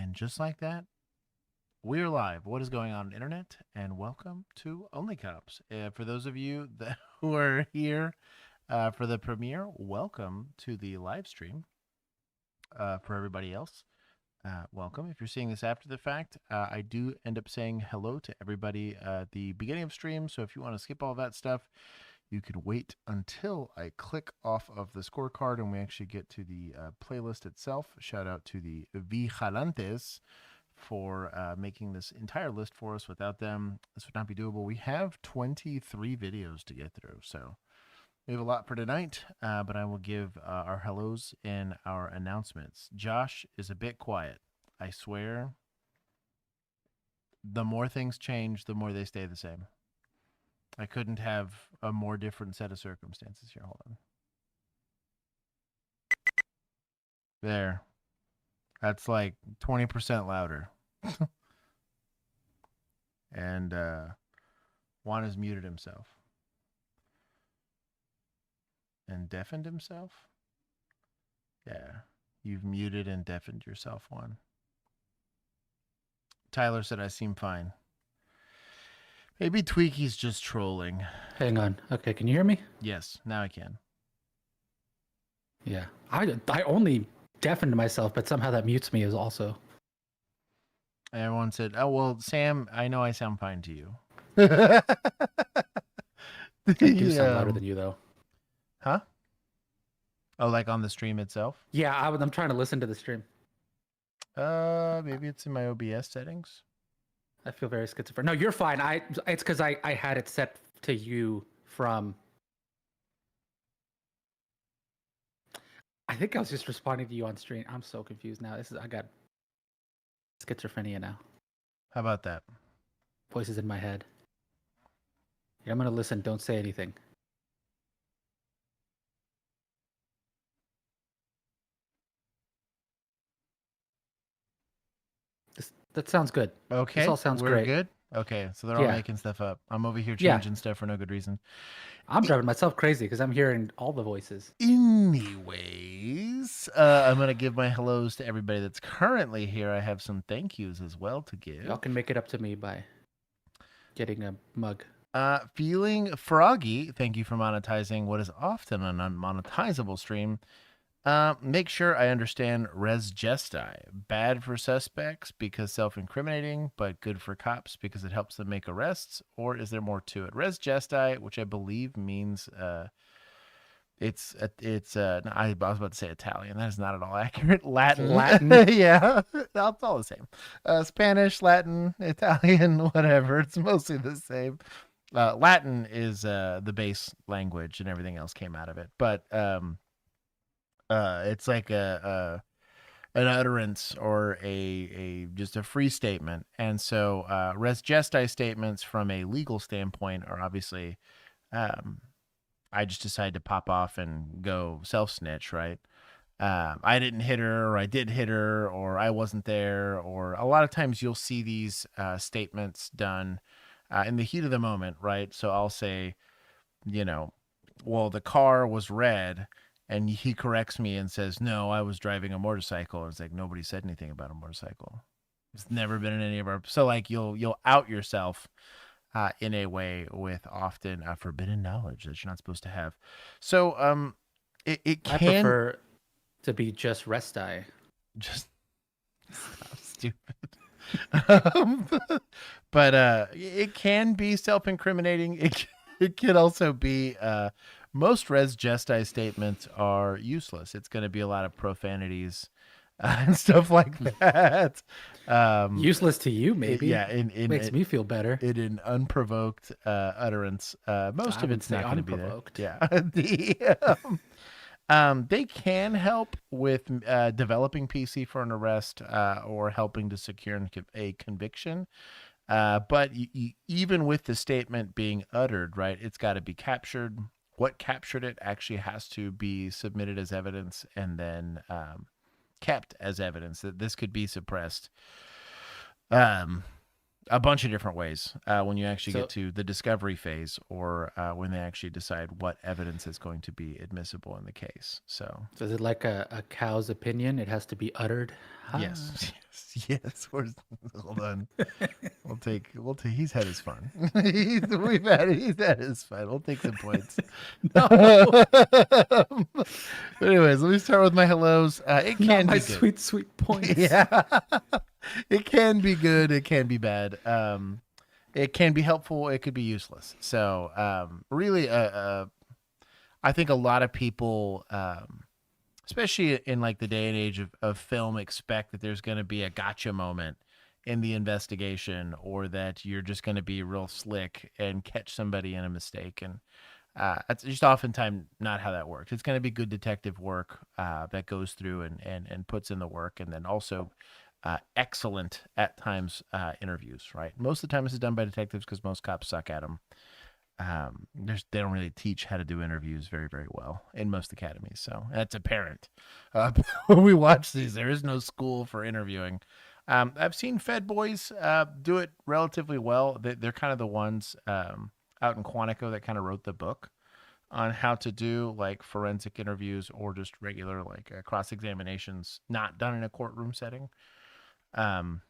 And just like that, we're live. What is going on the internet? And welcome to OnlyCops. For those of you who are here for the premiere, welcome to the live stream. For everybody else, welcome. If you're seeing this after the fact, I do end up saying hello to everybody at the beginning of stream. So if you want to skip all that stuff, you could wait until I click off of the scorecard and we actually get to the playlist itself. Shout out to the Vigilantes for making this entire list for us. Without them, this would not be doable. We have 23 videos to get through, so we have a lot for tonight, but I will give our hellos and our announcements. Josh is a bit quiet. I swear, the more things change, the more they stay the same. I couldn't have a more different set of circumstances here. Hold on. There. That's like 20% louder. And Juan has muted himself. And deafened himself? Yeah. You've muted and deafened yourself, Juan. Tyler said I seem fine. Maybe Tweaky's just trolling. Hang on. Okay, can you hear me? Yes, now I can. Yeah. I only deafened myself, but somehow that mutes me as also. Everyone said, oh, well, Sam, I know I sound fine to you. I do sound louder than you, though. Huh? Oh, like on the stream itself? Yeah, I'm trying to listen to the stream. Maybe it's in my OBS settings. I feel very schizophrenic. No, you're fine. It's because I had it set to you from... I think I was just responding to you on stream. I'm so confused now. I got schizophrenia now. How about that? Voices in my head. Yeah, I'm going to listen. Don't say anything. That sounds good. Okay. This all sounds we're great. Good? Okay, so they're all making stuff up. I'm over here changing stuff for no good reason. I'm driving myself crazy because I'm hearing all the voices. Anyways, I'm going to give my hellos to everybody that's currently here. I have some thank yous as well to give. Y'all can make it up to me by getting a mug. Feeling Froggy, thank you for monetizing what is often an unmonetizable stream. Make sure I understand res gesti. Bad for suspects because self-incriminating, but good for cops because it helps them make arrests, or is there more to it? Res gesti, which I believe means it's I was about to say Italian. That is not at all accurate. Latin. Yeah, it's all the same. Spanish, Latin, Italian, whatever. It's mostly the same. Latin is the base language, and everything else came out of it. But it's like an utterance or a just a free statement. And so res gesti statements from a legal standpoint are obviously I just decided to pop off and go self-snitch, right? I didn't hit her, or I did hit her, or I wasn't there, or a lot of times you'll see these statements done in the heat of the moment, right? So I'll say, well, the car was red, and he corrects me and says, no, I was driving a motorcycle. It's like, nobody said anything about a motorcycle. It's never been in any of our... So, like, you'll out yourself in a way with often forbidden knowledge that you're not supposed to have. So, it can... I prefer to be just resti. Just... stupid. But it can be self-incriminating. It can also be... most res gesti statements are useless. It's going to be a lot of profanities and stuff like that. Useless to you, maybe. It makes me feel better. In an unprovoked utterance. Most of it's not going to be there. Yeah. They can help with developing PC for an arrest or helping to secure a conviction. But even with the statement being uttered, right, it's got to be captured. What captured it actually has to be submitted as evidence and then kept as evidence that this could be suppressed. A bunch of different ways when you actually get So, to the discovery phase, or when they actually decide what evidence is going to be admissible in the case. So, so is it like a cow's opinion? It has to be uttered. Ah. yes, yes. Hold on. We'll take. He's had his fun. He's had his fun. We'll take some points. No, But anyways, let me start with my hellos. It not can my be good. sweet, sweet points. Yeah, it can be good. It can be bad. It can be helpful. It could be useless. So, really, I think a lot of people, especially in like the day and age of film, expect that there's going to be a gotcha moment in the investigation, or that you're just going to be real slick and catch somebody in a mistake. And that's just oftentimes not how that works. It's going to be good detective work that goes through and puts in the work, and then also excellent at times interviews. Right, most of the time this is done by detectives because most cops suck at them. They don't really teach how to do interviews very, very well in most academies. So that's apparent. When we watch these, there is no school for interviewing. I've seen Fed boys do it relatively well. They're kind of the ones out in Quantico that kind of wrote the book on how to do like forensic interviews or just regular like cross examinations, not done in a courtroom setting. Um,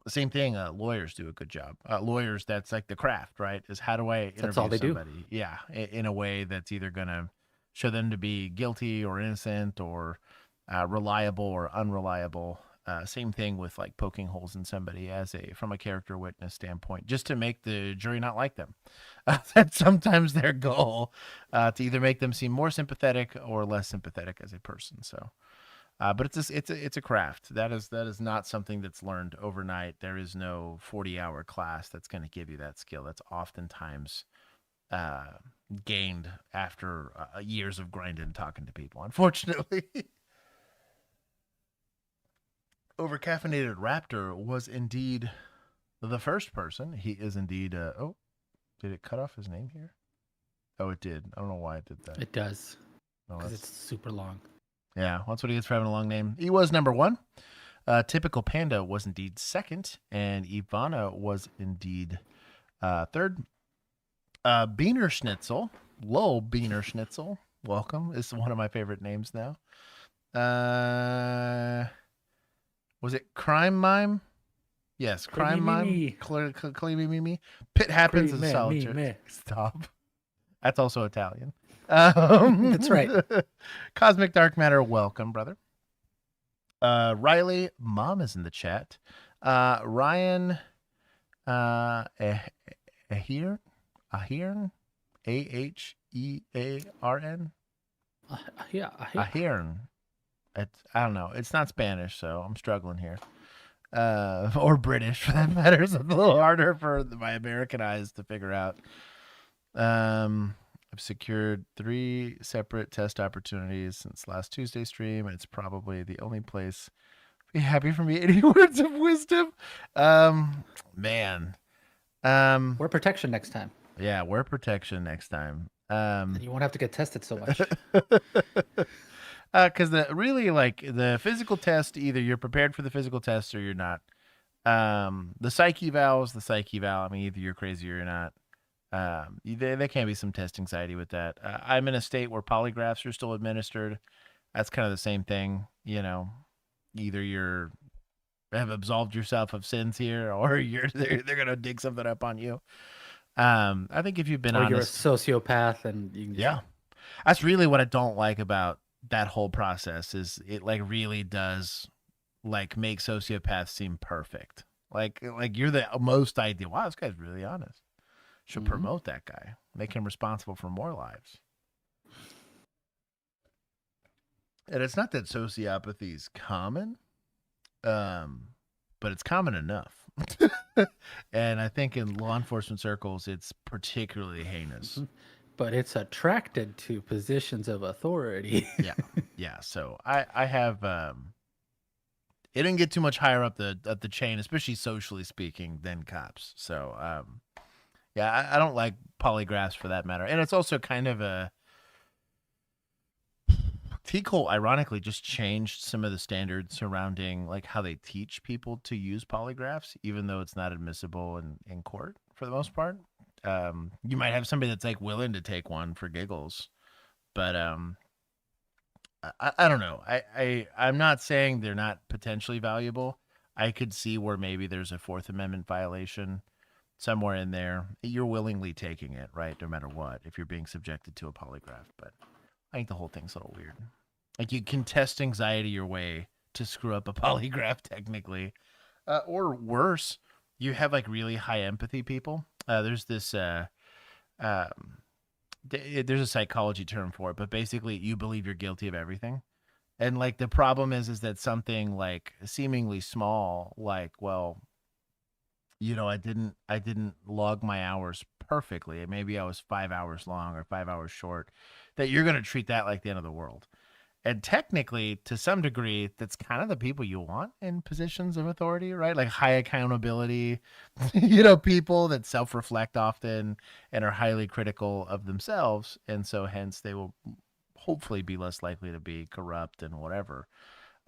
Same thing. Lawyers do a good job. Lawyers, that's like the craft, right? Is how do I That's all interview they do. somebody? Yeah, in a way that's either gonna show them to be guilty or innocent, or reliable or unreliable. Same thing with like poking holes in somebody as a from a character witness standpoint, just to make the jury not like them. That's sometimes their goal, to either make them seem more sympathetic or less sympathetic as a person. So. But it's a craft. That is not something that's learned overnight. There is no 40-hour class that's going to give you that skill. That's oftentimes uh, gained after years of grinding and talking to people. Unfortunately, Overcaffeinated Raptor was indeed the first person. He is indeed. Oh, did it cut off his name here? Oh, it did. I don't know why it did that. It does Oh, because that's it's super long. yeah. That's what he gets for having a long name. He was number one. Typical Panda was indeed second, and Ivana was indeed third. Beaner Schnitzel, Lowell Beaner Schnitzel, welcome. This is one of my favorite names now. Was it Crime Mime? Yes, Creamy Crime Mime. Mimi. Clean me. Pit happens as a Creamy me, solitaire. me. Stop. That's also Italian. That's right. Cosmic Dark Matter, welcome, brother. Riley, mom is in the chat. Ryan, Ahern, Ahern, Ahearn, Yeah, Ahern. I don't know. It's not Spanish, so I'm struggling here. Or British for that matter. It's a little harder for my American eyes to figure out. I've secured 3 separate test opportunities since last Tuesday's stream, and it's probably the only place. Be happy for me. Any words of wisdom? Man. wear protection next time, Yeah, wear protection next time. and you won't have to get tested so much. Because the really like the physical test, either you're prepared for the physical test or you're not. The psyche eval is the psyche eval. I mean, either you're crazy or you're not. There can be some test anxiety with that. I'm in a state where polygraphs are still administered. That's kind of the same thing, you know. Either you're have absolved yourself of sins here, or they're gonna dig something up on you. I think if you've been Or you're a honest, sociopath, and you can just yeah, that's really what I don't like about that whole process. Is it like really does like make sociopaths seem perfect? Like you're the most ideal. Wow, this guy's really honest. Should Mhm. promote that guy, make him responsible for more lives. And it's not that sociopathy is common, um, but it's common enough. And I think in law enforcement circles, it's particularly heinous. But it's attracted to positions of authority. Yeah, yeah. So I have it didn't get too much higher up the chain, especially socially speaking, than cops. So yeah, I don't like polygraphs for that matter, and it's also kind of a T-Cole ironically just changed some of the standards surrounding like how they teach people to use polygraphs, even though it's not admissible in court for the most part. You might have somebody that's like willing to take one for giggles, but I don't know. I'm not saying they're not potentially valuable. I could see where maybe there's a Fourth Amendment violation somewhere in there. You're willingly taking it, right? No matter what, if you're being subjected to a polygraph. But I think the whole thing's a little weird. Like you can test anxiety your way to screw up a polygraph, technically, or worse, you have like really high empathy people. There's this. Um, there's a psychology term for it, but basically, you believe you're guilty of everything. And like the problem is that something like seemingly small, like, well, I didn't log my hours perfectly. Maybe I was 5 hours long or 5 hours short. That you're gonna treat that like the end of the world. And technically, to some degree, that's kind of the people you want in positions of authority, right? Like high accountability, people that self-reflect often and are highly critical of themselves, and so hence they will hopefully be less likely to be corrupt and whatever.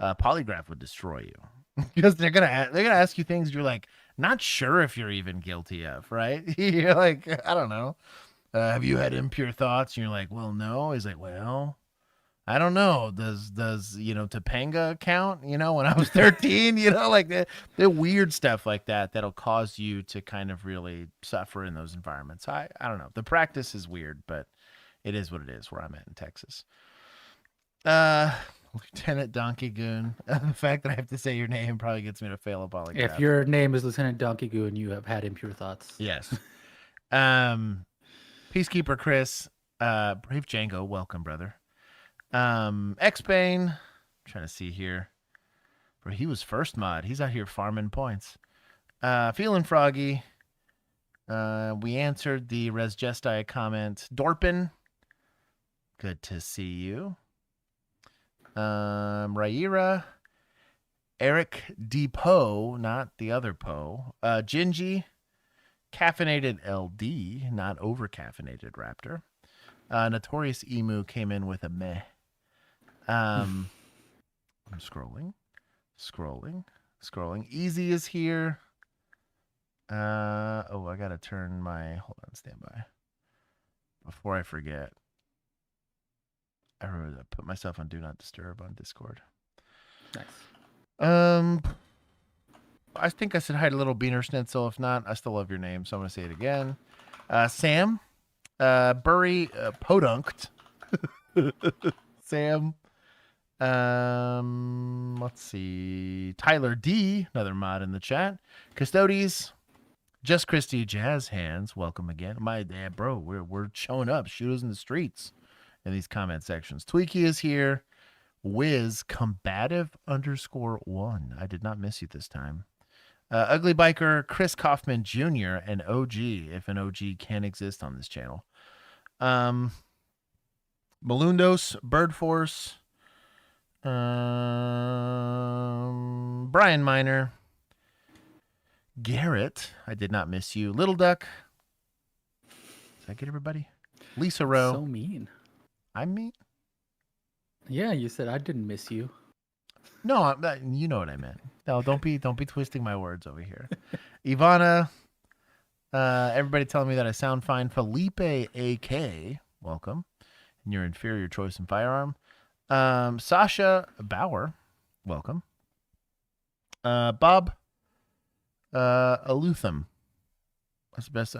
Polygraph would destroy you because they're gonna ask you things you're like not sure if you're even guilty of, right? You're like, I don't know. Have you had impure thoughts? And you're like, well, no. He's like, well, I don't know. Does Topanga count? When I was 13, like the weird stuff like that that'll cause you to kind of really suffer in those environments. I don't know. The practice is weird, but it is what it is where I'm at in Texas. Uh, Lieutenant Donkey Goon. The fact that I have to say your name probably gets me to fail a polygraph. If your name is Lieutenant Donkey Goon, you have had impure thoughts. Yes. Peacekeeper Chris, Brave Django, welcome, brother. X-Bane, trying to see here. Bro, he was first mod. He's out here farming points. Feeling Froggy. We answered the Res Gesti comment. Dorpin, good to see you. Raira. Eric D. Poe, not the other Poe. Gingy. Caffeinated LD, not over caffeinated Raptor. Notorious Emu came in with a meh. I'm scrolling. Easy is here. I gotta turn my hold on, standby. Before I forget. I remember to put myself on Do Not Disturb on Discord. Nice. I think I said hi to Little Beaner Schnitzel. If not, I still love your name, so I'm gonna say it again. Sam. Burry Podunkt. Sam. Let's see. Tyler D, another mod in the chat. Custodes. Just Christy Jazz Hands, welcome again. My dad, bro, we're showing up. Shoot us in the streets in these comment sections. Tweaky is here. Wiz combative _1. I did not miss you this time. Ugly Biker, Chris Kaufman Jr., an OG, if an OG can exist on this channel. Malundos, Bird Force, Brian Miner, Garrett, I did not miss you. Little Duck. Did I get everybody? Lisa Rowe. So mean. I'm mean? Yeah, you said I didn't miss you. No, you know what I meant. No, don't be twisting my words over here. Ivana, everybody telling me that I sound fine. Felipe AK, welcome. And your inferior choice in firearm. Sasha Bauer, welcome. Bob Alutham. That's the best.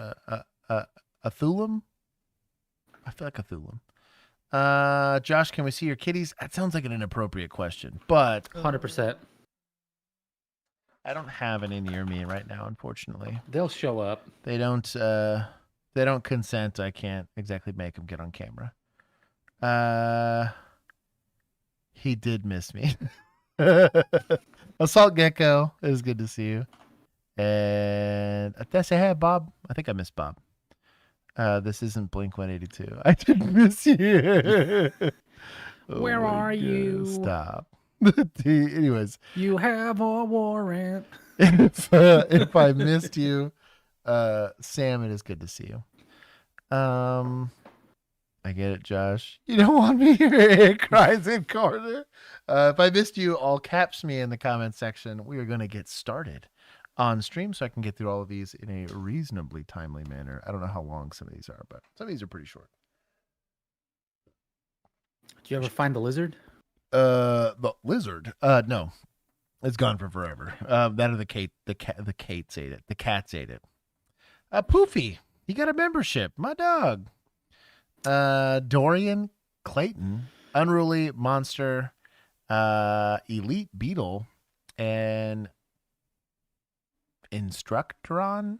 Athulam? I feel like Athulam. Josh, can we see your kitties? That sounds like an inappropriate question, but 100%. I don't have any near me right now, unfortunately. They'll show up. They don't consent. I can't exactly make them get on camera. He did miss me. Assault Gecko, it was good to see you. And I say, hey, Bob. I think I missed Bob. This isn't Blink 182. I didn't miss you. Where are you? Stop. Anyways, you have a warrant. If I missed you, Sam, it is good to see you. I get it, Josh. You don't want me here. It cries in corner. If I missed you, all caps me in the comment section. We are going to get started on stream so I can get through all of these in a reasonably timely manner. I don't know how long some of these are, but some of these are pretty short. Did you ever find the lizard? The lizard? No. It's gone for forever. That or the Kates ate it. The cats ate it. Poofy, he got a membership. My dog. Dorian Clayton, Unruly Monster, Elite Beetle, and Instructron.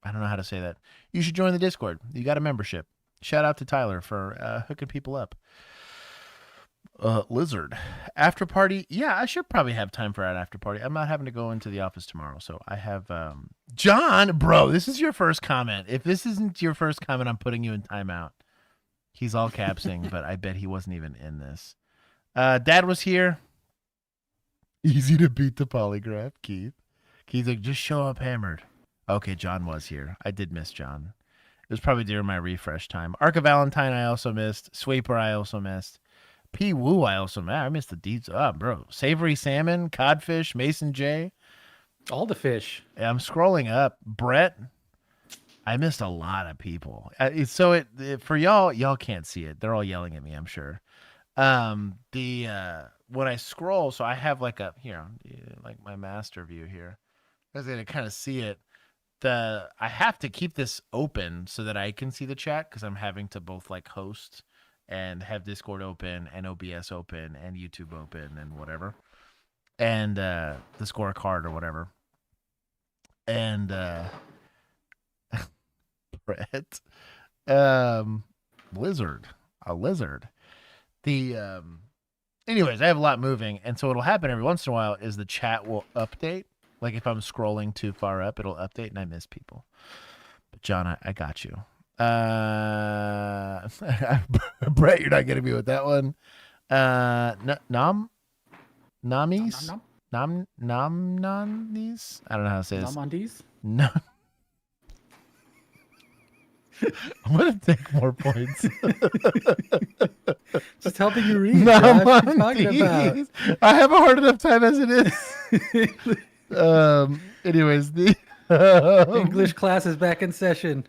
I don't know how to say that. You should join the Discord. You got a membership. Shout out to Tyler for hooking people up. Lizard. After party. Yeah, I should probably have time for an after party. I'm not having to go into the office tomorrow, so I have John, bro, this is your first comment. If this isn't your first comment, I'm putting you in timeout. He's all capsing, but I bet he wasn't even in this. Dad was here. Easy to beat the polygraph, Keith. Keith's like, just show up hammered. Okay, John was here. I did miss John. It was probably during my refresh time. Arca Valentine I also missed. Sweeper I also missed. P. Woo I also missed. I missed the deeds. Oh, bro. Savory Salmon, Codfish, Mason J. All the fish. I'm scrolling up. Brett. I missed a lot of people. So for y'all can't see it. They're all yelling at me, I'm sure. When I scroll, so I have like my master view here. I was gonna kind of see it. I have to keep this open so that I can see the chat because I'm having to both like host and have Discord open and OBS open and YouTube open and whatever. And the scorecard or whatever. And Brett. Lizard. A lizard. Anyways, I have a lot moving, and so what'll happen every once in a while is the chat will update. Like if I'm scrolling too far up, it'll update and I miss people. But John, I got you. Brett, you're not getting me with that one. Namis? Namis? I don't know how to say this. Namandis? No. I'm gonna take more points. Just helping you read. Josh. What are you talking about? I have a hard enough time as it is. Anyways, the English class is back in session.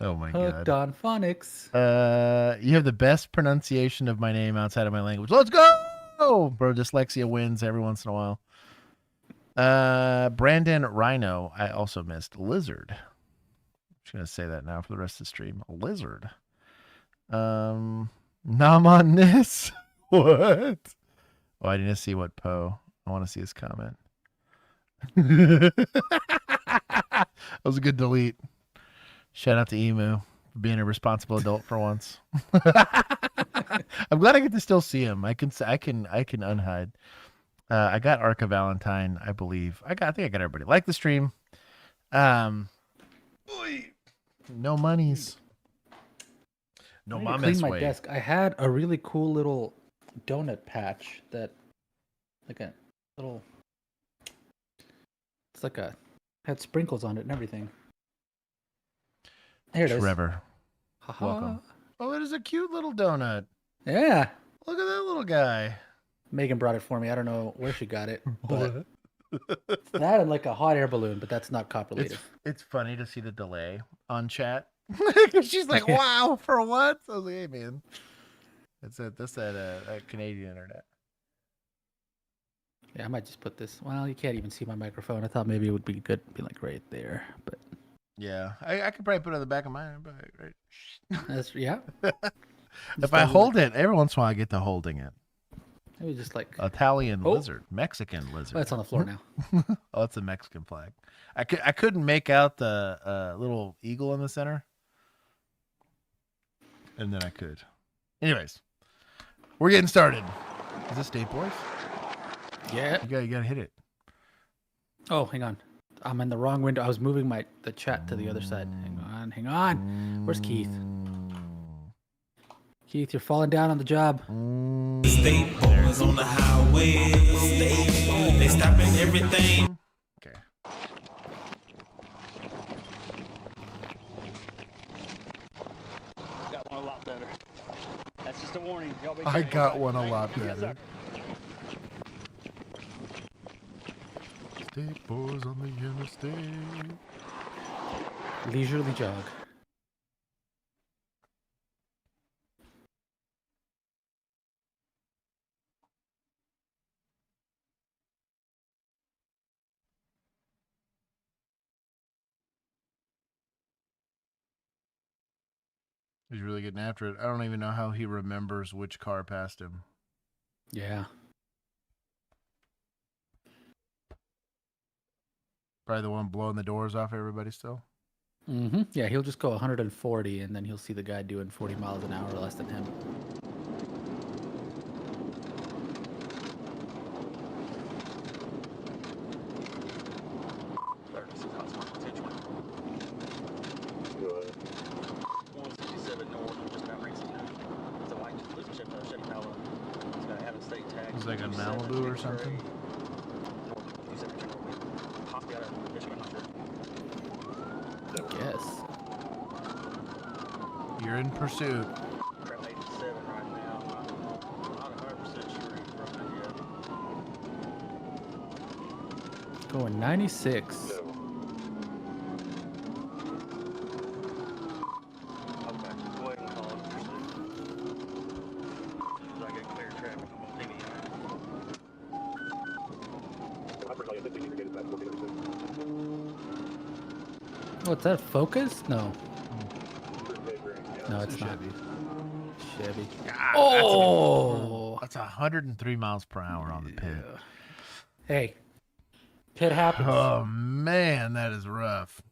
Oh my Hooked god. on phonics. You have the best pronunciation of my name outside of my language. Let's go, bro. Dyslexia wins every once in a while. Brandon Rhino. I also missed Lizard. I'm just gonna say that now for the rest of the stream. A lizard. Namonis. What? Oh, I didn't see what Poe. I want to see his comment. That was a good delete. Shout out to Emu for being a responsible adult for once. I'm glad I get to still see him. I can unhide. I got Arca Valentine, I believe. I think I got everybody. Like the stream. No monies. No I need to mama's clean my way. desk. I had a really cool little donut patch that, like a little. It's like had sprinkles on it and everything. Here it is. Trevor. Ha-ha. Welcome. Oh, it is a cute little donut. Yeah. Look at that little guy. Megan brought it for me. I don't know where she got it, but that and like a hot air balloon, but that's not cop related. It's funny to see the delay on chat. She's like, "Wow, for what?" I was like, "Hey, man, that's that Canadian internet." Yeah, I might just put this. Well, you can't even see my microphone. I thought maybe it would be good to be like right there, but yeah, I could probably put it on the back of mine, but right. That's yeah. If I hold it, every once in a while I get to holding it. Maybe just like Italian lizard, Mexican lizard. Oh, it's on the floor now. Oh, it's a Mexican flag. I couldn't make out the little eagle in the center, and then I could. Anyways, we're getting started. Is this State Boys? Yeah. You gotta hit it. Oh, hang on. I'm in the wrong window. I was moving the chat to the other side. Hang on. Where's Keith? Keith, you're falling down on the job. State boys on the highway. They stopping everything. Okay. Got one Just a warning. Y'all be I careful. got one a Thank you. lot Yes, better. sir. State boys on the interstate. Leisurely jog. He's really getting after it. I don't even know how he remembers which car passed him. Yeah. Probably the one blowing the doors off everybody still. Mm-hmm. Yeah, he'll just go 140, and then he'll see the guy doing 40 miles an hour less than him. It's like a Malibu or something. Yes. You're in pursuit. Going 96. What's that? Focus? No. No, it's not. Chevy. God, Oh! that's 103 miles per hour on the pit. Hey. Pit happens. Oh man, that is rough.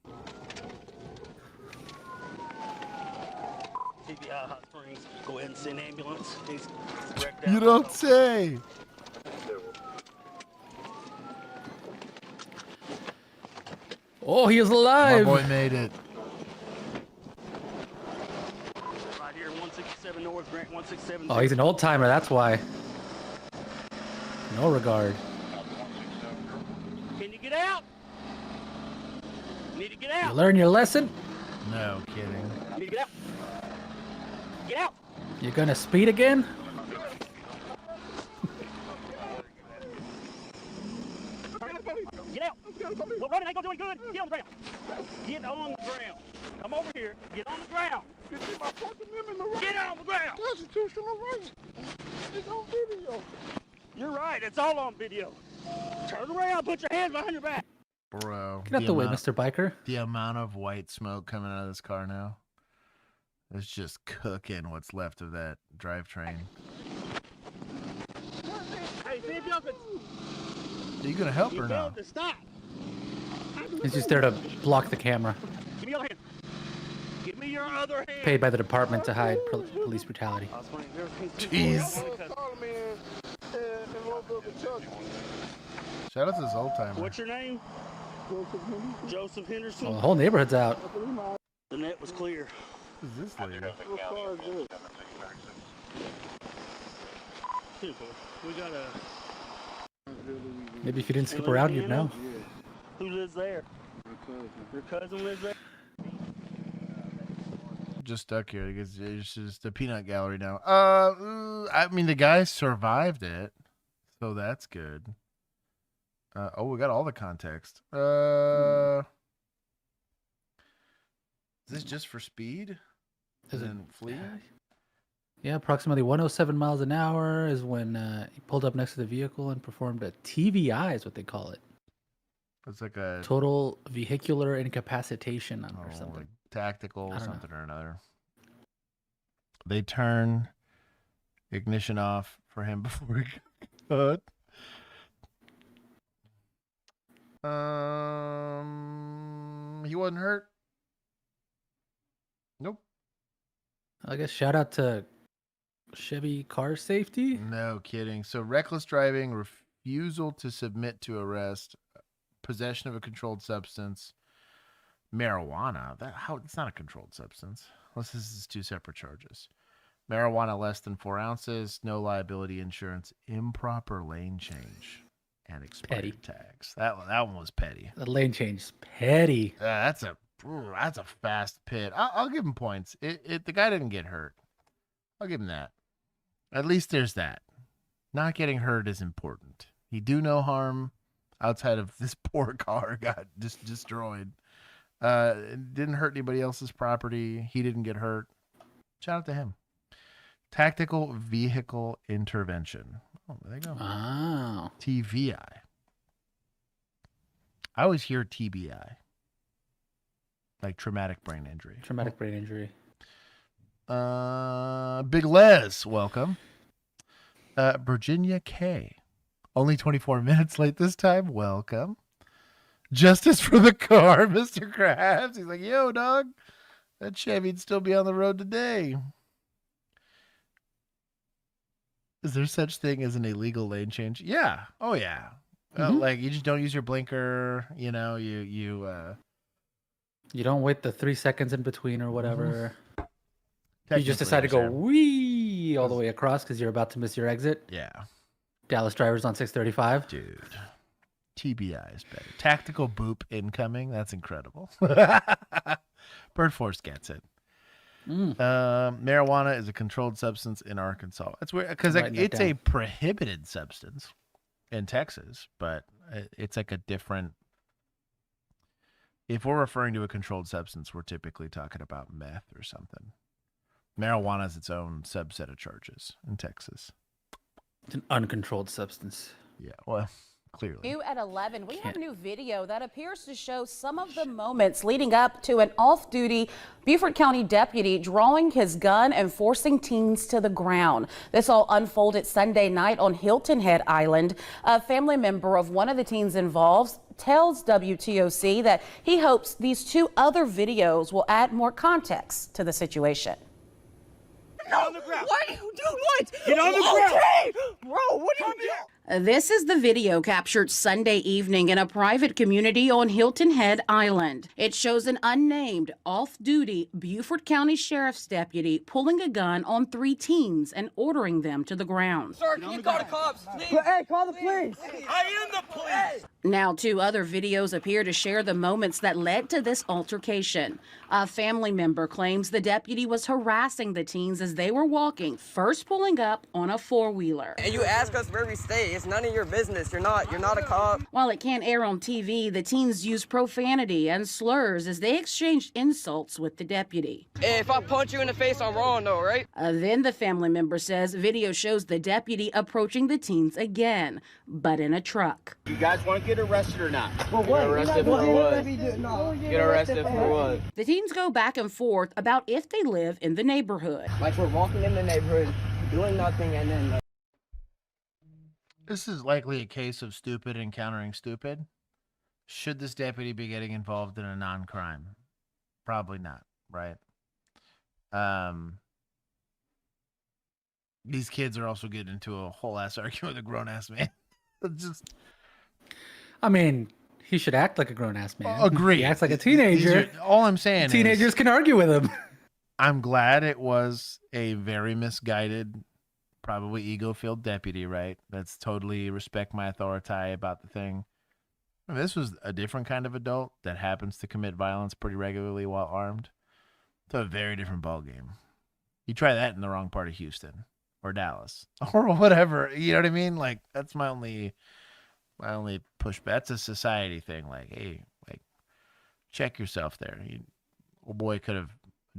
TBI Hot Springs. Go ahead and send ambulance. He's wrecked You out. don't say. Oh, he is My alive! boy made it. Right here, 167 North, Grant 167. Oh, he's an old timer, that's why. No regard. Can you get out? Need to get You out. learn your lesson? No kidding. Need to get out. Get out. You're gonna speed again? Get out. Well, running ain't gonna do any good. Get on the ground. Get on the ground. Come over here. Get on the ground. Get on the ground. Constitutional rights. It's on video. You're right. It's all on video. Turn around. Put your hands behind your back. Bro. Get out the way, Mr. Biker. The amount of white smoke coming out of this car now. It's just cooking what's left of that drivetrain. Hey, see if y'all can. Are you gonna help You or no? failed to stop. He's just there to block the camera. Give me your hand. Give me your other hand. Paid by the department to hide police brutality. Jeez. Shout out to this old timer. What's your name? Joseph Henderson. Oh, the whole neighborhood's out. The net was clear. Who's this lady? We got a. Maybe if you didn't skip around, you'd know. Who lives there? Your cousin lives there? Just stuck here because it's just a peanut gallery now. I mean the guy survived it, so that's good. Oh, we got all the context. Is this just for speed? Is it- And fleeing? Yeah, approximately 107 miles an hour is when he pulled up next to the vehicle and performed a TVI, is what they call it. It's like a Total vehicular incapacitation or like something. tactical I don't know. something or another. They turn ignition off for him before he got cut. He wasn't hurt. Nope. I guess shout out to Chevy car safety. No kidding. So reckless driving, refusal to submit to arrest, possession of a controlled substance, marijuana. It's not a controlled substance. Unless this is two separate charges. Marijuana less than 4 ounces, no liability insurance, improper lane change, and expired Petty. tags. That one was petty. The lane change is petty. That's a fast pit. I'll give him points. The guy didn't get hurt. I'll give him that. At least there's that. Not getting hurt is important. He do no harm outside of this poor car got just destroyed. It didn't hurt anybody else's property. He didn't get hurt. Shout out to him. Tactical Vehicle Intervention. Oh, there you go. Oh. TVI. I always hear TBI. Like traumatic brain injury. Traumatic brain injury. Big Les, welcome. Virginia K. Only 24 minutes late this time. Welcome. Justice for the car, Mr. Krabs. He's like, yo, dog. That Chevy'd still be on the road today. Is there such thing as an illegal lane change? Yeah. Oh, yeah. Like, you just don't use your blinker. You know, you don't wait the 3 seconds in between or whatever. You just technically, decide to go sir. wee all the way across because you're about to miss your exit. Yeah. Dallas drivers on 635. Dude. TBI is better. Tactical boop incoming. That's incredible. Bird Force gets it. Marijuana is a controlled substance in Arkansas. It's weird because like, it's a prohibited substance in Texas, but it's like a different. If we're referring to a controlled substance, we're typically talking about meth or something. Marijuana is its own subset of charges in Texas. It's an uncontrolled substance. Yeah, well, clearly. New at 11, we have a new video that appears to show some of the moments leading up to an off-duty Beaufort County deputy drawing his gun and forcing teens to the ground. This all unfolded Sunday night on Hilton Head Island. A family member of one of the teens involved tells WTOC that he hopes these two other videos will add more context to the situation. Get on the ground. Why are you doing what? Get on the ground. Okay, bro, what are you doing? This is the video captured Sunday evening in a private community on Hilton Head Island. It shows an unnamed off-duty Beaufort County Sheriff's deputy pulling a gun on 3 teens and ordering them to the ground. Sir, can you call the cops, please? Hey, call the police. I am the police. Now, 2 other videos appear to share the moments that led to this altercation. A family member claims the deputy was harassing the teens as they were walking, first pulling up on a 4-wheeler. And you ask us where we stay. It's none of your business. You're not a cop. While it can't air on TV, the teens used profanity and slurs as they exchanged insults with the deputy. If I punch you in the face, I'm wrong though, right? Then the family member says video shows the deputy approaching the teens again, but in a truck. You guys want to get arrested or not? For what? Get arrested for what? Get arrested for what? The teens go back and forth about if they live in the neighborhood. Like we're walking in the neighborhood, doing nothing, and then like, This is likely a case of stupid encountering stupid. Should this deputy be getting involved in a non-crime? Probably not, right? These kids are also getting into a whole ass argument with a grown ass man. Just I mean, he should act like a grown-ass man. agree. He acts like a teenager. All I'm saying Teenagers is, can argue with him. I'm glad it was a very misguided, probably ego-filled deputy, right? That's totally respect my authority about the thing. If this was a different kind of adult that happens to commit violence pretty regularly while armed, it's a very different ballgame. You try that in the wrong part of Houston or Dallas or whatever. You know what I mean? Like, that's my only pushback. That's a society thing. Like, hey, like, check yourself there. Old boy could have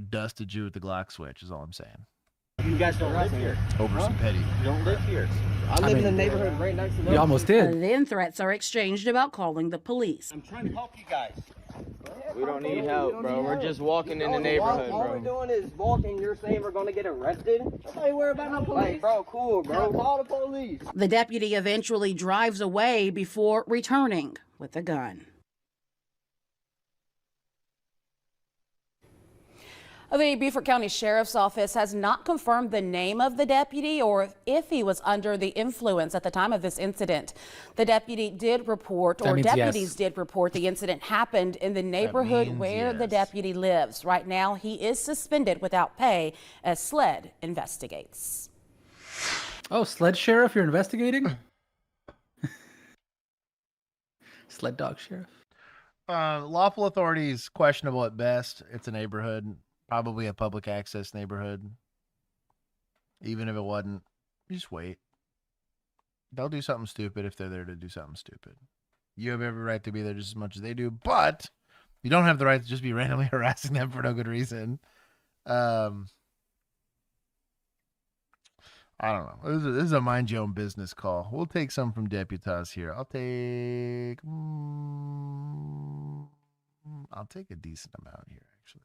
dusted you with the Glock switch, is all I'm saying. You guys don't live here. Over some petty. You don't live here. I live in the neighborhood right next to them. You almost did. Then threats are exchanged about calling the police. I'm trying to help you guys. We don't need help, bro. We're just walking in the neighborhood, All we're bro. doing is walking. You're saying we're gonna get arrested? Hey, worry about no police. Like, bro, cool, bro. Call the police. The deputy eventually drives away before returning with a gun. The Beaufort County Sheriff's Office has not confirmed the name of the deputy or if he was under the influence at the time of this incident. The deputy did report, or deputies did report, the incident happened in the neighborhood where the deputy lives. Right now, he is suspended without pay as SLED investigates. Oh, sled sheriff, you're investigating? Sled dog sheriff. Lawful authorities questionable at best. It's a neighborhood. Probably a public access neighborhood. Even if it wasn't, You just wait. They'll do something stupid if they're there to do something stupid. You have every right to be there just as much as they do, but you don't have the right to just be randomly harassing them for no good reason. I don't know. This is a mind your own business call. We'll take some from Deputas here. I'll take a decent amount here, actually.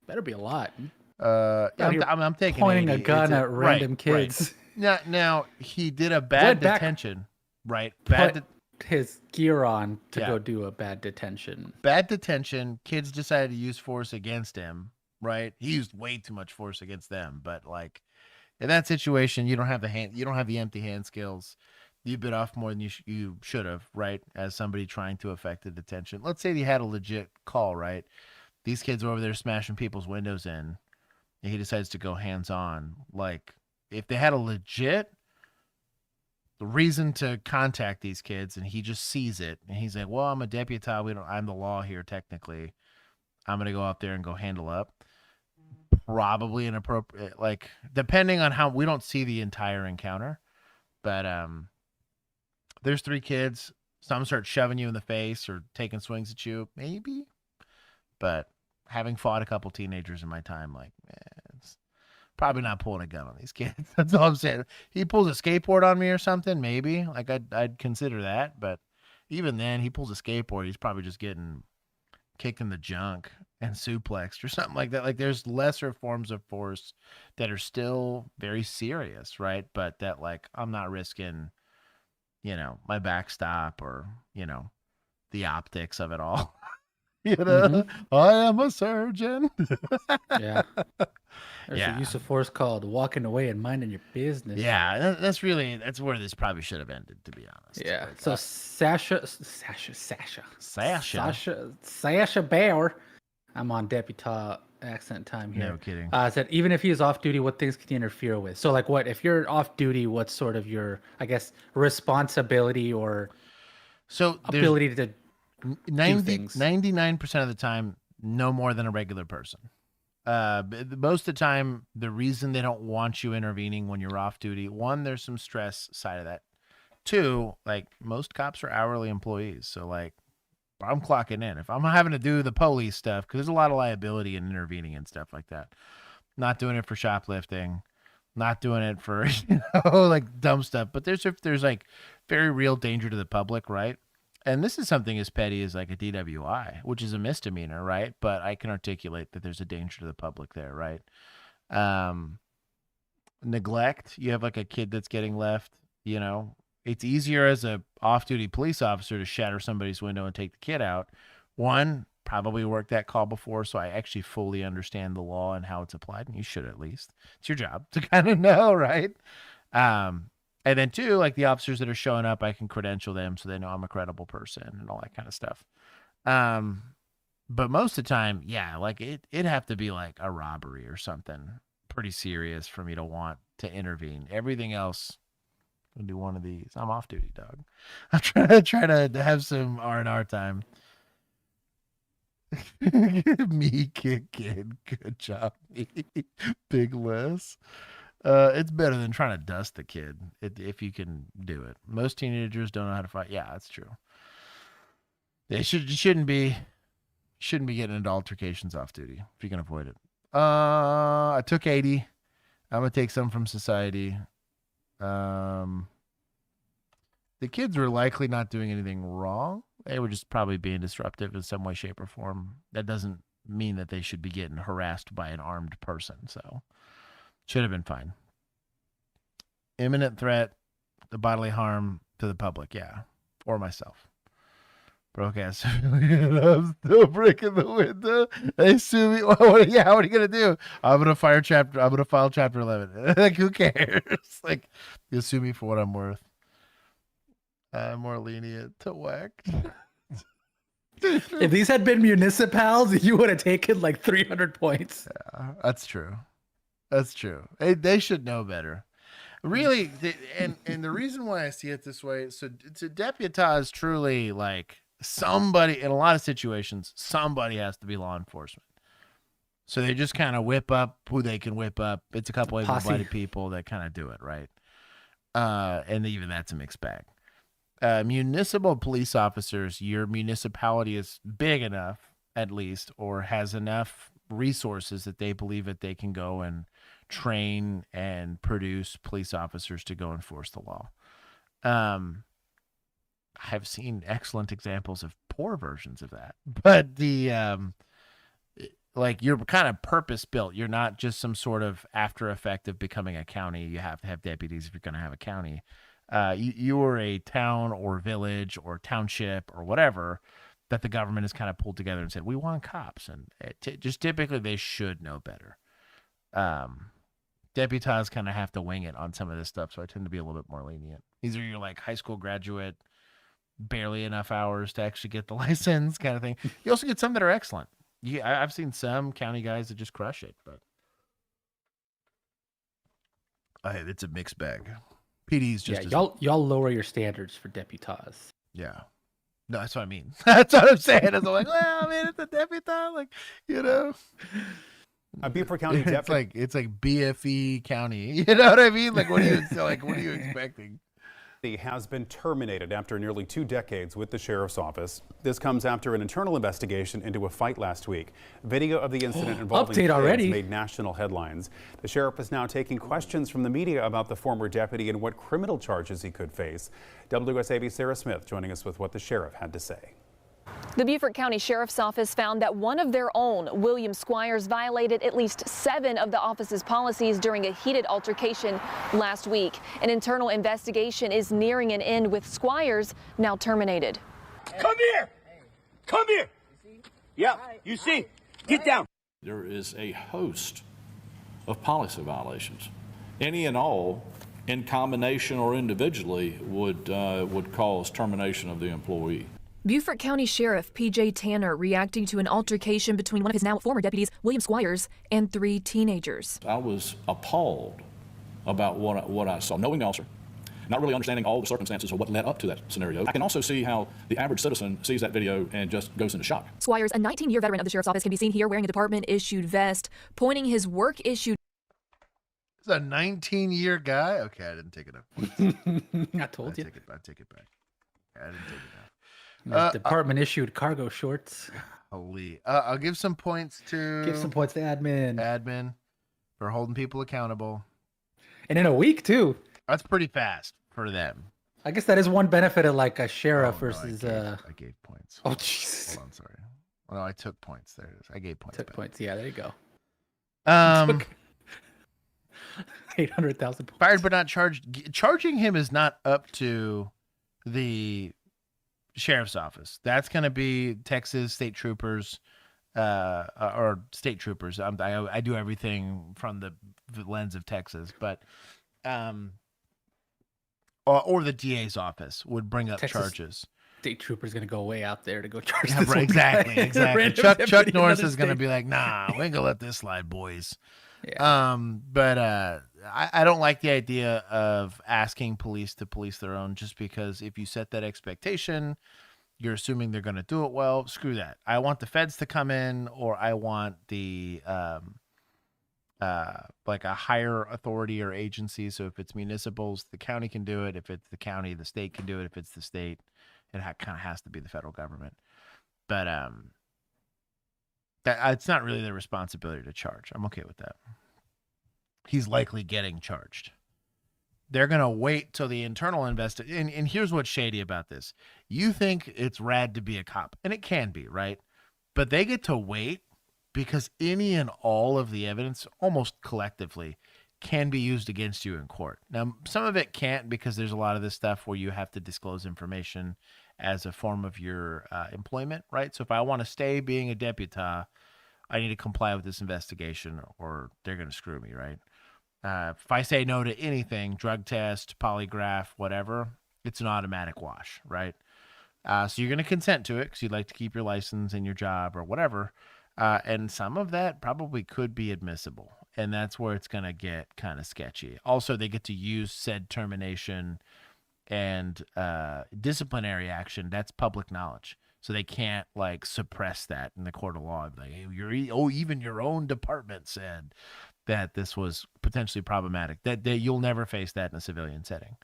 Better be a lot. Yeah, I'm taking pointing 80. a gun at random kids. Right. Now he did a bad detention, right? Put his gear on to go do a bad detention. Bad detention. Kids decided to use force against him, right? He used way too much force against them, but like in that situation, you don't have the empty hand skills. You bit off more than you should have, right? As somebody trying to effect a detention. Let's say he had a legit call, right? These kids are over there smashing people's windows in, and he decides to go hands-on. Like, if they had a legit reason to contact these kids, and he just sees it, and he's like, well, I'm a deputy, I'm the law here, technically. I'm going to go out there and go handle up. Probably inappropriate, like, depending on how, we don't see the entire encounter, but there's 3 kids. Some start shoving you in the face or taking swings at you, maybe. But having fought a couple teenagers in my time, like, it's probably not pulling a gun on these kids. That's all I'm saying. He pulls a skateboard on me or something, maybe. Like, I'd consider that. But even then, he pulls a skateboard, he's probably just getting kicked in the junk and suplexed or something like that. Like, there's lesser forms of force that are still very serious, right? But that, like, I'm not risking, my backstop or, the optics of it all. I am a surgeon. Yeah. There's a use of force called walking away and minding your business. Yeah, that's where this probably should have ended, to be honest. Yeah. So Sasha Bauer, I'm on deputy accent time here. No kidding. Said even if he is off duty, what things can you interfere with? So like what if you're off duty? What's sort of your, I guess, responsibility or ability to 99% of the time, no more than a regular person. Most of the time, the reason they don't want you intervening when you're off duty, 1, there's some stress side of that. 2, like, most cops are hourly employees. So, like, I'm clocking in. If I'm having to do the police stuff, because there's a lot of liability in intervening and stuff like that. Not doing it for shoplifting. Not doing it for, like, dumb stuff. But there's like, very real danger to the public, right? And this is something as petty as like a DWI, which is a misdemeanor, right? But I can articulate that there's a danger to the public there, right? Neglect. You have like a kid that's getting left, it's easier as a off-duty police officer to shatter somebody's window and take the kid out. 1, probably worked that call before, so I actually fully understand the law and how it's applied, and you should at least. It's your job to kind of know, right? And then 2, like the officers that are showing up, I can credential them so they know I'm a credible person and all that kind of stuff. But most of the time, yeah, like it'd have to be like a robbery or something pretty serious for me to want to intervene. Everything else, I'll do one of these. I'm off duty, dog. I'm trying to have some R&R time. Me, kid. Good job, me. Big Les. It's better than trying to dust the kid if you can do it. Most teenagers don't know how to fight. Yeah, that's true. They shouldn't be getting into altercations off duty if you can avoid it. I took 80. I'm gonna take some from society. The kids were likely not doing anything wrong. They were just probably being disruptive in some way, shape, or form. That doesn't mean that they should be getting harassed by an armed person. So. Should have been fine. Imminent threat, the bodily harm to the public, yeah, or myself. Broke ass civilian, I'm still breaking the window. They sue me. What are you gonna do? I'm gonna file chapter 11. Like, who cares? Like, you sue me for what I'm worth. I'm more lenient to whack. If these had been municipals, you would have taken like 300 points. Yeah, that's true. That's true. They should know better. Really, and the reason why I see it this way, so to deputize truly like somebody, in a lot of situations, somebody has to be law enforcement. So they just kind of whip up who they can whip up. It's a couple of able-bodied Posse. people that kind of do it, right? And even that's a mixed bag. Municipal police officers, your municipality is big enough, at least, or has enough resources that they believe that they can go and train and produce police officers to go enforce the law. I've seen excellent examples of poor versions of that, but like you're kind of purpose built. You're not just some sort of after effect of becoming a county. You have to have deputies if you're going to have a county. You are a town or village or township or whatever that the government has kind of pulled together and said, we want cops. And just typically they should know better. Deputies kind of have to wing it on some of this stuff. So I tend to be a little bit more lenient. These are your like high school graduate, barely enough hours to actually get the license kind of thing. You also get some that are excellent. I've seen some county guys that just crush it, but it's a mixed bag. PD's just y'all lower your standards for deputies. Yeah, no, that's what I mean. That's what I'm saying. It's like, well, I mean, it's a deputy, like A Beaufort County deputy. It's like BFE County. You know what I mean? Like, what are you expecting? He has been terminated after nearly 2 decades with the sheriff's office. This comes after an internal investigation into a fight last week. Video of the incident involving kids made national headlines. The sheriff is now taking questions from the media about the former deputy and what criminal charges he could face. WSAV's Sarah Smith joining us with what the sheriff had to say. The Beaufort County Sheriff's Office found that one of their own, William Squires, violated at least 7 of the office's policies during a heated altercation last week. An internal investigation is nearing an end with Squires now terminated. Come here! Come here! Yeah, you see? Get down! There is a host of policy violations. Any and all, in combination or individually, would cause termination of the employee. Beaufort County Sheriff P.J. Tanner reacting to an altercation between one of his now former deputies, William Squires, and 3 teenagers. I was appalled about what I saw, knowing the officer, not really understanding all the circumstances of what led up to that scenario. I can also see how the average citizen sees that video and just goes into shock. Squires, a 19-year veteran of the Sheriff's Office, can be seen here wearing a department-issued vest, pointing his work-issued... It's a 19-year guy? Okay, I didn't take it up. I told you. I take it back. I didn't take it back. Department issued cargo shorts. Holy. I'll give some points to... Give some points to admin. Admin for holding people accountable. And in a week, too. That's pretty fast for them. I guess that is one benefit of like a sheriff versus... I gave points. Oh, jeez. Hold on, sorry. Well, no, I took points. There it is. I gave points. Took points. Yeah, there you go. 800,000 points. Fired but not charged. Charging him is not up to the... sheriff's office. That's going to be Texas state troopers or state troopers. I do everything from the lens of Texas, but or the DA's office would bring up Texas charges. State trooper's going to go way out there to go charge Yeah, this right, one exactly. guy. Chuck Norris is going to be like, nah, we ain't going to let this slide, boys. Yeah. But I don't like the idea of asking police to police their own, just because if you set that expectation, you're assuming they're going to do it well. Screw that. I want the feds to come in, or I want the like a higher authority or agency. So if it's municipals, the county can do it. If it's the county, the state can do it. If it's the state, it kind of has to be the federal government. But it's not really their responsibility to charge. I'm okay with that. He's likely getting charged. They're going to wait till the internal investigation. And here's what's shady about this. You think it's rad to be a cop, and it can be, right? But they get to wait because any and all of the evidence, almost collectively, can be used against you in court. Now, some of it can't, because there's a lot of this stuff where you have to disclose information as a form of your employment, right? So if I want to stay being a deputy, I need to comply with this investigation, or they're going to screw me, right? If I say no to anything, drug test, polygraph, whatever, it's an automatic wash, right? So you're going to consent to it because you'd like to keep your license and your job or whatever. And some of that probably could be admissible. And that's where it's going to get kind of sketchy. Also, they get to use said termination and disciplinary action. That's public knowledge. So they can't like suppress that in the court of law. Like, hey, even your own department said that this was potentially problematic. That you'll never face that in a civilian setting.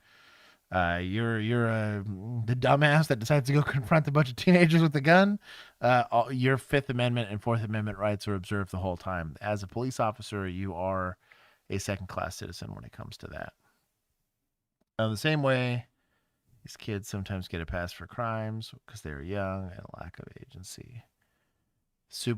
You're the dumbass that decides to go confront a bunch of teenagers with a gun. Your Fifth Amendment and Fourth Amendment rights are observed the whole time. As a police officer, you are a second-class citizen when it comes to that. The same way, these kids sometimes get a pass for crimes because they're young and lack of agency. So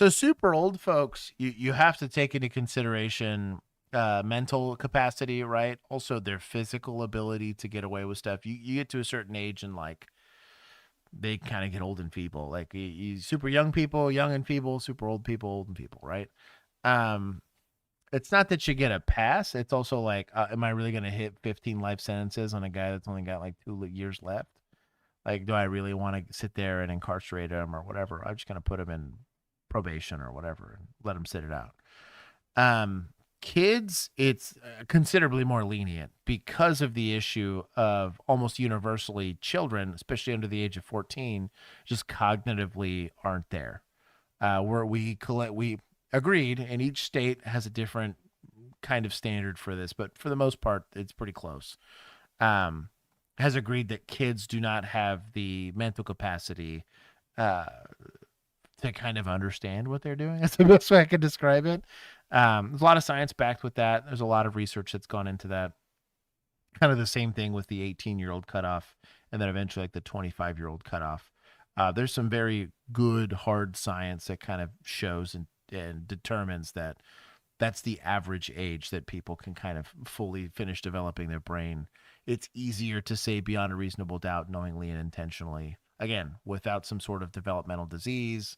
super old folks, you have to take into consideration mental capacity, right? Also their physical ability to get away with stuff. You get to a certain age and like they kind of get old and feeble. Like you super young people, young and feeble, super old people, old and feeble, right? It's not that you get a pass. It's also like, am I really going to hit 15 life sentences on a guy that's only got like 2 years left? Like, do I really want to sit there and incarcerate him or whatever? I'm just going to put him in probation or whatever and let him sit it out. Kids, it's considerably more lenient because of the issue of almost universally children, especially under the age of 14, just cognitively aren't there. Where we agreed, and each state has a different kind of standard for this, but for the most part, it's pretty close. Has agreed that kids do not have the mental capacity to kind of understand what they're doing. That's the best way I could describe it. There's a lot of science backed with that. There's a lot of research that's gone into that. Kind of the same thing with the 18-year-old cutoff, and then eventually like the 25-year-old cutoff. There's some very good hard science that kind of shows and determines that that's the average age that people can kind of fully finish developing their brain. It's easier to say beyond a reasonable doubt, knowingly and intentionally, again, without some sort of developmental disease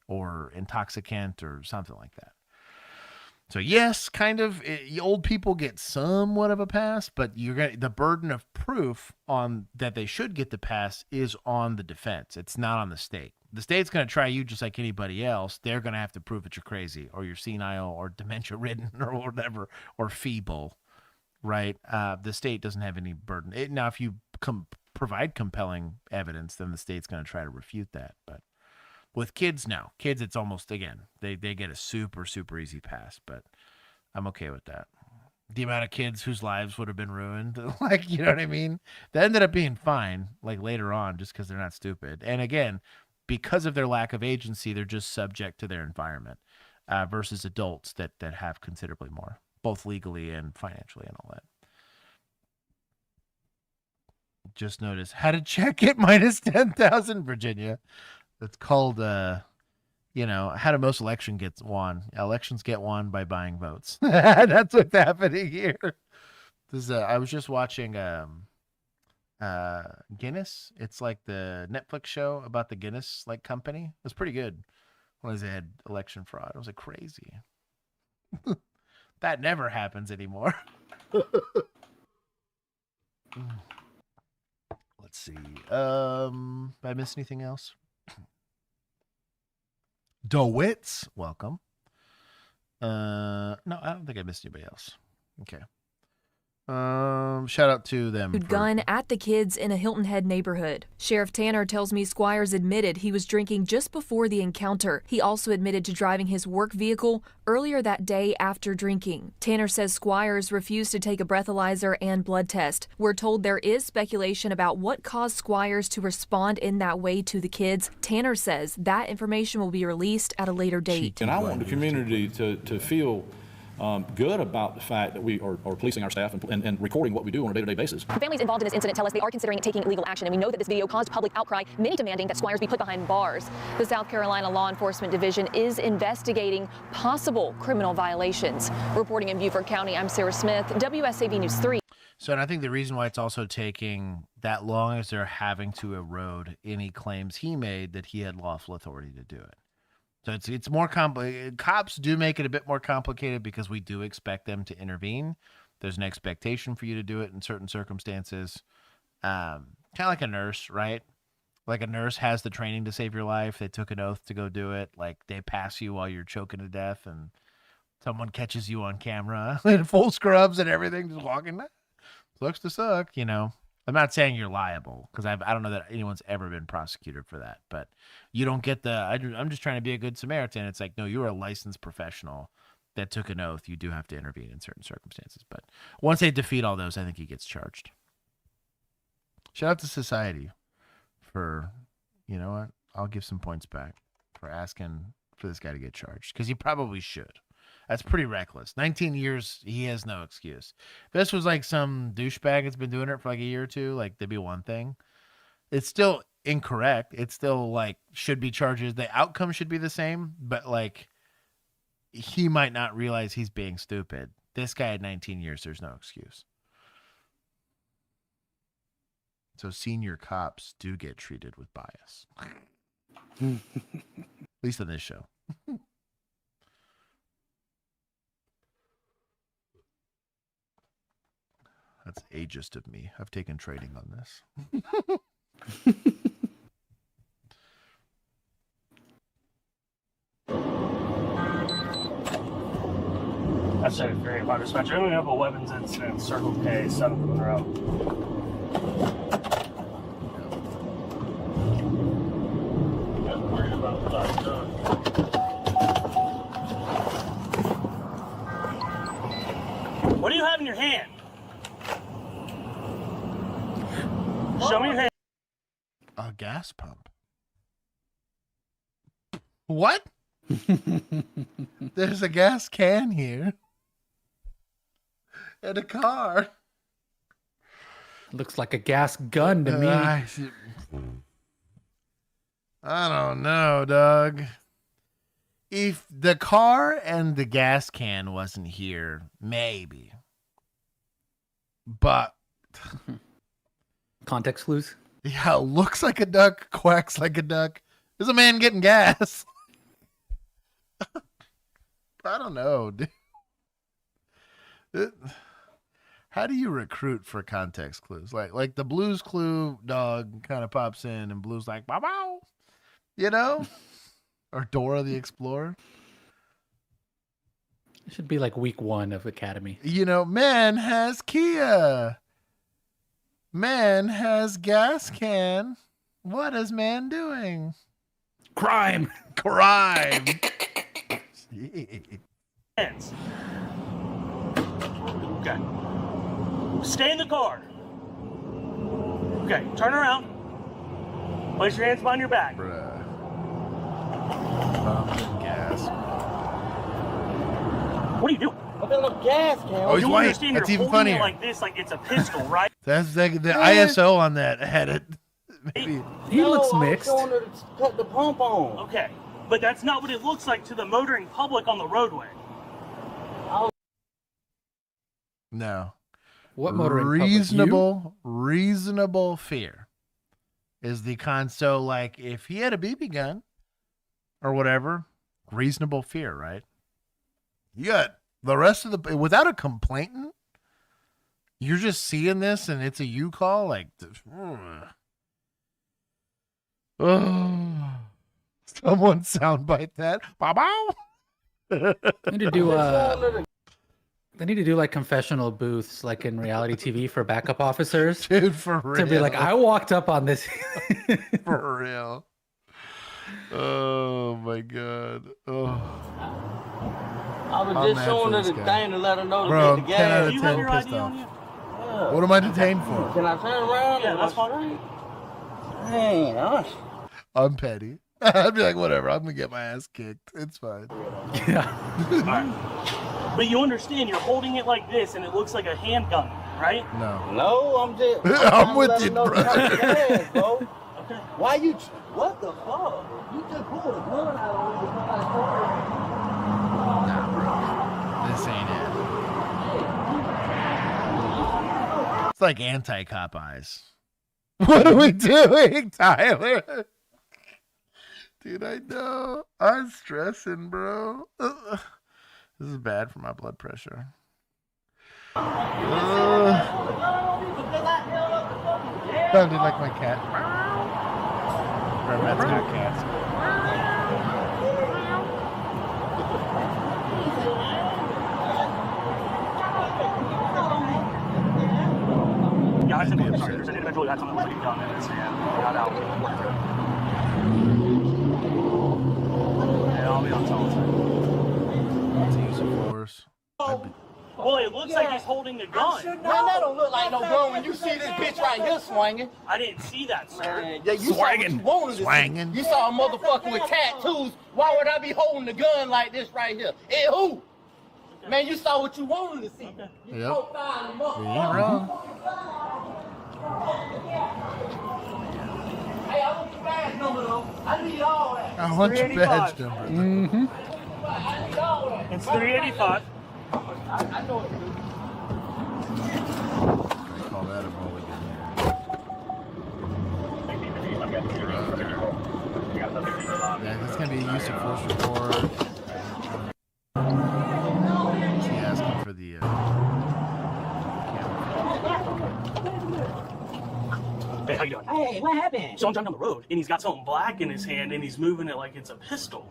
or intoxicant or something like that. So yes, kind of old people get somewhat of a pass, but the burden of proof on that they should get the pass is on the defense. It's not on the state. The state's going to try you just like anybody else. They're going to have to prove that you're crazy or you're senile or dementia-ridden or whatever, or feeble, right? The state doesn't have any burden. Now, if you provide compelling evidence, then the state's going to try to refute that. But with kids, no. Kids, it's almost, again, they get a super, super easy pass, but I'm okay with that. The amount of kids whose lives would have been ruined, like, you know what I mean? That ended up being fine, like, later on, just because they're not stupid. And again, because of their lack of agency, they're just subject to their environment versus adults that have considerably more, both legally and financially and all that. Just notice how to check it minus 10,000, Virginia. It's called, how do most elections get won? Elections get won by buying votes. That's what's happening here. I was just watching Guinness. It's like the Netflix show about the Guinness company. It was pretty good. When they had election fraud, it was like crazy. That never happens anymore. Let's see. Did I miss anything else? DeWitt's, welcome. No, I don't think I missed anybody else. Okay. Shout out to them. Gun at the kids in a Hilton Head neighborhood. Sheriff Tanner tells me Squires admitted he was drinking just before the encounter. He also admitted to driving his work vehicle earlier that day after drinking. Tanner says Squires refused to take a breathalyzer and blood test. We're told there is speculation about what caused Squires to respond in that way to the kids. Tanner says that information will be released at a later date. And I want the community to feel good about the fact that we are policing our staff and recording what we do on a day-to-day basis. The families involved in this incident tell us they are considering taking legal action, and we know that this video caused public outcry, many demanding that Squires be put behind bars. The South Carolina Law Enforcement Division is investigating possible criminal violations. Reporting in Beaufort County, I'm Sarah Smith, WSAV News 3. So, and I think the reason why it's also taking that long is they're having to erode any claims he made that he had lawful authority to do it. So it's more complicated. Cops do make it a bit more complicated because we do expect them to intervene. There's an expectation for you to do it in certain circumstances. Kind of like a nurse, right? Like a nurse has the training to save your life. They took an oath to go do it. Like they pass you while you're choking to death and someone catches you on camera in full scrubs and everything, just walking. Looks to suck, I'm not saying you're liable because I don't know that anyone's ever been prosecuted for that, but you don't get I'm just trying to be a good Samaritan. It's like, no, you're a licensed professional that took an oath. You do have to intervene in certain circumstances. But once they defeat all those, I think he gets charged. Shout out to society for, you know what? I'll give some points back for asking for this guy to get charged because he probably should. That's pretty reckless. 19 years, he has no excuse. If this was like some douchebag that's been doing it for like a year or two, like there'd be one thing. It's still incorrect. It's still like should be charges. The outcome should be the same, but like he might not realize he's being stupid. This guy at 19 years, there's no excuse. So senior cops do get treated with bias. At least on this show. That's ageist of me. I've taken training on this. That's a very hard dispatcher. Only have a weapons incident, Circle K, 7th Monroe. What do you have in your hand? Show me your hand. A gas pump. What? There's a gas can here. And a car. Looks like a gas gun to me. I don't know, Doug. If the car and the gas can wasn't here, maybe. But context clues? Yeah, looks like a duck, quacks like a duck. There's a man getting gas. I don't know, dude. How do you recruit for context clues? Like the Blue's Clue dog kind of pops in and Blue's like, bow bow, you know? Or Dora the Explorer. It should be like week 1 of Academy. You know, man has Kia. Man has gas can. What is man doing? Crime. Crime. Hands. Okay. Stay in the car. Okay, turn around. Place your hands behind your back. Bruh. Pumping gas. What are you doing? I'm filling up gas can. Oh, he's you white. understand That's you're even holding funnier. it like this, like it's a pistol, right? That's the ISO on that had it. Maybe. He looks mixed. I'm going to cut the pump on. Okay, but that's not what it looks like to the motoring public on the roadway. No. What motoring reasonable fear is the so like if he had a BB gun or whatever, reasonable fear, right? You got the rest of the without a complainant, you're just seeing this and it's a you call like someone soundbite that. Bow bow. They need to do like confessional booths like in reality TV for backup officers. Dude, for real. To be like, I walked up on this. For real. Oh my God. Oh. I was just showing her the thing to let her know Bro, to get the 10 out gas. of 10 pissed off. Yeah. What am I detained for? Can I turn around? Yeah, that's fine. Dang, gosh. I'm petty. I'd be like, whatever. I'm going to get my ass kicked. It's fine. Yeah. All right. But you understand you're holding it like this and it looks like a handgun, right? No, I'm just. I'm with you, bro. Gas, bro. Okay. Why you? What the fuck? You just pulled a gun out on me. Nah, bro. This ain't it. It's like anti-cop eyes. What are we doing, Tyler? Dude, I know. I'm stressing, bro. This is bad for my blood pressure. Sounded like my cat. Or Matt's got cats. Yeah, I said, sorry, there's an Essentially, that's when it was a gun in his hand. Got out with it. Yeah, I'll be on telephone. It's use of force. Well, it looks like he's holding the gun. Man, that don't look like no gun when you see this bitch right here swinging. I didn't see that, sir. Man, yeah, you Swanging. You saw a motherfucker with tattoos. Why would I be holding the gun like this right here? Hey, who? Man, you saw what you wanted to see. You Yep. profiled him up. You ain't wrong. Hey, I want your badge number though. I need all that. I want your badge number. Mm-hmm. I need all that. It's 385. I know what to do. Call that a mulligan. Yeah, that's gonna be a use of force report. Is he asking for the Hey, how you doing? Hey, what happened? So I'm driving down the road, and he's got something black in his hand, and he's moving it like it's a pistol.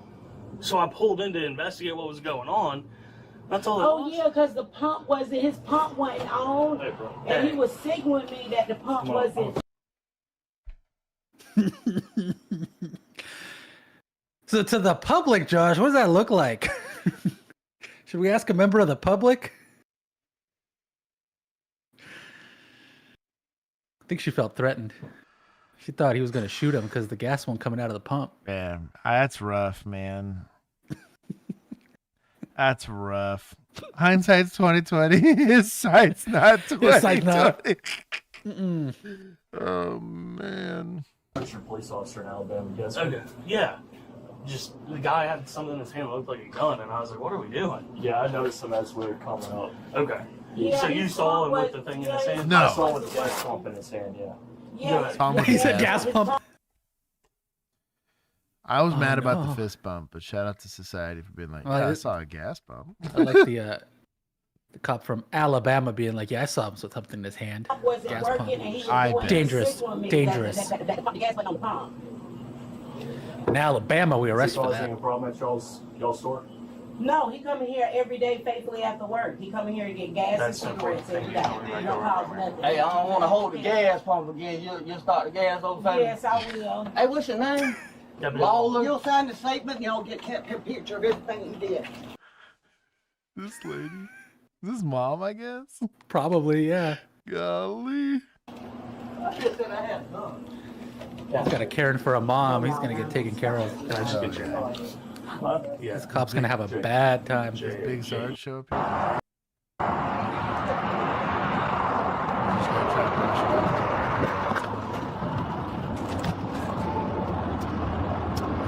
So I pulled in to investigate what was going on. That's all it was. Yeah, because the pump wasn't, his pump wasn't on, Hey, bro. and he was signaling me that the pump wasn't. So to the public, Josh, what does that look like? Should we ask a member of the public? I think she felt threatened. She thought he was going to shoot him because the gas won't coming out of the pump. Man, that's rough, man. That's rough. Hindsight's 2020. His sight's not 2020. Oh man. You're a police officer in Alabama, yes. Okay. Yeah. Just the guy had something in his hand that looked like a gun, and I was like, "What are we doing?" Yeah, I noticed him as we were coming up. Okay. Yeah, so you saw him with the thing in his hand? No. I saw him with the gas pump in his hand. Yeah. Yeah. Tom with He the said gas pump. I was mad about no. the fist bump, but shout out to society for being like, Well, yeah, I it- saw a gas bump. I like the cop from Alabama being like, "Yeah, I saw him with something in his hand." Wasn't Gas working, pump. and he was I doing bet. Dangerous. signaling me Dangerous. That the gas wasn't on the pump. In Alabama, we arrest for causing that. a problem at y'all's store? No, he coming here every day faithfully after work. He coming here to get gas That's and cigarettes every day. He don't cause nothing. Hey, I don't want to hold the gas pump again. You'll start the gas over there. Yes, I will. Hey, what's your name? Lawler. You'll sign the statement and you'll get kept a picture of everything he did. This lady. Is this mom, I guess? Probably, yeah. Golly. I just said I had none. He's got a caring for a mom. He's gonna get taken care of. Can I just get your Yeah. This cop's gonna have a bad time. Big Sarge show up here. Just gotta try to brush it off.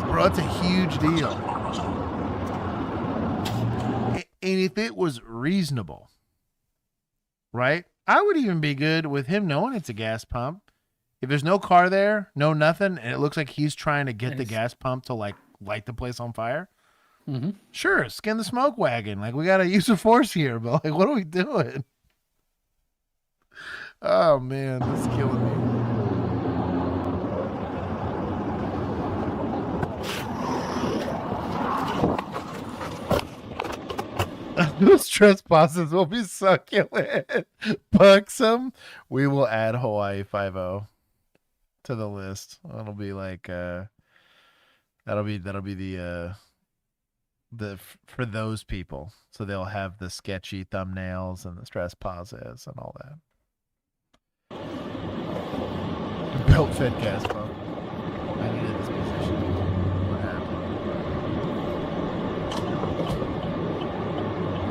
Bro, it's a huge deal. And if it was reasonable, right? I would even be good with him knowing it's a gas pump. If there's no car there, no nothing, and it looks like he's trying to get the gas pump to like light the place on fire. Mm-hmm. Sure, skin the smoke wagon. Like, we got to use of force here, but like, what are we doing? Oh man, this is killing me. Those trespassers will be succulent. Buxom. We will add Hawaii 5-0 to the list. That'll be like that'll be the for those people. So they'll have the sketchy thumbnails and the stress pauses and all that. Belt fed gas pump. I needed this position. What happened?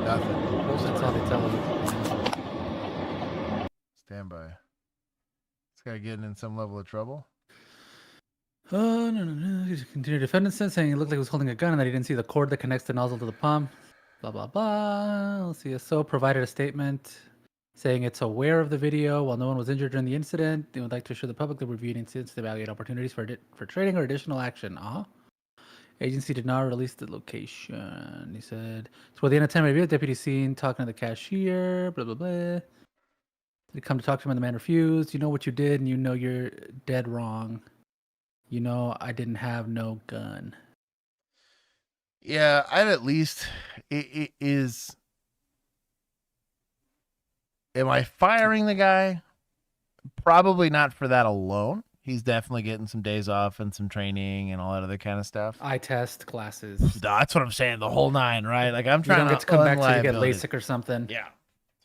Nothing. That's all they tell him. Stand by. This guy getting in some level of trouble. Oh, no. He continued defendant said, saying he looked like he was holding a gun and that he didn't see the cord that connects the nozzle to the pump. Blah, blah, blah. CSO provided a statement saying it's aware of the video. While no one was injured during the incident, they would like to assure the public that reviewing incidents to evaluate opportunities for training or additional action. Agency did not release the location. He said, so at the end of time review, deputy seen talking to the cashier, blah, blah, blah. Did he come to talk to him and the man refused? You know what you did and you know you're dead wrong. You know, I didn't have no gun. Yeah, I'd at least it is. Am I firing the guy? Probably not for that alone. He's definitely getting some days off and some training and all that other kind of stuff. Eye test classes. That's what I'm saying. The whole nine, right? Like I'm You trying don't to get to come back till you get unliability. LASIK or something. Yeah.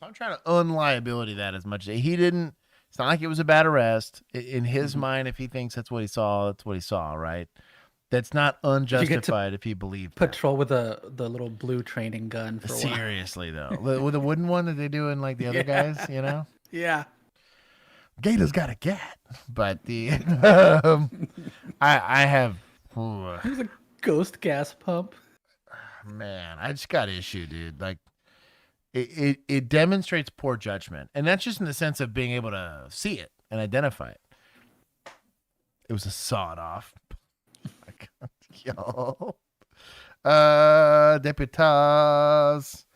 So I'm trying to unliability that as much. He didn't. It's not like it was a bad arrest. In his mind, if he thinks that's what he saw, that's what he saw, right? That's not unjustified if he believed that. Patrol with the little blue training gun for a while. Seriously though, with the wooden one that they do in like the other guys, you know. Yeah. Gato's got a gat, but the I have. It was a ghost gas pump. Man, I just got issue, dude. Like it demonstrates poor judgment, and that's just in the sense of being able to see it and identify it. It was a sawed off. Yo, deputies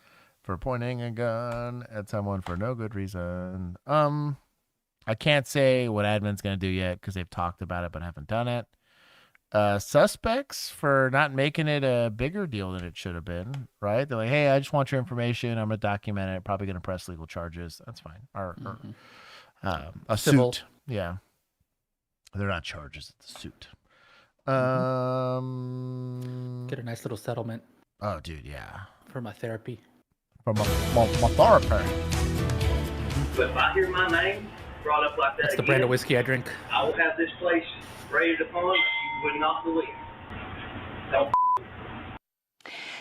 for pointing a gun at someone for no good reason. I can't say what admin's going to do yet because they've talked about it but haven't done it. Suspects for not making it a bigger deal than it should have been, right? They're like, hey, I just want your information. I'm going to document it. Probably going to press legal charges. That's fine. Or a Civil. suit. Yeah. They're not charges. It's a suit. Get a nice little settlement. Oh, dude, yeah. For my therapy. For my therapy. But if I hear my name brought up like that That's the brand of whiskey I drink. I will have this place raided upon. You would not believe. Don't.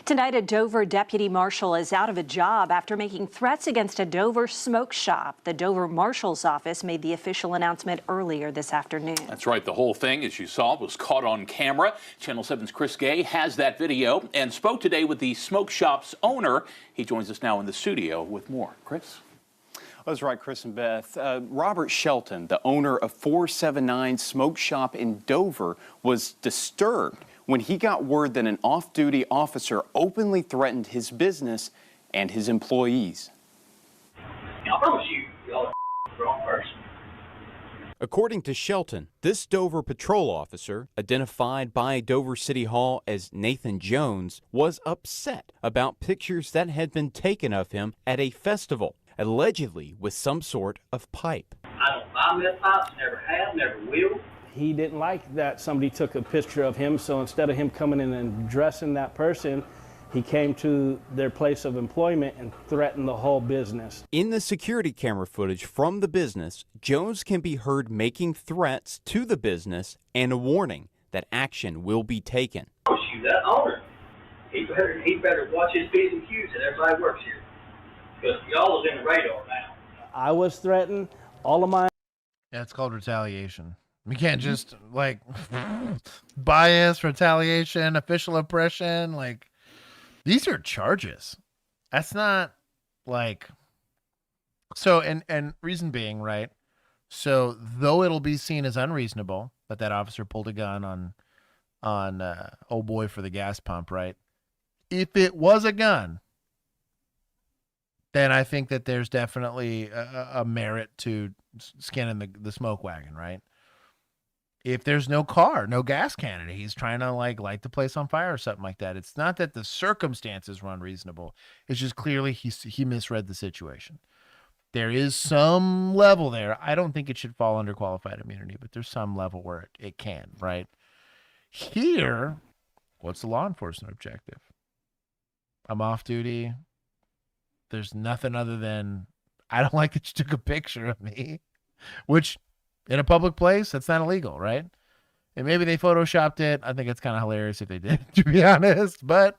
Tonight, a Dover deputy marshal is out of a job after making threats against a Dover smoke shop. The Dover marshal's office made the official announcement earlier this afternoon. That's right. The whole thing, as you saw, was caught on camera. Channel 7's Chris Gay has that video and spoke today with the smoke shop's owner. He joins us now in the studio with more. Chris? That's right, Chris and Beth. Robert Shelton, the owner of 479 Smoke Shop in Dover, was disturbed when he got word that an off-duty officer openly threatened his business and his employees. I promise you, y'all are the wrong person. According to Shelton, this Dover patrol officer, identified by Dover City Hall as Nathan Jones, was upset about pictures that had been taken of him at a festival, allegedly with some sort of pipe. I don't buy meth pipes, never have, never will. He didn't like that somebody took a picture of him, so instead of him coming in and dressing that person, he came to their place of employment and threatened the whole business. In the security camera footage from the business, Jones can be heard making threats to the business and a warning that action will be taken. I promise you, that owner, he better watch his P's and Q's and everybody works here. Because y'all is in the radar now. I was threatened. All of my... Yeah, it's called retaliation. We can't just, like, bias, retaliation, official oppression. Like, these are charges. That's not, like... So, and reason being, right? So, though it'll be seen as unreasonable that that officer pulled a gun on old boy for the gas pump, right? If it was a gun, then I think that there's definitely a merit to skinning the smoke wagon, right? If there's no car, no gas can, and he's trying to like light the place on fire or something like that, it's not that the circumstances were unreasonable. It's just clearly he misread the situation. There is some level there. I don't think it should fall under qualified immunity, but there's some level where it can, right? Here, what's the law enforcement objective? I'm off duty. There's nothing other than I don't like that you took a picture of me, which in a public place, that's not illegal, right? And maybe they photoshopped it. I think it's kind of hilarious if they did, to be honest. But,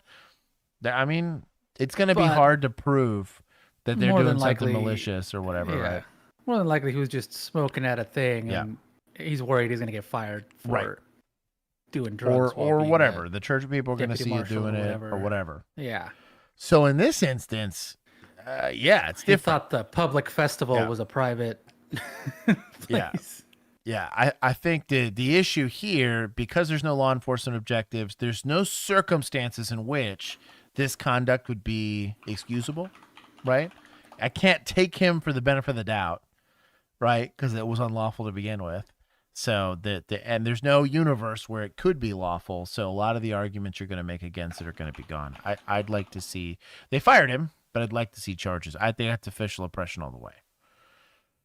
I mean, it's going to be hard to prove that they're doing something malicious or whatever, right? More than likely, he was just smoking at a thing, and he's worried he's going to get fired for doing drugs. Or whatever. The church people are going to see you doing it or whatever. Yeah. So in this instance, it's different. He thought the public festival was a private place. Yeah, I think the issue here, because there's no law enforcement objectives, there's no circumstances in which this conduct would be excusable, right? I can't take him for the benefit of the doubt, right? Because it was unlawful to begin with. So and there's no universe where it could be lawful. So a lot of the arguments you're going to make against it are going to be gone. I'd like to see they fired him, but I'd like to see charges. I think that's official oppression all the way.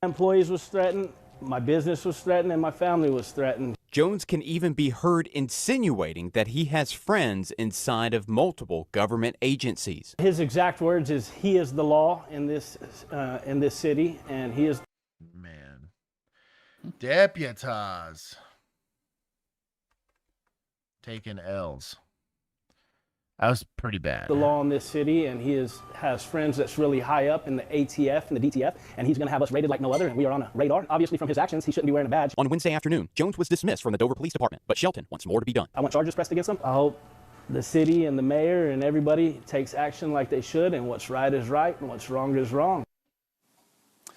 Employees was threatened. My business was threatened and my family was threatened. Jones can even be heard insinuating that he has friends inside of multiple government agencies. His exact words is, "He is the law in this city, and he is." Man, deputies taking L's. That was pretty bad. The law in this city, and he has friends that's really high up in the ATF and the DTF, and he's going to have us rated like no other, and we are on a radar. Obviously, from his actions, he shouldn't be wearing a badge. On Wednesday afternoon, Jones was dismissed from the Dover Police Department, but Shelton wants more to be done. I want charges pressed against him. I hope the city and the mayor and everybody takes action like they should, and what's right is right, and what's wrong is wrong.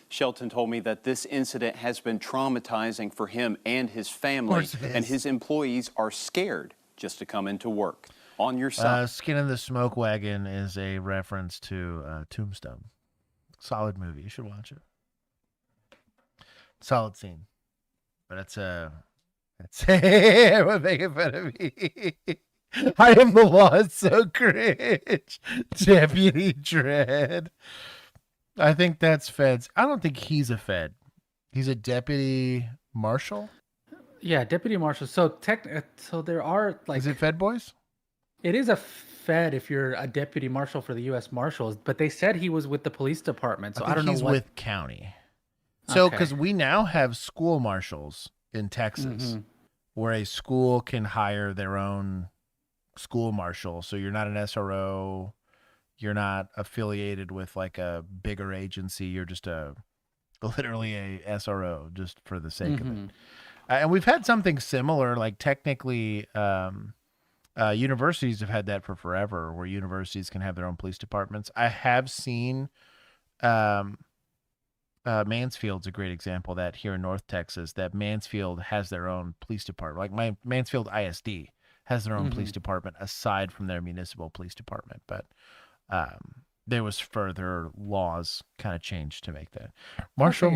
Shelton told me that this incident has been traumatizing for him and his family, and his employees are scared just to come into work. On your side. Skin in the Smoke Wagon is a reference to Tombstone. Solid movie. You should watch it. Solid scene. But it's everyone making fun of me. I am the law. It's so cringe. Deputy Dread. I think that's feds. I don't think he's a fed. He's a deputy marshal. Yeah, deputy marshal. So there are like. Is it Fed Boys? It is a fed if you're a deputy marshal for the U.S. Marshals, but they said he was with the police department, so I don't know he's what. with county. So, because we now have school marshals in Texas, where a school can hire their own school marshal. So you're not an SRO, you're not affiliated with like a bigger agency. You're just literally a SRO, just for the sake of it. And we've had something similar, like technically. Universities have had that for forever, where universities can have their own police departments. I have seen Mansfield's a great example of that here in North Texas, that Mansfield has their own police department. Like Mansfield ISD has their own police department aside from their municipal police department. But there was further laws kind of changed to make that. Marshal.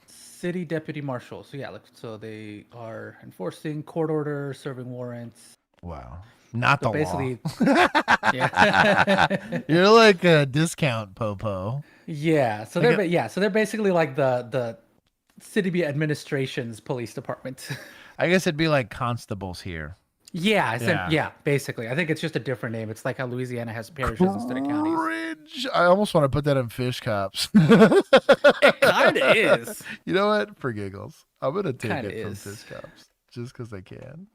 City deputy marshal. So yeah, so they are enforcing court order, serving warrants. Wow. Not the basically, law. Yeah. You're like a discount popo. Yeah. So they're basically like the city administration's police department. I guess it'd be like constables here. Yeah, basically. I think it's just a different name. It's like how Louisiana has parishes instead of counties. I almost want to put that in fish cops. It kind of is. You know what? For giggles. I'm going to take Kinda it from is. fish cops just because I can.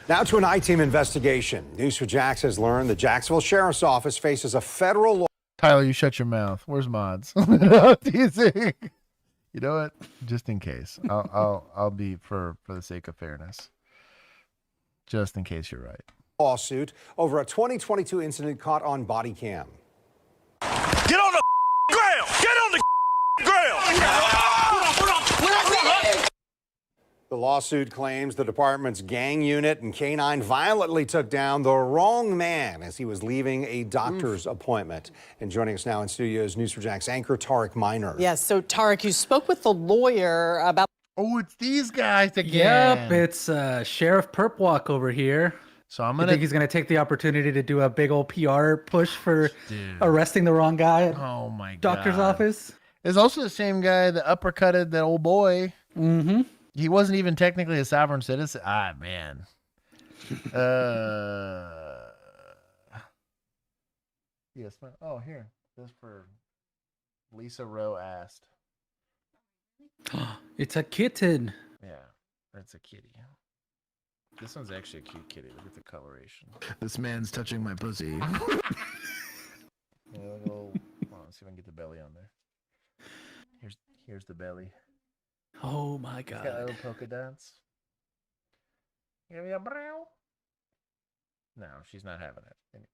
Now to an I-Team investigation. News4Jax has learned the Jacksonville Sheriff's Office faces a federal law. Tyler, you shut your mouth. Where's Mods? I'm teasing. You know what? Just in case, I'll be for the sake of fairness. Just in case you're right. Lawsuit over a 2022 incident caught on body cam. Get on the ground! Get on the ground! The lawsuit claims the department's gang unit and K-9 violently took down the wrong man as he was leaving a doctor's appointment. And joining us now in studio is News4Jax anchor Tarek Miner. Yes, so Tarek, you spoke with the lawyer about. Oh, it's these guys again. Yep, it's Sheriff Perpwalk over here. So I think he's gonna take the opportunity to do a big old PR push for arresting the wrong guy at doctor's office. It's also the same guy that uppercutted that old boy. Mm-hmm. He wasn't even technically a sovereign citizen. Ah, man. Yes. Oh, here. This for Lisa Rowe asked. It's a kitten. Yeah, that's a kitty. This one's actually a cute kitty. Look at the coloration. This man's touching my pussy. Yeah, hold on, see if I can get the belly on there. Here's the belly. Oh my It's got god. little polka dots. Give me a brow. No, she's not having it.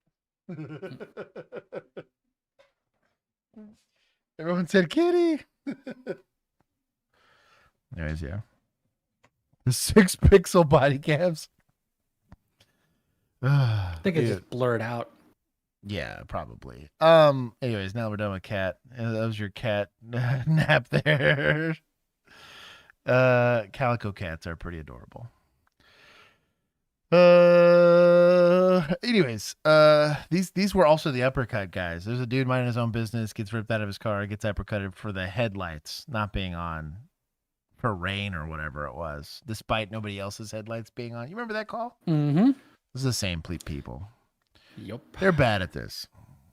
Everyone said kitty. Anyways, yeah. The 6-pixel body cams. I think it's just blurred out. Yeah, probably. Anyways, now we're done with cat. That was your cat nap there. Calico cats are pretty adorable. Anyways, these were also the uppercut guys. There's a dude minding his own business, gets ripped out of his car, gets uppercutted for the headlights not being on for rain or whatever it was, despite nobody else's headlights being on. You remember that call? Mm-hmm. This is the same people. Yep. They're bad at this.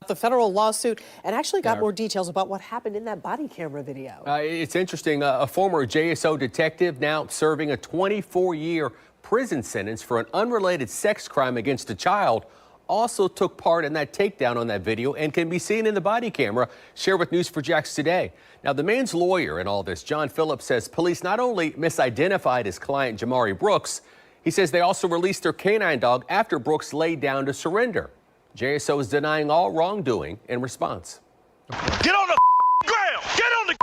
The federal lawsuit and actually got more details about what happened in that body camera video. It's interesting. A former JSO detective now serving a 24-year prison sentence for an unrelated sex crime against a child also took part in that takedown on that video and can be seen in the body camera shared with News4Jax today. Now, the man's lawyer in all this, John Phillips, says police not only misidentified his client, Jamari Brooks, he says they also released their canine dog after Brooks laid down to surrender. JSO is denying all wrongdoing in response. Get on the ground! Get on the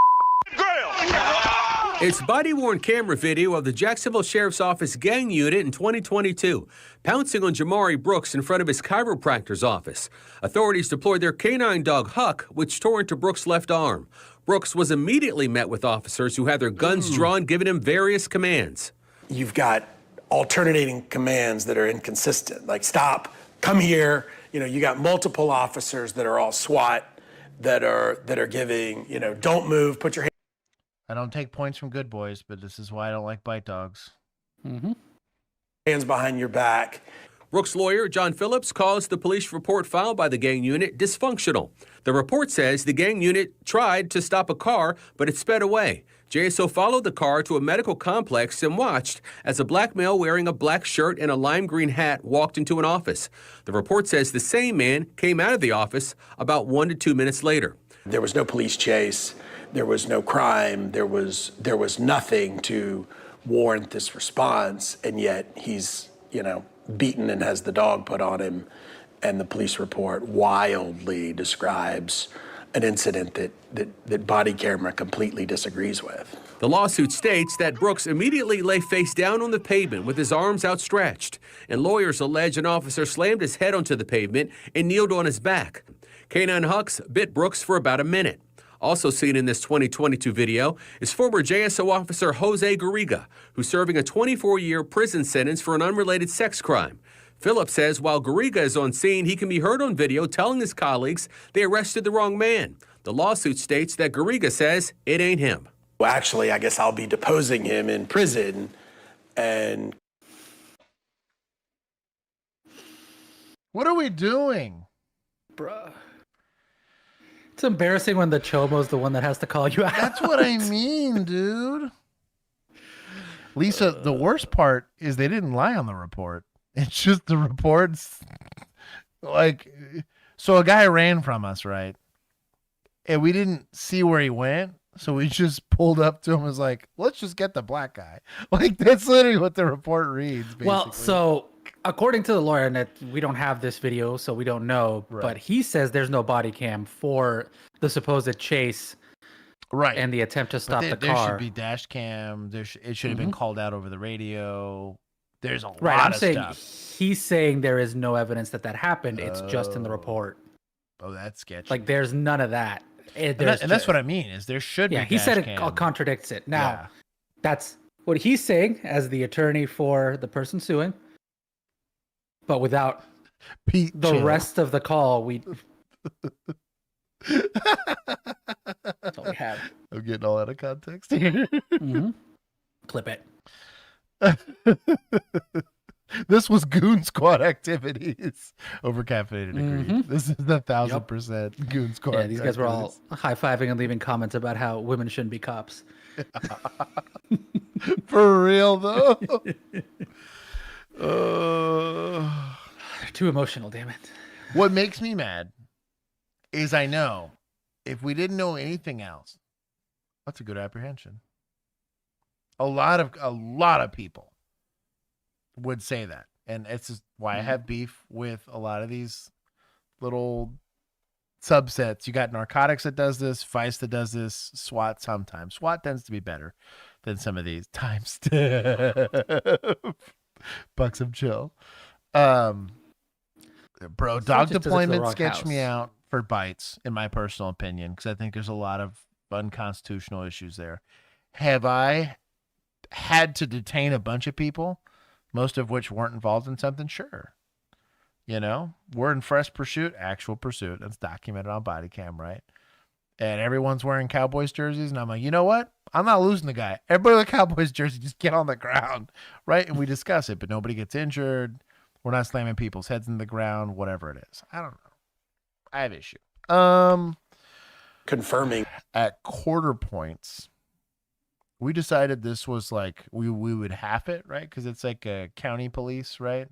ground! It's body-worn camera video of the Jacksonville Sheriff's Office gang unit in 2022, pouncing on Jamari Brooks in front of his chiropractor's office. Authorities deployed their canine dog, Huck, which tore into Brooks' left arm. Brooks was immediately met with officers who had their guns drawn, giving him various commands. You've got alternating commands that are inconsistent, like stop, come here. You know, you got multiple officers that are all SWAT that are giving, you know, don't move, put your hand. I don't take points from good boys, but this is why I don't like bite dogs. Hands behind your back. Brooks' lawyer, John Phillips, calls the police report filed by the gang unit dysfunctional. The report says the gang unit tried to stop a car, but it sped away. JSO followed the car to a medical complex and watched as a black male wearing a black shirt and a lime green hat walked into an office. The report says the same man came out of the office about 1 to 2 minutes later. There was no police chase. There was no crime. There was nothing to warrant this response. And yet he's, you know, beaten and has the dog put on him. And the police report wildly describes an incident that body camera completely disagrees with. The lawsuit states that Brooks immediately lay face down on the pavement with his arms outstretched, and lawyers allege an officer slammed his head onto the pavement and kneeled on his back. Canine Hucks bit Brooks for about a minute. Also seen in this 2022 video is former JSO officer Jose Garriga, who's serving a 24-year prison sentence for an unrelated sex crime. Phillips says while Garriga is on scene, he can be heard on video telling his colleagues they arrested the wrong man. The lawsuit states that Garriga says it ain't him. Well, actually, I guess I'll be deposing him in prison and... What are we doing? Bruh. It's embarrassing when the Chomo's the one that has to call you out. That's what I mean, dude. Lisa, the worst part is they didn't lie on the report. It's just the reports. Like, so a guy ran from us, right? And we didn't see where he went. So we just pulled up to him and was like, let's just get the black guy. Like, that's literally what the report reads, basically. Well, so according to the lawyer, and we don't have this video, so we don't know, but he says there's no body cam for the supposed chase, right, and the attempt to stop the car. There should be dash cam. It should have been called out over the radio. There's a lot I'm of saying stuff. He's saying there is no evidence that happened. It's just in the report. Oh, that's sketchy. Like, there's none of that. And that's what I mean, is there should be Yeah, he dash said cam. it contradicts it. Now, that's what he's saying as the attorney for the person suing. But without Pete the Chill. rest of the call, that's all we have. I'm getting all out of context here. Clip it. This was Goon Squad activities over caffeinated agreed. This is the 1000% Goon Squad. Yeah, these guys were all high-fiving and leaving comments about how women shouldn't be cops. For real, though. Too emotional, damn it. What makes me mad is I know if we didn't know anything else, that's a good apprehension. A lot of people would say that. And it's just why I have beef with a lot of these little subsets. You got narcotics that does this, Vice that does this, SWAT sometimes. SWAT tends to be better than some of these times. Bucks of chill. Bro, dog deployment sketched me out for bites, in my personal opinion, because I think there's a lot of unconstitutional issues there. Have I had to detain a bunch of people, most of which weren't involved in something? Sure. You know, we're in fresh pursuit, actual pursuit. That's documented on body cam, right? And everyone's wearing Cowboys jerseys. And I'm like, you know what? I'm not losing the guy. Everybody with a Cowboys jersey, just get on the ground, right? And we discuss it, but nobody gets injured. We're not slamming people's heads in the ground, whatever it is. I don't know. I have issue. Confirming. At quarter points, we decided this was like, we would half it, right? Because it's like a county police, right?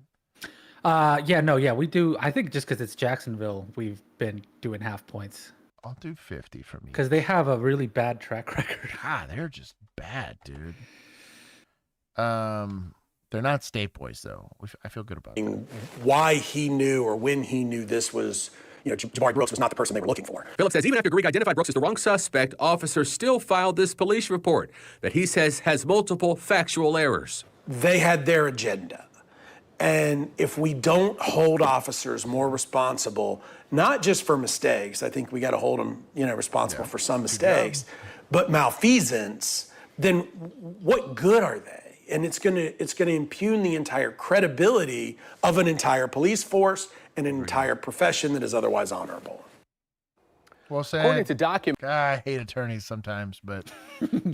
We do. I think just because it's Jacksonville, we've been doing half points. I'll do 50 from you. Because they have a really bad track record. They're just bad, dude. They're not state boys, though. I feel good about that. Why he knew or when he knew this was, Jabari Brooks was not the person they were looking for. Phillips says even after Greek identified Brooks as the wrong suspect, officers still filed this police report that he says has multiple factual errors. They had their agenda. And if we don't hold officers more responsible, not just for mistakes, I think we got to hold them, responsible for some mistakes, but malfeasance, then what good are they? And it's gonna impugn the entire credibility of an entire police force and an entire profession that is otherwise honorable. Well said. According to document, I hate attorneys sometimes, but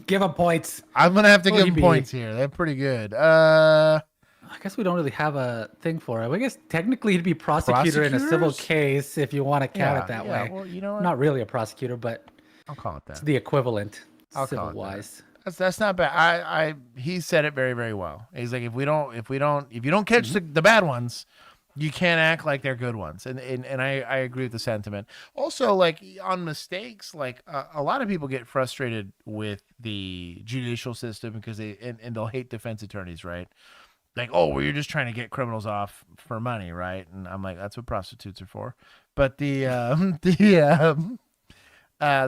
give them points. I'm gonna have to give them points here. They're pretty good. I guess we don't really have a thing for it. I guess technically he'd be prosecutor in a civil case if you want to count it that way. Well, you know what? Not really a prosecutor, but I'll call it that. It's the equivalent, I'll call it civil-wise. That's not bad. He said it very, very well. He's like, if you don't catch the bad ones, you can't act like they're good ones. And I agree with the sentiment. Also, like on mistakes, like a lot of people get frustrated with the judicial system because they'll hate defense attorneys, right? Like, oh, well, you're just trying to get criminals off for money, right? And I'm like, that's what prostitutes are for. But the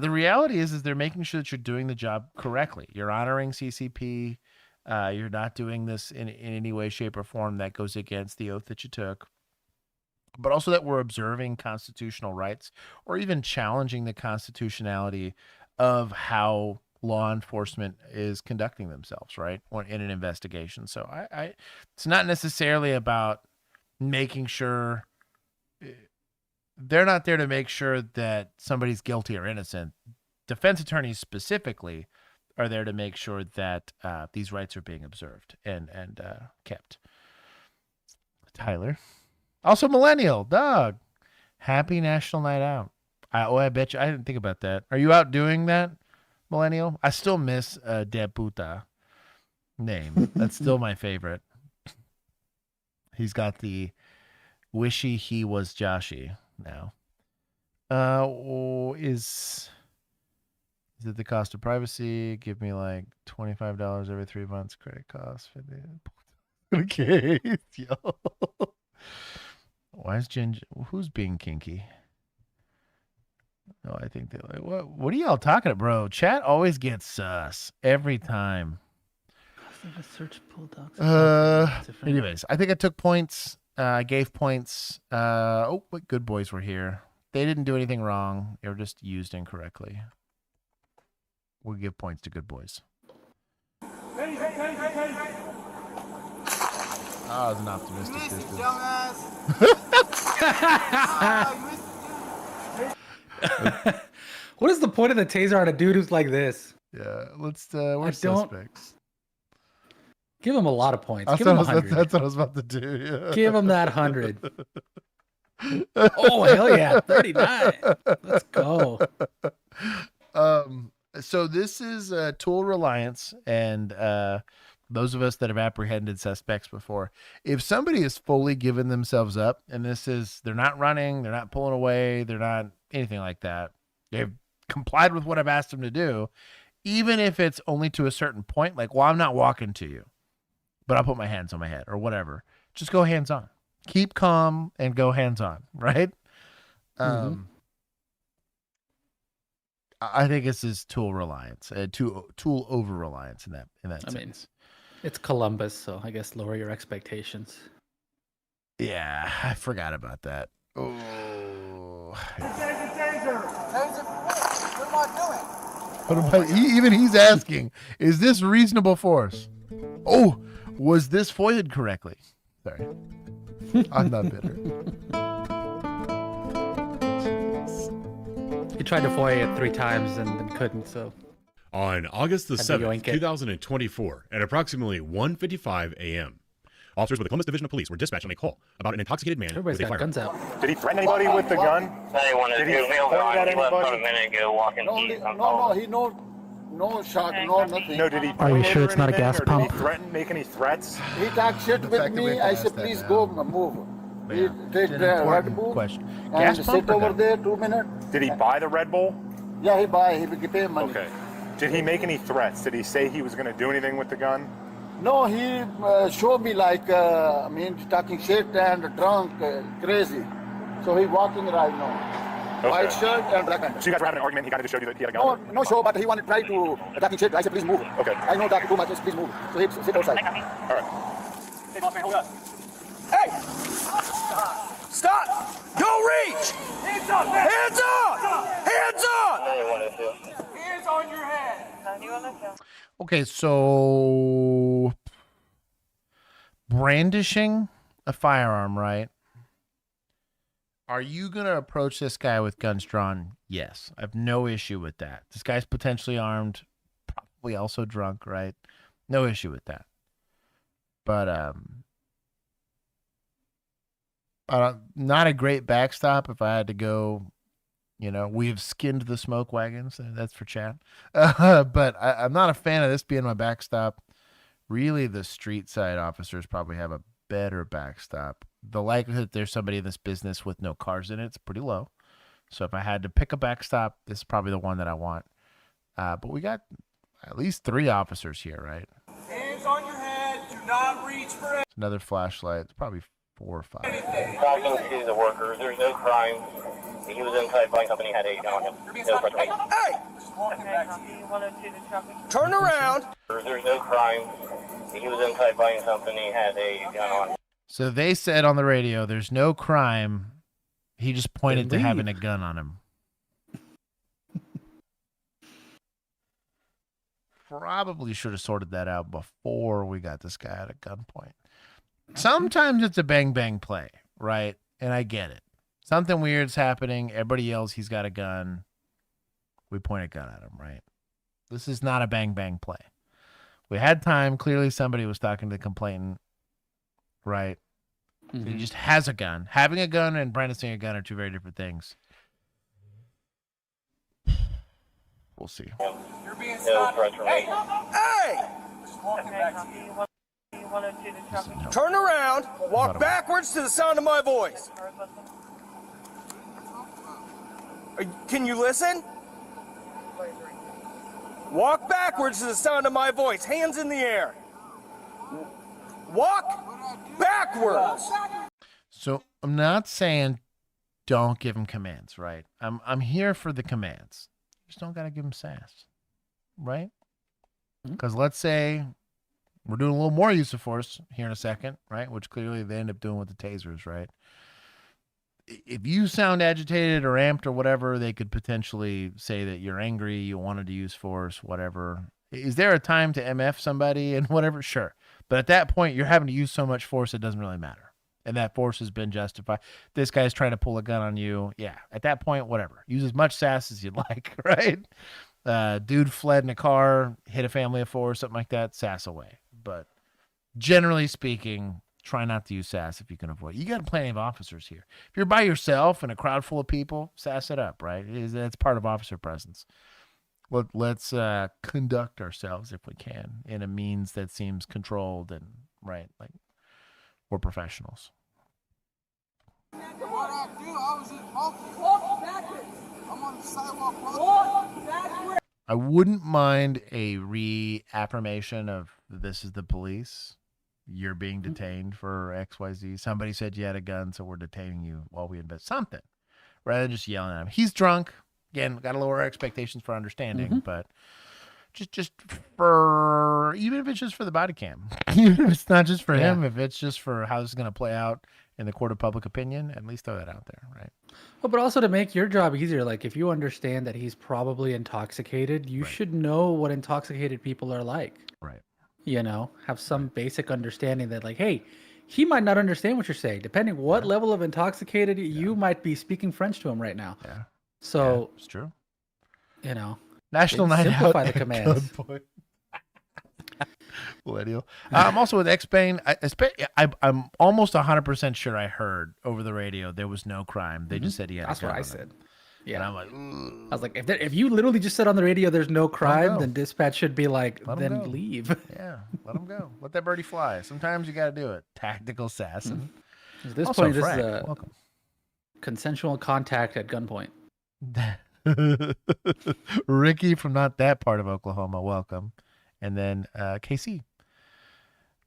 reality is they're making sure that you're doing the job correctly. You're honoring CCP. You're not doing this in any way, shape, or form that goes against the oath that you took. But also that we're observing constitutional rights or even challenging the constitutionality of how law enforcement is conducting themselves, right? Or in an investigation. So it's not necessarily about making sure they're not there to make sure that somebody's guilty or innocent. Defense attorneys specifically are there to make sure that these rights are being observed and kept. Tyler. Also millennial, dog. Happy National Night Out. I bet you, I didn't think about that. Are you out doing that, millennial? I still miss De Puta name. That's still my favorite. He's got the wishy he was Joshy now. Is it the cost of privacy? Give me like $25 every 3 months. Credit cost. Okay. Yo. Why is Ginger? Who's being kinky? No, I think they're like, what are y'all talking about, bro? Chat always gets sus every time. Search bulldogs. Anyways, I think I took points. I gave points. But good boys were here. They didn't do anything wrong. They were just used incorrectly. We'll give points to good boys. I was an optimistic distance. What is the point of the taser on a dude who's like this? Yeah, we're suspects. Give him a lot of points. Give him 100. That's what I was about to do. Yeah. Give him that 100. Oh, hell yeah. 39. Let's go. So this is tool reliance, and those of us that have apprehended suspects before, if somebody has fully given themselves up, and they're not running, they're not pulling away, they're not anything like that, they've complied with what I've asked them to do, even if it's only to a certain point, like, well, I'm not walking to you, but I'll put my hands on my head or whatever. Just go hands on. Keep calm and go hands on, right? I think this is tool reliance, tool over reliance in that sense. Mean, it's Columbus, so I guess lower your expectations. Yeah, I forgot about that. Oh. What am I, even he's asking, is this reasonable force? Oh, was this FOIA'd correctly? Sorry. I'm not bitter. He tried to FOIA it 3 times and then couldn't, so. On August the Had to 7th, yoink it. 2024, at approximately 1:55 a.m., officers with the Columbus Division of Police were dispatched on a call about an intoxicated man Everybody's with a got firearm. guns out. Did he threaten anybody with the gun? Did he point at anybody? No shot, no nothing. No, did he Are you point sure or it's not a anything, gas or pump? Did he threaten, make any threats? He talked shit The with fact that we me. I passed said, that please now. go move. He Yeah. take An the Red important Bull question. and Gas pump sit or over gun? there 2 minutes. Did he buy the Red Bull? Yeah, he buy. He pay money. Okay. Did he make any threats? Did he say he was going to do anything with the gun? No, he showed me like, talking shit and drunk, crazy. So he walking right now. Okay. White shirt and black pants. So you guys were having an argument. He kind of just showed you that he had a gun. No show, but he wanted to try to talking shit. I said, please move. Okay. I know talking too much. Please move. So he sit outside. All right. Hey, boss man, hold up. Hey! Stop! Don't reach! Hands up, man! Hands up! Hands up! Hands on your head. Okay, so brandishing a firearm, right? Are you going to approach this guy with guns drawn? Yes. I have no issue with that. This guy's potentially armed, probably also drunk, right? No issue with that. But not a great backstop if I had to go, we have skinned the smoke wagons. That's for Chad. But I'm not a fan of this being my backstop. Really, the street side officers probably have a better backstop. The likelihood that there's somebody in this business with no cars in it's pretty low. So if I had to pick a backstop, this is probably the one that I want. But we got at least 3 officers here, right? Hands on your head. Do not reach for it. Another flashlight. It's probably 4 or 5. Talking to the workers, there's no crime. He was inside buying something, he had a gun on him. No question. Hey! Turn around! There's no crime. He was inside buying something, he had a gun on him. So they said on the radio, there's no crime. He just pointed to having a gun on him. Probably should have sorted that out before we got this guy at a gunpoint. Sometimes it's a bang-bang play, right? And I get it. Something weird's happening. Everybody yells he's got a gun. We point a gun at him, right? This is not a bang-bang play. We had time. Clearly somebody was talking to the complainant, right? Mm-hmm. He just has a gun. Having a gun and brandishing a gun are 2 very different things. We'll see. You're being No threats from me. Hey! Turn around, walk backwards to the sound of my voice. Can you listen? Walk backwards to the sound of my voice. Hands in the air. Walk backwards. So I'm not saying don't give him commands, right? I'm here for the commands. You just don't got to give him sass, right? Because let's say we're doing a little more use of force here in a second, right? Which clearly they end up doing with the tasers, right? If you sound agitated or amped or whatever, they could potentially say that you're angry, you wanted to use force, whatever. Is there a time to MF somebody and whatever? Sure. But at that point, you're having to use so much force, it doesn't really matter. And that force has been justified. This guy's trying to pull a gun on you. Yeah. At that point, whatever. Use as much sass as you'd like, right? Dude fled in a car, hit a family of 4, something like that, sass away. But generally speaking, try not to use sass if you can avoid it. You got plenty of officers here. If you're by yourself in a crowd full of people, sass it up, right? That's part of officer presence. Let's conduct ourselves, if we can, in a means that seems controlled and right, like we're professionals. What I do, I was just walk backwards. I'm on the sidewalk walk backwards. I wouldn't mind a reaffirmation of this is the police. You're being detained for XYZ. Somebody said you had a gun, so we're detaining you while we invest something. Rather than just yelling at him. He's drunk. Again, got to lower our expectations for understanding, but just for, even if it's just for the body cam, even if it's not just for him, if it's just for how this is going to play out in the court of public opinion, at least throw that out there, right? Well, but also to make your job easier, like if you understand that he's probably intoxicated, you should know what intoxicated people are like. Right. You know, have some basic understanding that like, hey, he might not understand what you're saying. Depending what level of intoxicated you might be speaking French to him right now. Yeah. So it's true. You know, National maybe Night simplify Out the at commands. gunpoint. Millennial. I'm also with X-Bane. I'm almost 100% sure I heard over the radio there was no crime. They just said he had That's a gun what I on said. him. Yeah. And I'm like, I was like, if you literally just said on the radio there's no crime, go. then dispatch should be like, Let 'em then go. leave. Yeah, let him go. Let that birdie fly. Sometimes you got to do it. Tactical assassin. At this Also, point, this Frank, is a welcome. consensual contact at gunpoint. Ricky from not that part of Oklahoma, welcome. And then KC.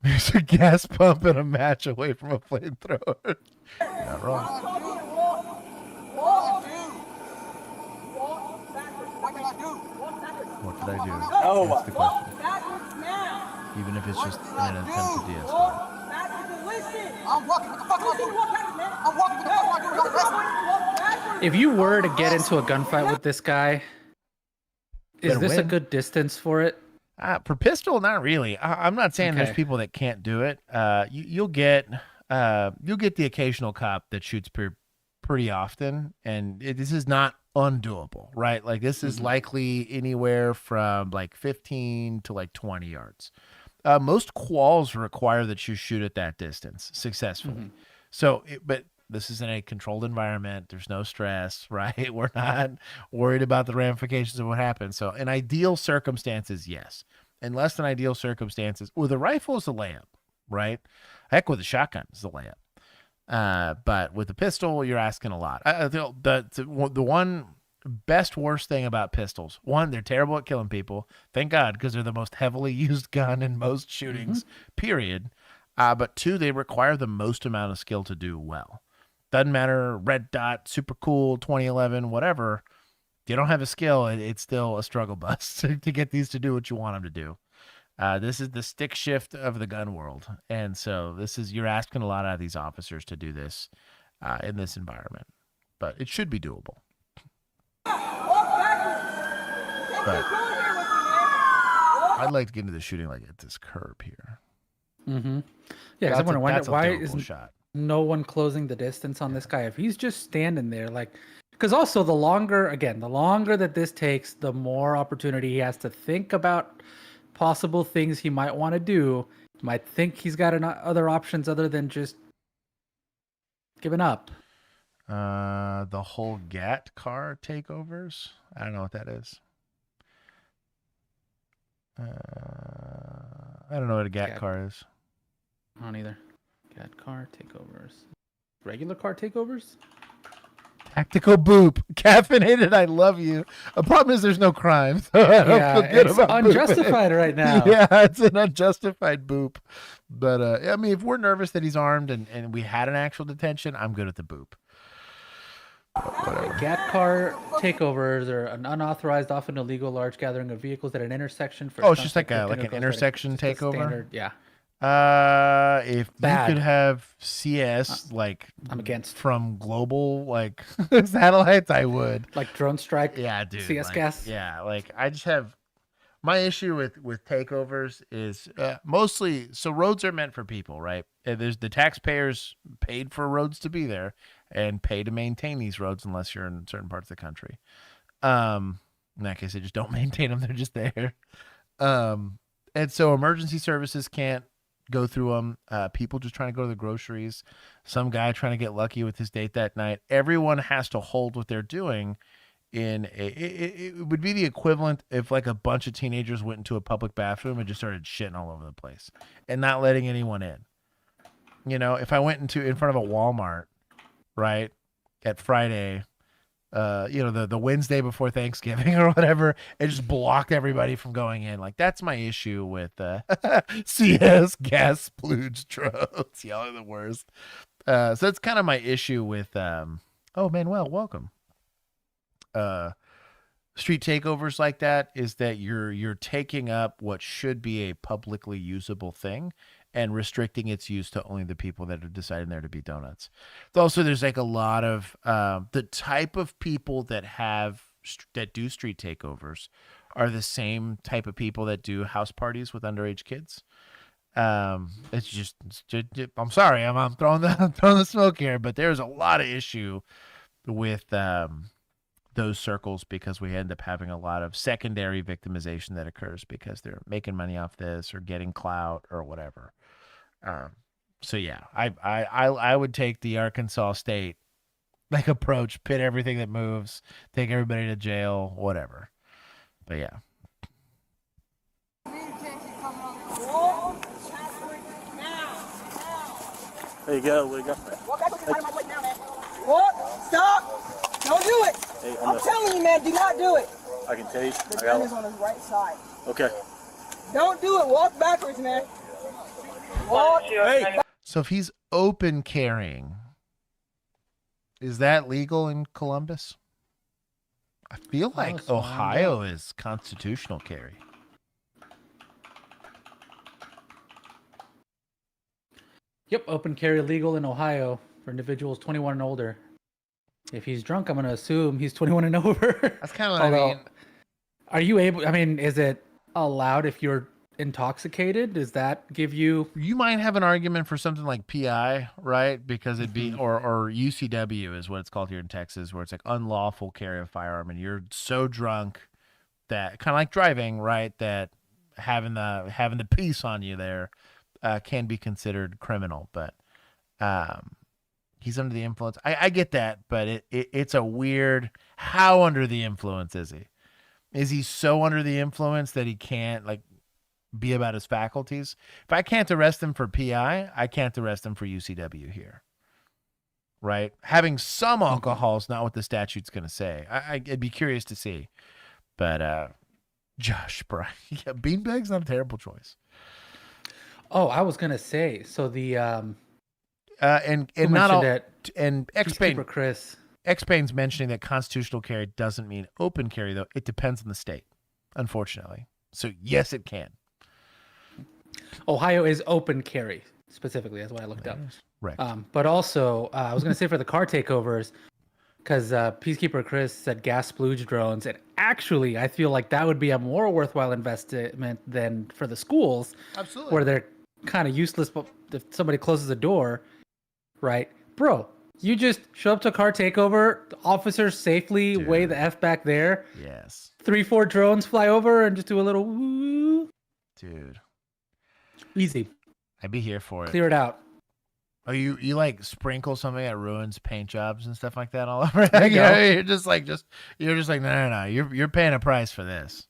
There's a gas pump and a match away from a flamethrower. Not wrong. What did I do? That's the question. Even if it's just in an attempt to de-escalate. If you were to get into a gunfight with this guy, is Better this a win. good distance for it? For pistol, not really. I'm not saying there's Okay. people that can't do it. You'll get the occasional cop that shoots pretty often, and this is not undoable, right? Like this is likely anywhere from like 15 to like 20 yards. Most quals require that you shoot at that distance successfully. So, but this is in a controlled environment. There's no stress, right? We're not worried about the ramifications of what happens. So, in ideal circumstances, yes. In less than ideal circumstances, with a rifle, it's a layup, right? Heck, with a shotgun, it's a layup. But with a pistol, you're asking a lot. The one best worst thing about pistols, one, they're terrible at killing people. Thank God, because they're the most heavily used gun in most shootings, period. But two, they require the most amount of skill to do well. Doesn't matter, red dot, super cool, 2011, whatever. If you don't have a skill, it's still a struggle bus to get these to do what you want them to do. This is the stick shift of the gun world. And so you're asking a lot out of these officers to do this in this environment. But it should be doable. But I'd like to get into the shooting like at this curb here. Mm-hmm. Yeah, because I'm wondering why doable isn't shot. no one closing the distance on this guy? If he's just standing there, like, because also the longer that this takes, the more opportunity he has to think about possible things he might want to do. He might think he's got other options other than just giving up. The whole GAT car takeovers. I don't know what that is. I don't know what a GAT car is. I don't either. GAT car takeovers. Regular car takeovers? Tactical boop. Caffeinated, I love you. The problem is there's no crime. So I don't Yeah, feel good it's about unjustified booping. right now. Yeah, it's an unjustified boop. But, I mean, if we're nervous that he's armed and we had an actual detention, I'm good at the boop. GAT car takeovers are an unauthorized, often illegal, large gathering of vehicles at an intersection. For Oh, it's just stunts like that an goes intersection just a takeover? standard- yeah. If Bad. you could have CS I'm against from global like satellites, I would. Like drone strike. Yeah, dude. CS like, gas. Yeah, like I just have my issue with takeovers is mostly so roads are meant for people, right? There's the taxpayers paid for roads to be there and pay to maintain these roads unless you're in certain parts of the country. In that case, they just don't maintain them; they're just there. And so emergency services can't go through them. People just trying to go to the groceries. Some guy trying to get lucky with his date that night. Everyone has to hold what they're doing. It would be the equivalent if like a bunch of teenagers went into a public bathroom and just started shitting all over the place and not letting anyone in. You know, if I went in front of a Walmart, right, at Friday, the Wednesday before Thanksgiving or whatever, it just blocked everybody from going in. Like that's my issue with CS gas splooge drones. Y'all are the worst. So that's kind of my issue with oh Manuel, welcome. Street takeovers like that is that you're taking up what should be a publicly usable thing and restricting its use to only the people that are deciding there to be donuts. Also, there's like a lot of the type of people that do street takeovers are the same type of people that do house parties with underage kids. It's just I'm sorry, I'm throwing the smoke here, but there's a lot of issue with those circles because we end up having a lot of secondary victimization that occurs because they're making money off this or getting clout or whatever. So yeah, I would take the Arkansas State like approach, pit everything that moves, take everybody to jail, whatever. But yeah. There you go. There you go. What? Stop! Don't do it! Hey, I'm telling you, man, do not do it. I can tell you. The gun is on his right side. Okay. Don't do it. Walk backwards, man. Walk. Hey. So if he's open carrying, is that legal in Columbus? I feel like Ohio is constitutional carry. Yep, open carry legal in Ohio for individuals 21 and older. If he's drunk, I'm going to assume he's 21 and over. That's kind of what I mean. Are you able, I mean, is it allowed if you're intoxicated? Does that give you... You might have an argument for something like PI, right? Because it'd be, or UCW is what it's called here in Texas, where it's like unlawful carry of firearm, and you're so drunk that, kind of like driving, right, that having the piece on you there can be considered criminal. But he's under the influence. I get that, but it's a weird, how under the influence is he? Is he so under the influence that he can't like be about his faculties? If I can't arrest him for PI, I can't arrest him for UCW here. Right? Having some alcohol is not what the statute's going to say. I'd be curious to see. But Josh, Brian, yeah, beanbag's not a terrible choice. Oh, I was going to say, so the and not all that and Peacekeeper Chris X-Pain's mentioning that constitutional carry doesn't mean open carry, though. It depends on the state, unfortunately. So, yes, it can. Ohio is open carry, specifically. That's what I looked up. Right. But also, I was going to say for the car takeovers, because Peacekeeper Chris said gas splooge drones. And actually, I feel like that would be a more worthwhile investment than for the schools. Absolutely. Where they're kind of useless, but if somebody closes the door, right? Bro, you just show up to a car takeover, the officers safely weigh the F back there. Yes. 3-4 drones fly over and just do a little woo. Dude. Easy. I'd be here for it. Clear it out. Oh, you like sprinkle something that ruins paint jobs and stuff like that all over? There you go. You're just like no. You're paying a price for this.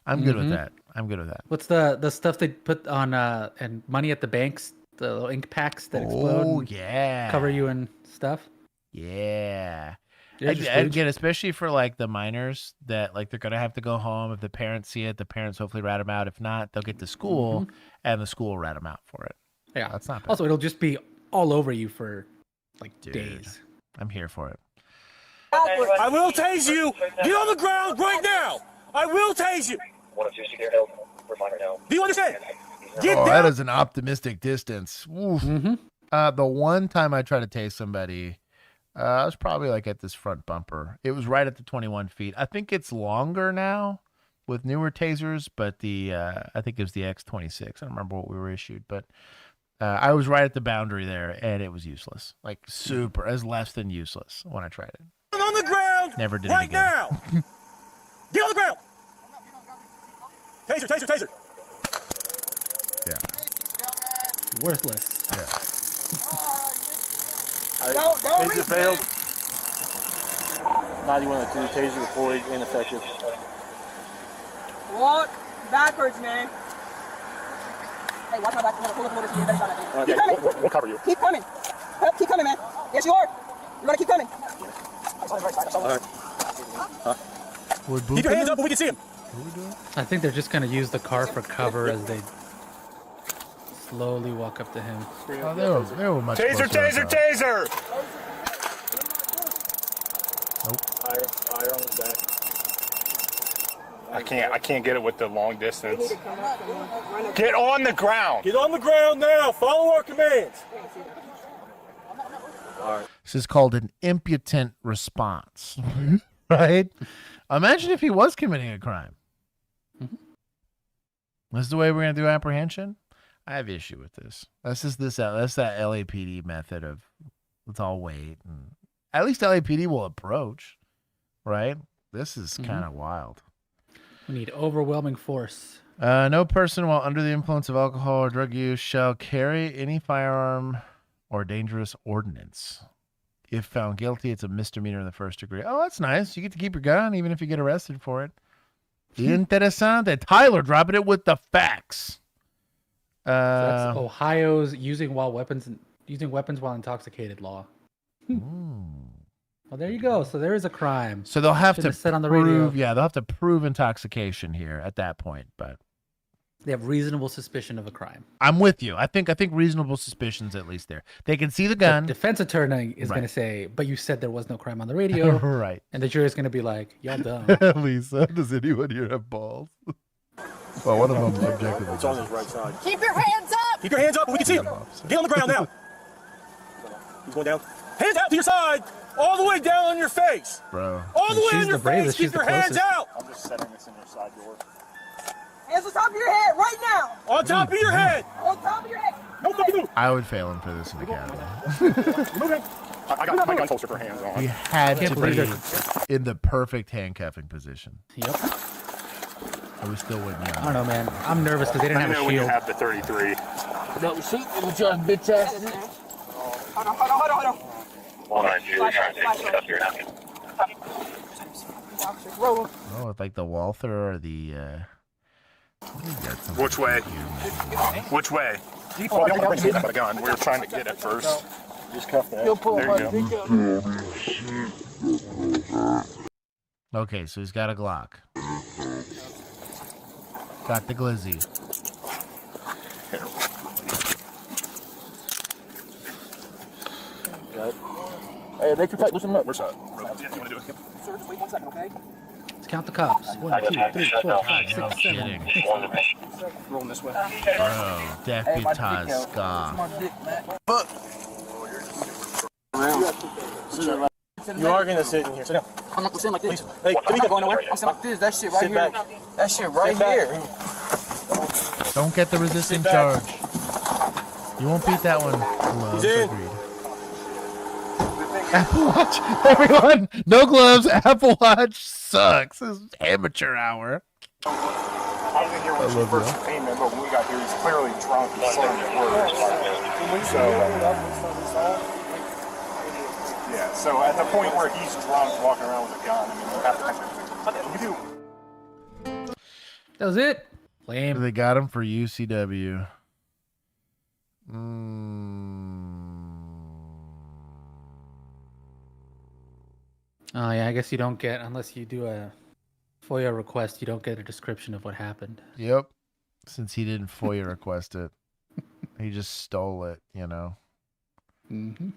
I'm good with that. I'm good with that. What's the stuff they put on and money at the banks? The little ink packs that explode. Oh yeah. Cover you in stuff. Yeah. There's your I'd splooge. get, especially for like the minors that like they're gonna have to go home. If the parents see it, the parents hopefully rat them out. If not, they'll get to school and the school will rat them out for it. Yeah, that's not bad. Also, it'll just be all over you for like Dude, days. I'm here for it. I will tase you. Get on the ground right now. I will tase you. 102 secure held. We're fine right now. Do you understand? That is an optimistic distance. Oof. The one time I tried to tase somebody, I was probably like at this front bumper. It was right at the 21 feet. I think it's longer now with newer tasers, but I think it was the X26. I don't remember what we were issued, but I was right at the boundary there, and it was useless. Like super, as less than useless when I tried it. On the ground. Never did right it again. now. Get on the ground. Taser, taser, taser. Yeah. Worthless. Yeah. Don't taser failed. 9102, taser deployed, ineffective. Walk backwards, man. Hey, watch my back. Pull this. Keep Okay, coming. we'll cover you. Keep coming. Keep coming, man. Yes, you are. You're gonna keep coming. All right. Keep your hands up when we can see him. I think they're just gonna use the car for cover as they slowly walk up to him. Oh, they were much Taser, closer, I taser, thought. taser. Nope. Fire on his back. I can't get it with the long distance. Get on the ground. Get on the ground now. Follow our commands. This is called an impotent response, right? Imagine if he was committing a crime. This is the way we're going to do apprehension. I have issue with this. That's that LAPD method of let's all wait, and at least LAPD will approach, right? This is kind of wild. We need overwhelming force. No person while under the influence of alcohol or drug use shall carry any firearm or dangerous ordinance. If found guilty, it's a misdemeanor in the first degree. Oh, that's nice. You get to keep your gun even if you get arrested for it. Interesante. Tyler dropping it with the facts. So that's Ohio's using weapons while intoxicated law. Well, there you go. So there is a crime. So they'll have to said on the prove, radio. yeah, they'll have to prove intoxication here at that point. But They have reasonable suspicion of a crime. I'm with you. I think reasonable suspicion's at least there. They can see the gun. The defense attorney is going to say, "But you said there was no crime on the radio." Right. And the jury's going to be like, "Y'all dumb." Lisa, does anyone here have balls? Well, one of them objectively. It's on his right side. Keep your hands up! Keep your hands up. We can see him. Get on the ground now. He's going down. Hands out to your side. All the way down on your face. Bro. All the way She's on your the bravest. face. She's Keep your the hands closest. out. I'm just setting this in your side door. Hands on top of your head right now! On top of your head. On top of your head! No fucking move. I would fail him for this in the academy. Moving. I got my gun holster for hands on. He had Can't to believe be it. in the perfect handcuffing position. Yep. I was still wouldn't. I don't know, man. I'm nervous because they didn't I have know a when you shield. have the 33. No, see, with your bitch ass. Hold on. Hold on, dude. We're trying to take stuff here now. Oh, it's like the Walther or the. Which way? Which way? Well, we don't bring it up with a gun. We were trying to get it first. Just cuff that. There you go. Okay, so he's got a Glock. Got the glizzy. Hey, make your tight. Loosen up. Where's that? You want to do it? Sir, just wait 1 second, okay? Let's count the cops. 1, 2, 3, 4, 5, 6, 7. Rolling this way. Bro, deputize Scott. You are going to sit in here. Sit down. I'm not gonna sit like this. Hey, I'm not going nowhere. I'm sitting like this. That shit right Sit here. back. That shit right Sit back. here. Don't get the resisting Sit back. charge. You won't beat that one. Gloves, He's in. agreed. Apple Watch, everyone. No gloves. Apple Watch sucks. This is amateur hour. I was in here when she first came in, but when we got here, he's clearly drunk. He's slurring his words. Yeah, so at the point where he's drunk, walking around with a gun, I mean, you have to. You do. That was it. Lame. They got him for UCW. Oh, yeah, I guess you don't get, unless you do a FOIA request, you don't get a description of what happened. Yep. Since he didn't FOIA request it, he just stole it, you know. Mm-hmm.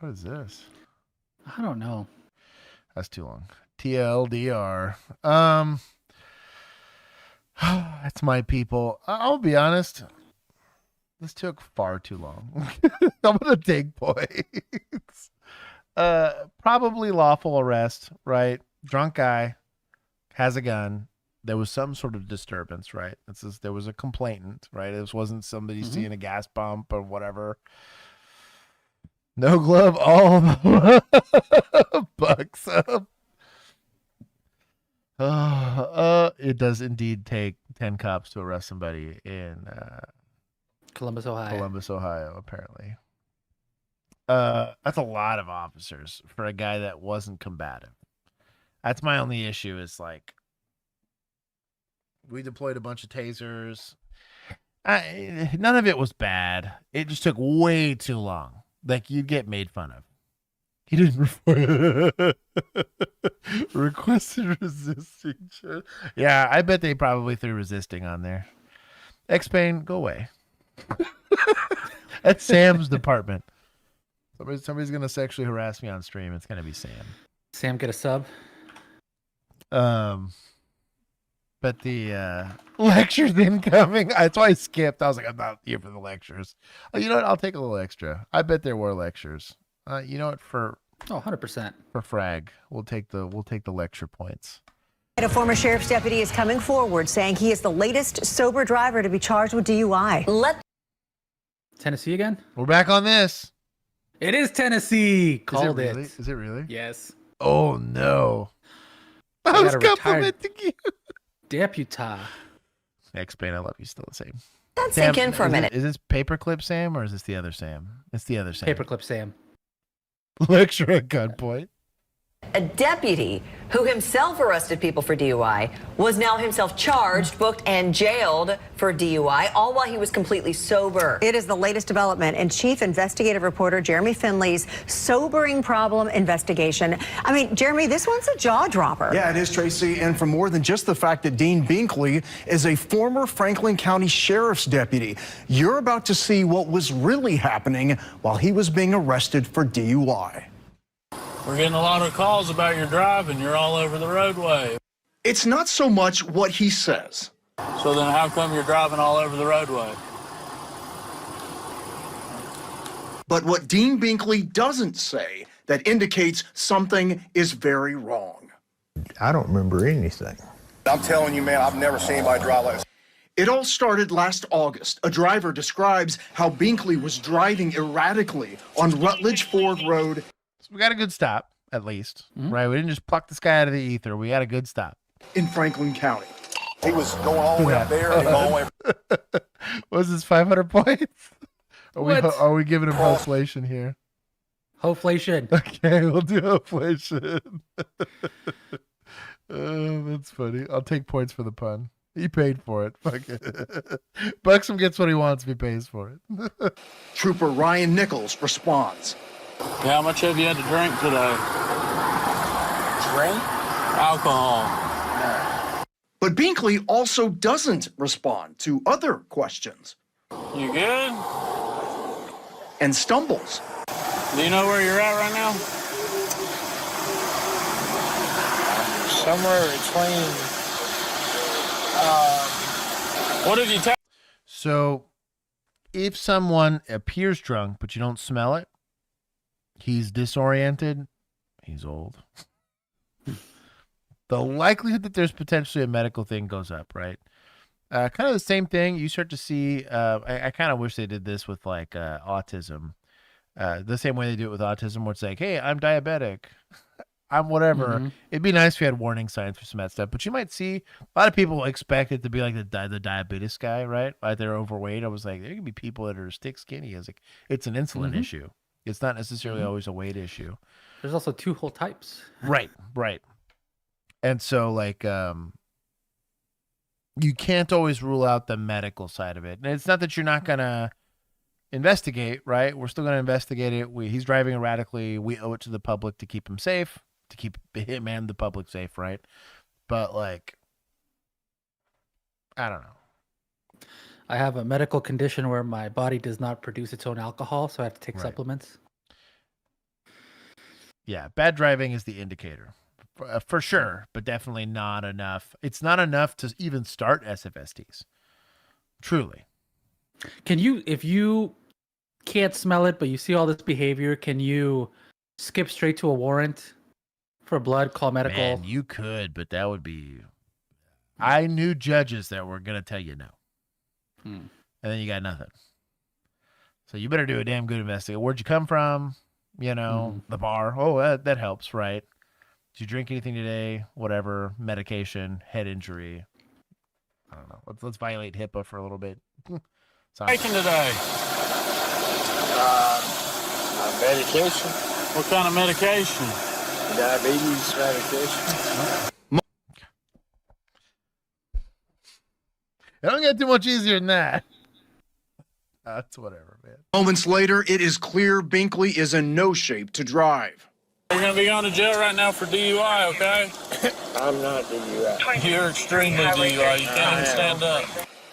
What is this? I don't know. That's too long. TLDR. That's my people. I'll be honest. This took far too long. I'm gonna take points. Probably lawful arrest, right? Drunk guy has a gun. There was some sort of disturbance, right? There was a complainant, right? This wasn't somebody seeing a gas pump or whatever. No glove, all bucks up. It does indeed take 10 cops to arrest somebody in Columbus, Ohio. Apparently. That's a lot of officers for a guy that wasn't combative. That's my only issue is like, we deployed a bunch of tasers. None of it was bad. It just took way too long. Like, you'd get made fun of. He didn't requested resisting. Yeah, I bet they probably threw resisting on there. X-Pain, go away. That's Sam's department. Somebody's gonna sexually harass me on stream. It's gonna be Sam. Sam, get a sub. But the lectures incoming. That's why I skipped. I was like, I'm not here for the lectures. Oh, you know what? I'll take a little extra. I bet there were lectures. You know what? For 100%. For frag, we'll take the lecture points. And a former sheriff's deputy is coming forward saying he is the latest sober driver to be charged with DUI. Tennessee again? We're back on this. It is Tennessee. Called it. Really? it. Is it really? Yes. Oh, no. I I was got a retired complimenting you. Deputy. X-Pain, I love you still the same. Let's Sam, sink in for a minute. Is this Paperclip Sam or is this the other Sam? It's the other Sam. Paperclip Sam. Lecture at gunpoint. A deputy who himself arrested people for DUI was now himself charged, booked, and jailed for DUI, all while he was completely sober. It is the latest development in Chief Investigative Reporter Jeremy Finley's sobering problem investigation. I mean, Jeremy, this one's a jaw dropper. Yeah, it is, Tracy. And for more than just the fact that Dean Binkley is a former Franklin County Sheriff's deputy, you're about to see what was really happening while he was being arrested for DUI. We're getting a lot of calls about your driving. You're all over the roadway. It's not so much what he says. So then how come you're driving all over the roadway? But what Dean Binkley doesn't say that indicates something is very wrong. I don't remember anything. I'm telling you, man, I've never seen anybody drive like this. It all started last August. A driver describes how Binkley was driving erratically on Rutledge Ford Road. So we got a good stop, at least, right? We didn't just pluck this guy out of the ether. We got a good stop. In Franklin County. He was going all the way up there and all the way. What was this, 500 points? What? Are we giving him hoflation here? Hoflation. Okay, we'll do hoflation. That's funny. I'll take points for the pun. He paid for it. Fuck it. Buxom gets what he wants if he pays for it. Trooper Ryan Nichols responds. How much have you had to drink today? Drink? Alcohol. But Binkley also doesn't respond to other questions. You good? And stumbles. Do you know where you're at right now? Somewhere between. What have you taken? So, if someone appears drunk, but you don't smell it, he's disoriented, he's old. The likelihood that there's potentially a medical thing goes up, right? Kind of the same thing. You start to see, I kind of wish they did this with like autism. The same way they do it with autism, where it's like, hey, I'm diabetic. I'm whatever. Mm-hmm. It'd be nice if you had warning signs for some of that stuff. But you might see a lot of people expect it to be like the diabetes guy, right? Like they're overweight. I was like, there can be people that are stick skinny. I was like, it's an insulin issue. It's not necessarily always a weight issue. There's also two whole types. Right. And so like you can't always rule out the medical side of it. And it's not that you're not gonna investigate, right? We're still gonna investigate it. He's driving erratically. We owe it to the public to keep him safe, to keep him and the public safe, right? But like, I don't know. I have a medical condition where my body does not produce its own alcohol, so I have to take supplements. Yeah, bad driving is the indicator. For sure, but definitely not enough. It's not enough to even start SFSTs. Truly. Can you, if you can't smell it, but you see all this behavior, can you skip straight to a warrant for blood, call medical? Man, you could, but that would be... I knew judges that were going to tell you no. And then you got nothing. So you better do a damn good investigation. Where'd you come from? You know, the bar. Oh, that helps, right? Did you drink anything today? Whatever. Medication, head injury. I don't know. Let's violate HIPAA for a little bit. Taking today? Medication. What kind of medication? Diabetes medication. It don't get too much easier than that. That's whatever, man. Moments later, it is clear Binkley is in no shape to drive. You're going to be going to jail right now for DUI, okay? I'm not DUI. You're extremely DUI. You can't even stand up.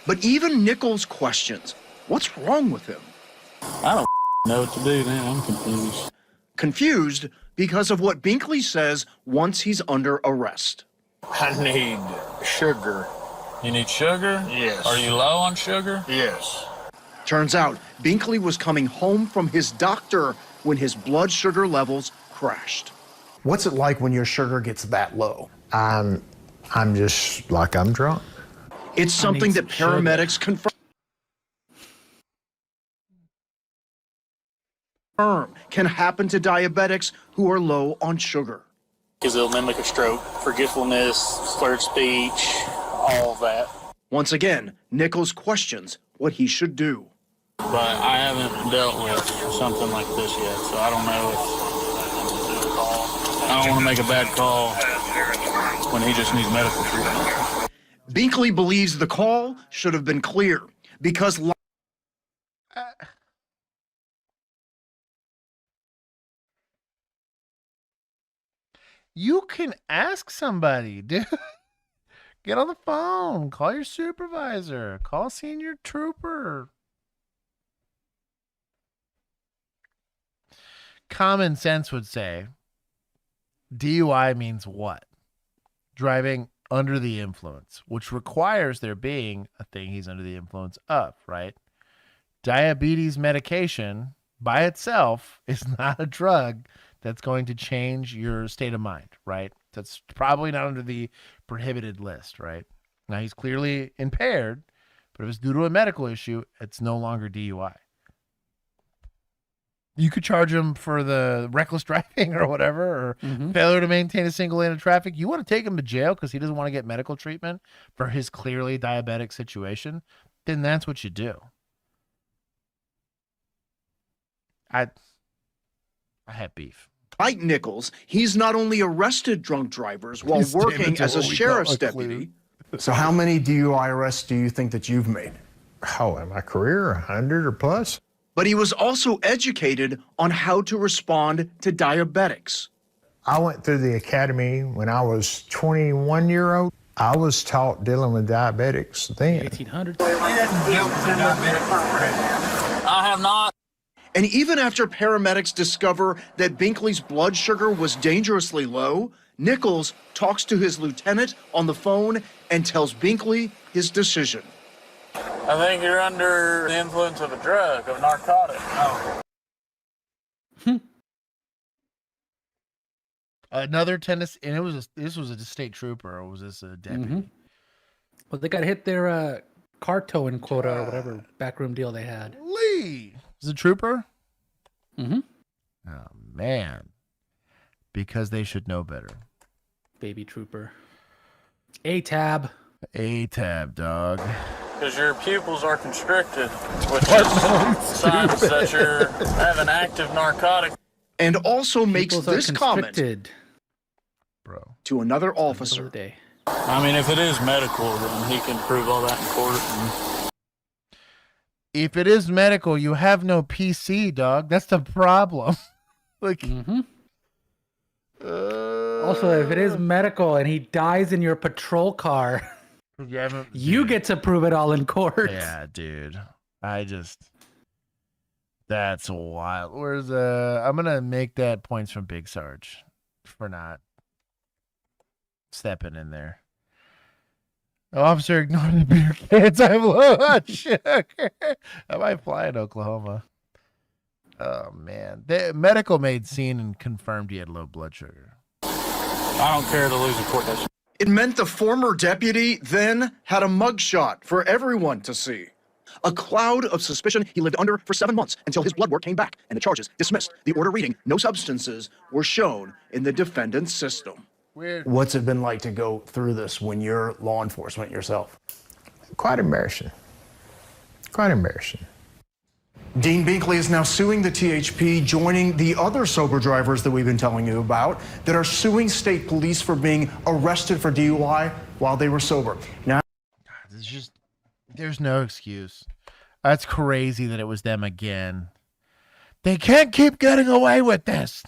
But even Nichols questions, what's wrong with him? I don't know what to do now. I'm confused. Confused because of what Binkley says once he's under arrest. I need sugar. You need sugar? Yes. Are you low on sugar? Yes. Turns out Binkley was coming home from his doctor when his blood sugar levels crashed. What's it like when your sugar gets that low? I'm I'm just like I'm drunk. It's something that paramedics confirm can happen to diabetics who are low on sugar. Because it'll mimic a stroke, forgetfulness, slurred speech, all of that. Once again, Nichols questions what he should do. But I haven't dealt with something like this yet, so I don't know if I don't want to make a bad call when he just needs medical treatment. Binkley believes the call should have been clear because you can ask somebody, dude. Get on the phone. Call your supervisor. Call a senior trooper. Common sense would say DUI means what? Driving under the influence, which requires there being a thing he's under the influence of, right? Diabetes medication by itself is not a drug that's going to change your state of mind, right? That's probably not under the prohibited list, right? Now, he's clearly impaired, but if it's due to a medical issue, it's no longer DUI. You could charge him for the reckless driving or whatever, or failure to maintain a single lane of traffic. You want to take him to jail because he doesn't want to get medical treatment for his clearly diabetic situation, then that's what you do. I have beef. like Nichols, he's not only arrested drunk drivers while working as a sheriff's deputy. So how many DUI arrests do you think that you've made? Oh, in my career, 100 or plus. But he was also educated on how to respond to diabetics. I went through the academy when I was 21-year-old. I was taught dealing with diabetics then. 1800s. I have not. And even after paramedics discover that Binkley's blood sugar was dangerously low, Nichols talks to his lieutenant on the phone and tells Binkley his decision. I think you're under the influence of a drug, of a narcotic. No. Another Tennessee, and this was a state trooper, or was this a deputy? Well, they got hit their car towing quota or whatever backroom deal they had. Lee is a trooper. Mm-hmm. Oh man, because they should know better. Baby trooper. A-tab. A-tab, dog. Because your pupils are constricted, which is signs that you have an active narcotic. And also makes this comment to another officer. I mean, if it is medical, then he can prove all that in court. If it is medical, you have no PC, dog. That's the problem. Like, also, if it is medical and he dies in your patrol car, you get to prove it all in court. Yeah, dude. That's wild. I'm gonna make that points from Big Sarge for not stepping in there. Officer ignored the beer cans. I'm low on sugar. I might fly in Oklahoma. Oh man, the medical made scene and confirmed he had low blood sugar. I don't care to lose a court case. It meant the former deputy then had a mugshot for everyone to see. A cloud of suspicion he lived under for 7 months until his blood work came back and the charges dismissed. The order reading, no substances were shown in the defendant's system. Weird. What's it been like to go through this when you're law enforcement yourself? Quite embarrassing. Quite embarrassing. Dean Binkley is now suing the THP, joining the other sober drivers that we've been telling you about that are suing state police for being arrested for DUI while they were sober. Now, there's no excuse. That's crazy that it was them again. They can't keep getting away with this.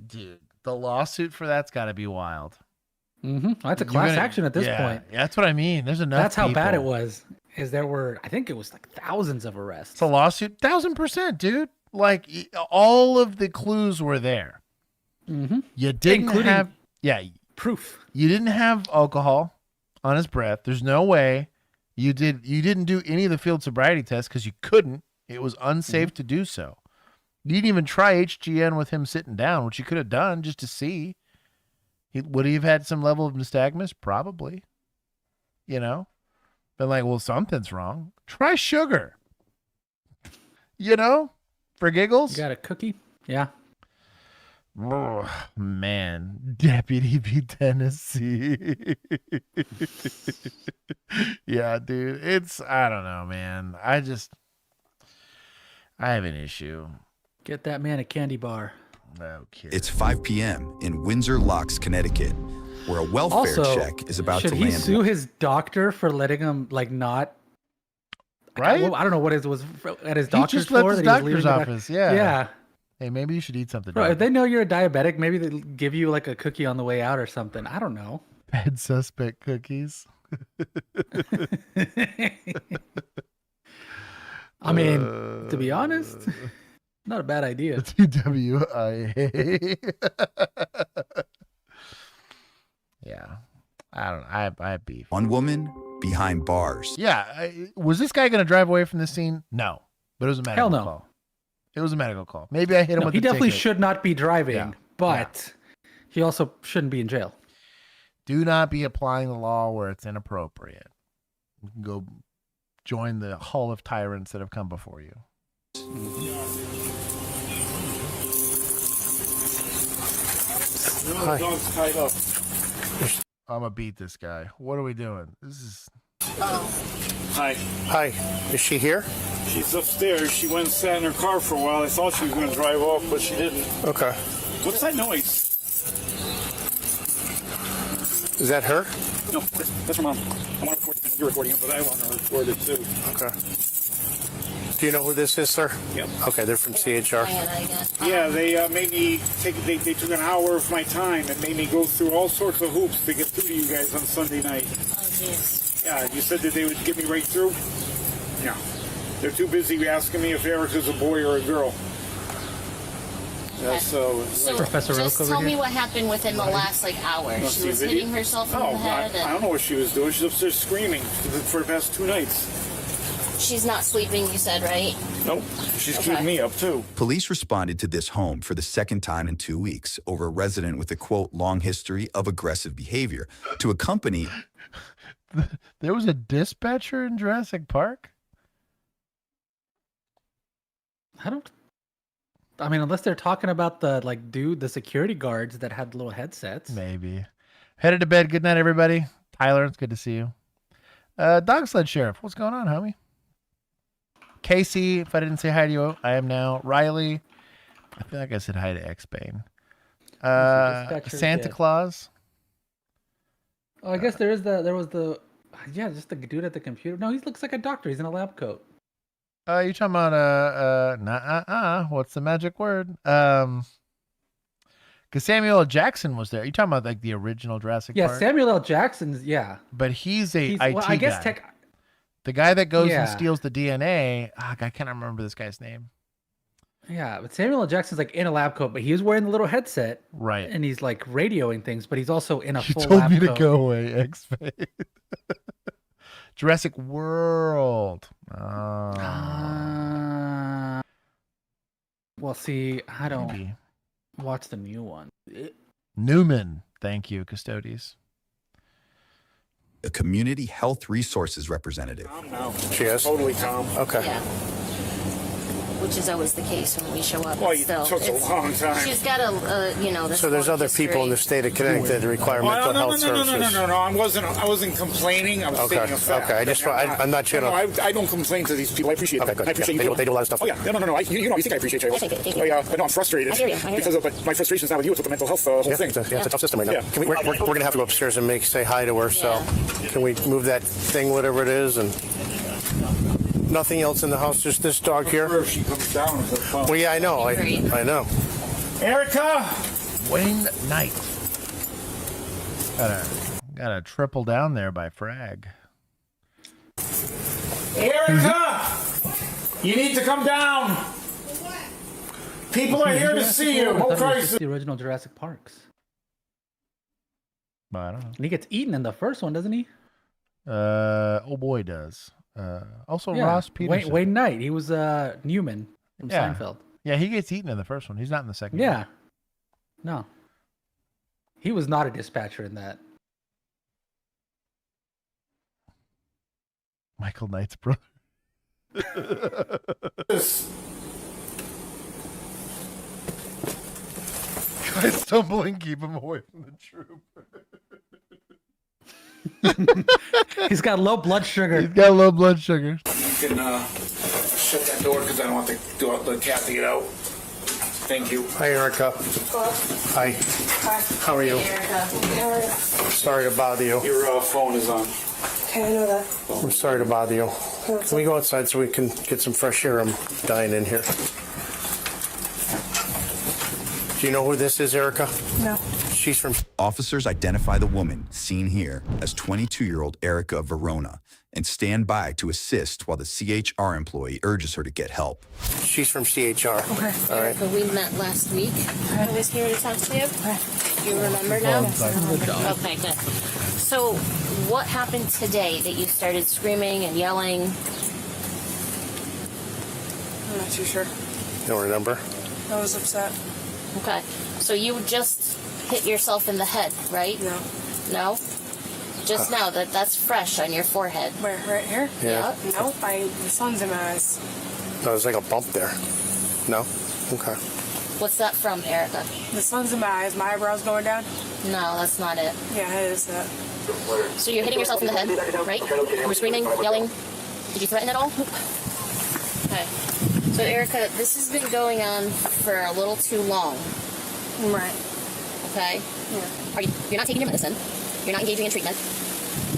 Dude, the lawsuit for that's got to be wild. That's a class action at this point. Yeah, that's what I mean. There's enough. That's how bad it was. Is there were, I think it was like thousands of arrests. It's a lawsuit, 1000%, dude. Like all of the clues were there. You didn't have, proof. You didn't have alcohol on his breath. There's no way you didn't do any of the field sobriety tests because you couldn't. It was unsafe to do so. You didn't even try HGN with him sitting down, which you could have done just to see. Would he have had some level of nystagmus? Probably. You know? Been like, well, something's wrong. Try sugar. You know? For giggles. You got a cookie? Yeah. Oh, man. Deputy v. Tennessee. Yeah, dude. I don't know, man. I have an issue. Get that man a candy bar. Okay. It's 5 p.m. in Windsor Locks, Connecticut, where a welfare check is about to land. Should he sue his doctor for letting him not? Right? I don't know what it was at his He doctor's just left floor. his that he was doctor's leaving office. Yeah. Yeah. Hey, maybe you should eat something. Bro, if they know you're a diabetic, maybe they'll give you like a cookie on the way out or something. I don't know. Bad suspect cookies. I mean, to be honest, not a bad idea. TWIA. Yeah. I don't know. I have beef. One woman behind bars. Yeah. Was this guy going to drive away from the scene? No. But it was a medical Hell no. call. It was a medical call. Maybe I hit him with he the definitely ticket. should not be driving, Yeah. but he also shouldn't be in jail. Do not be applying the law where it's inappropriate. You can go join the hall of tyrants that have come before you. The dog's tied up. I'm going to beat this guy. What are we doing? This is... Hi. Hi. Is she here? She's upstairs. She went and sat in her car for a while. I thought she was going to drive off, but she didn't. Okay. What's that noise? Is that her? No, that's her mom. I want to record. You're recording it, but I want to record it too. Okay. Do you know who this is, sir? Yep. Okay, they're from CHR. Yeah, they made me take. They took an hour of my time and made me go through all sorts of hoops to get through to you guys on Sunday night. Oh, jeez. Yeah, you said that they would get me right through. No, they're too busy asking me if Erica's a boy or a girl. Yeah, so Professor just Roke over tell here? me what happened within the last hour. You wanna She see a was video? hitting herself in No, the head. I don't know what she was doing. She's upstairs screaming for the past 2 nights. She's not sleeping, you said, right? Nope, she's keeping me up too. Police responded to this home for the second time in 2 weeks over a resident with a, quote, long history of aggressive behavior to accompany. There was a dispatcher in Jurassic Park? I mean, unless they're talking about the security guards that had little headsets. Maybe. Headed to bed. Good night, everybody. Tyler, it's good to see you. Dog Sled Sheriff, what's going on, homie? Casey, if I didn't say hi to you, I am now. Riley, I feel like I said hi to X-Bane. Santa Claus. Oh, I guess there was the just the dude at the computer. No, he looks like a doctor. He's in a lab coat. You talking about what's the magic word? Because Samuel L. Jackson was there. You talking about like the original Jurassic Park? Yeah, Samuel L. Jackson's. Yeah, but he's a IT well, I guess guy. The guy that goes and Yeah. steals the DNA. I can't remember this guy's name. Yeah, but Samuel L. Jackson's like in a lab coat, but he was wearing the little headset, right? And he's like radioing things, but he's also in a You full told lab me to coat. go away, X-Bane. Jurassic World. Well, see, I don't watch the new one. Newman. Thank you, Custodes. A community health resources representative. No, she is totally calm. Okay. Yeah. Which is always the case when we show up. Well, but still, it took a it's- long time. She's got a, this So there's long other people in the history. state of Connecticut that require mental health services. No. I wasn't complaining. I was Okay, stating a fact. okay, I'm not sure. No, I don't complain to these people. I appreciate them. Okay, good. I appreciate Yeah, you. they do a lot of stuff. Oh yeah, no. You think I appreciate you. Thank you. Oh yeah, but no, I'm frustrated. I hear you. Because of my frustration's not with you. It's with the mental health whole thing. It's a tough system right now. Yeah. We're going to have to go upstairs and say hi to her. So can we move that thing, whatever it is, and nothing else in the house, just this dog here? If she comes down with her phone. Well, yeah, I know. I know. Erica! Wayne Knight. Got a triple down there by Frag. Erica! You need to come down! People are here to see you. I thought No it was crisis. just the original Jurassic Parks. But I don't know. And he gets eaten in the first one, doesn't he? Oh boy, does. Also Yeah. Ross Peterson. Wayne Knight. He was Newman from Yeah. Seinfeld. Yeah, he gets eaten in the first one. He's not in the second Yeah. one. No. He was not a dispatcher in that. Michael Knight's brother. Guys stumbling, keep him away from the trooper. He's got low blood sugar. He's got low blood sugar. You can shut that door because I don't want the cat to get out. Thank you. Hi, Erica. Hi. How are you? Sorry to bother you. Your phone is on. Okay, I know that. I'm sorry to bother you. Can we go outside so we can get some fresh air? I'm dying in here. Do you know who this is, Erica? No. She's from... Officers identify the woman, seen here, as 22-year-old Erica Verona, and stand by to assist while the CHR employee urges her to get help. She's from CHR. Okay. All right. Erica, we met last week. I was here to talk to you. You remember now? Okay, good. So, what happened today that you started screaming and yelling? I'm not too sure. You don't remember? I was upset. Okay. So you just hit yourself in the head, right? No. No? Just now, that's fresh on your forehead. Where, right here? Yeah. Nope, the sun's in my eyes. No, there's like a bump there. No? Okay. What's that from, Erica? The sun's in my eyes, my eyebrows going down? No, that's not it. Yeah, it is that. So you're hitting yourself in the head, right? You were screaming, yelling. Did you threaten at all? Okay. So Erica, this has been going on for a little too long. Right. Okay? Yeah. You're not taking your medicine. You're not engaging in treatment.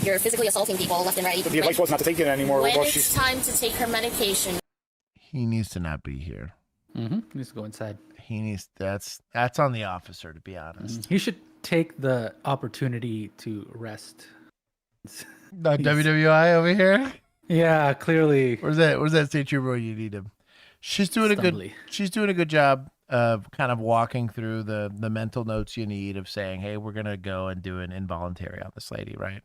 You're physically assaulting people left and right. The advice was not to take it anymore. When it's time to take her medication. He needs to not be here. Mm-hmm. He needs to go inside. He needs that's on the officer, to be honest. He should take the opportunity to rest. Not WWI over here. Yeah, clearly. Where's that state trooper? You need him. She's doing a good job of kind of walking through the mental notes you need of saying, hey, we're gonna go and do an involuntary on this lady, right?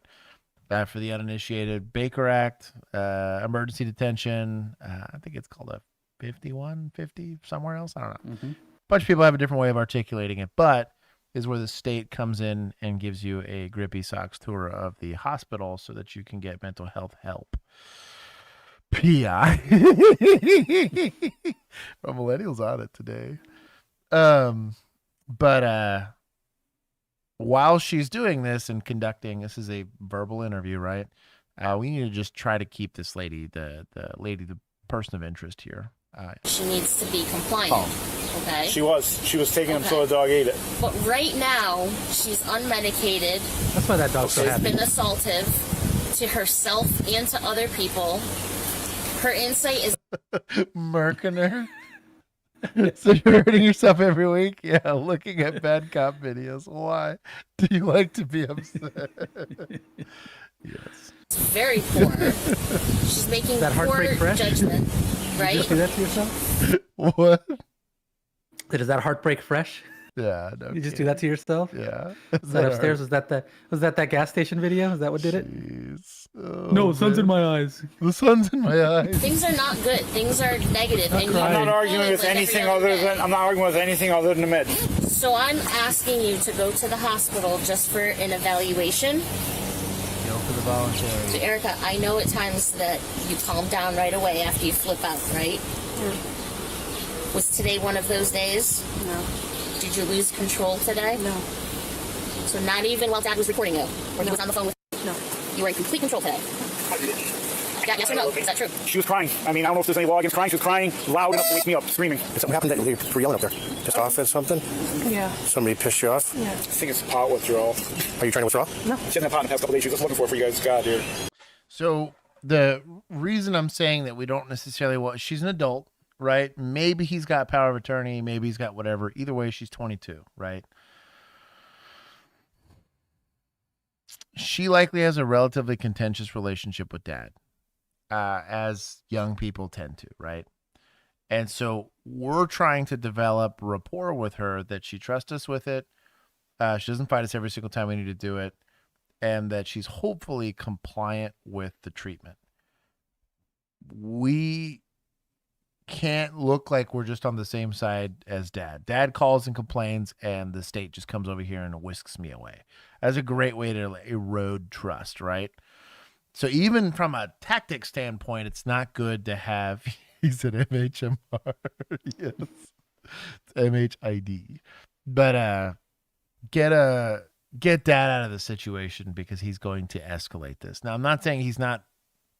For the uninitiated, Baker Act, emergency detention. I think it's called a 5150 somewhere else. I don't know. Mm-hmm. A bunch of people have a different way of articulating it, but is where the state comes in and gives you a grippy socks tour of the hospital so that you can get mental health help. PI. From Millennials on it today. But while she's doing this and conducting, this is a verbal interview, right? We need to just try to keep this lady, the person of interest here. She needs to be compliant. Okay. She was taking him so the dog ate it. But right now, she's unmedicated. That's why that dog's so happy. She's been assaultive to herself and to other people. Her insight is murking her. So you're hurting yourself every week? Yeah, looking at bad cop videos. Why do you like to be upset? Yes. Very poor. She's making poor judgment, right? Did you just do that to yourself? What? Is that heartbreak fresh? Yeah. No you just do that to yourself? Yeah. Is that upstairs? Was that gas station video? Is that what did it? Oh, no, the sun's in my eyes. The sun's in my eyes. Things are not good. Things are negative. I'm not arguing with anything other than the meds. So I'm asking you to go to the hospital just for an evaluation. Go for the voluntary. So Erica, I know at times that you calm down right away after you flip out, right? Was today one of those days? No. Did you lose control today? No. So not even while Dad was recording you, or he was on the phone with you? No. You were in complete control today? Yeah, yes or no? Is that true? She was crying. I mean, I don't know if there's any law against crying. She was crying loud enough to wake me up, screaming. What happened that you were yelling up there? Just off at something? Yeah. Somebody pissed you off? Yeah. I think it's pot withdrawal. Are you trying to withdraw? No. She hasn't had pot in the past couple days. She was just looking for you guys. God, dude. So the reason I'm saying that we don't necessarily want, she's an adult, right? Maybe he's got power of attorney. Maybe he's got whatever. Either way, she's 22, right? She likely has a relatively contentious relationship with Dad, as young people tend to, right? And so we're trying to develop rapport with her that she trusts us with it. She doesn't fight us every single time we need to do it. And that she's hopefully compliant with the treatment. We can't look like we're just on the same side as dad. Dad calls and complains, and the state just comes over here and whisks me away. That's a great way to erode trust, right? So even from a tactic standpoint, it's not good to have, he said MHMR, yes, it's MHID. But get dad out of the situation because he's going to escalate this. Now, I'm not saying he's not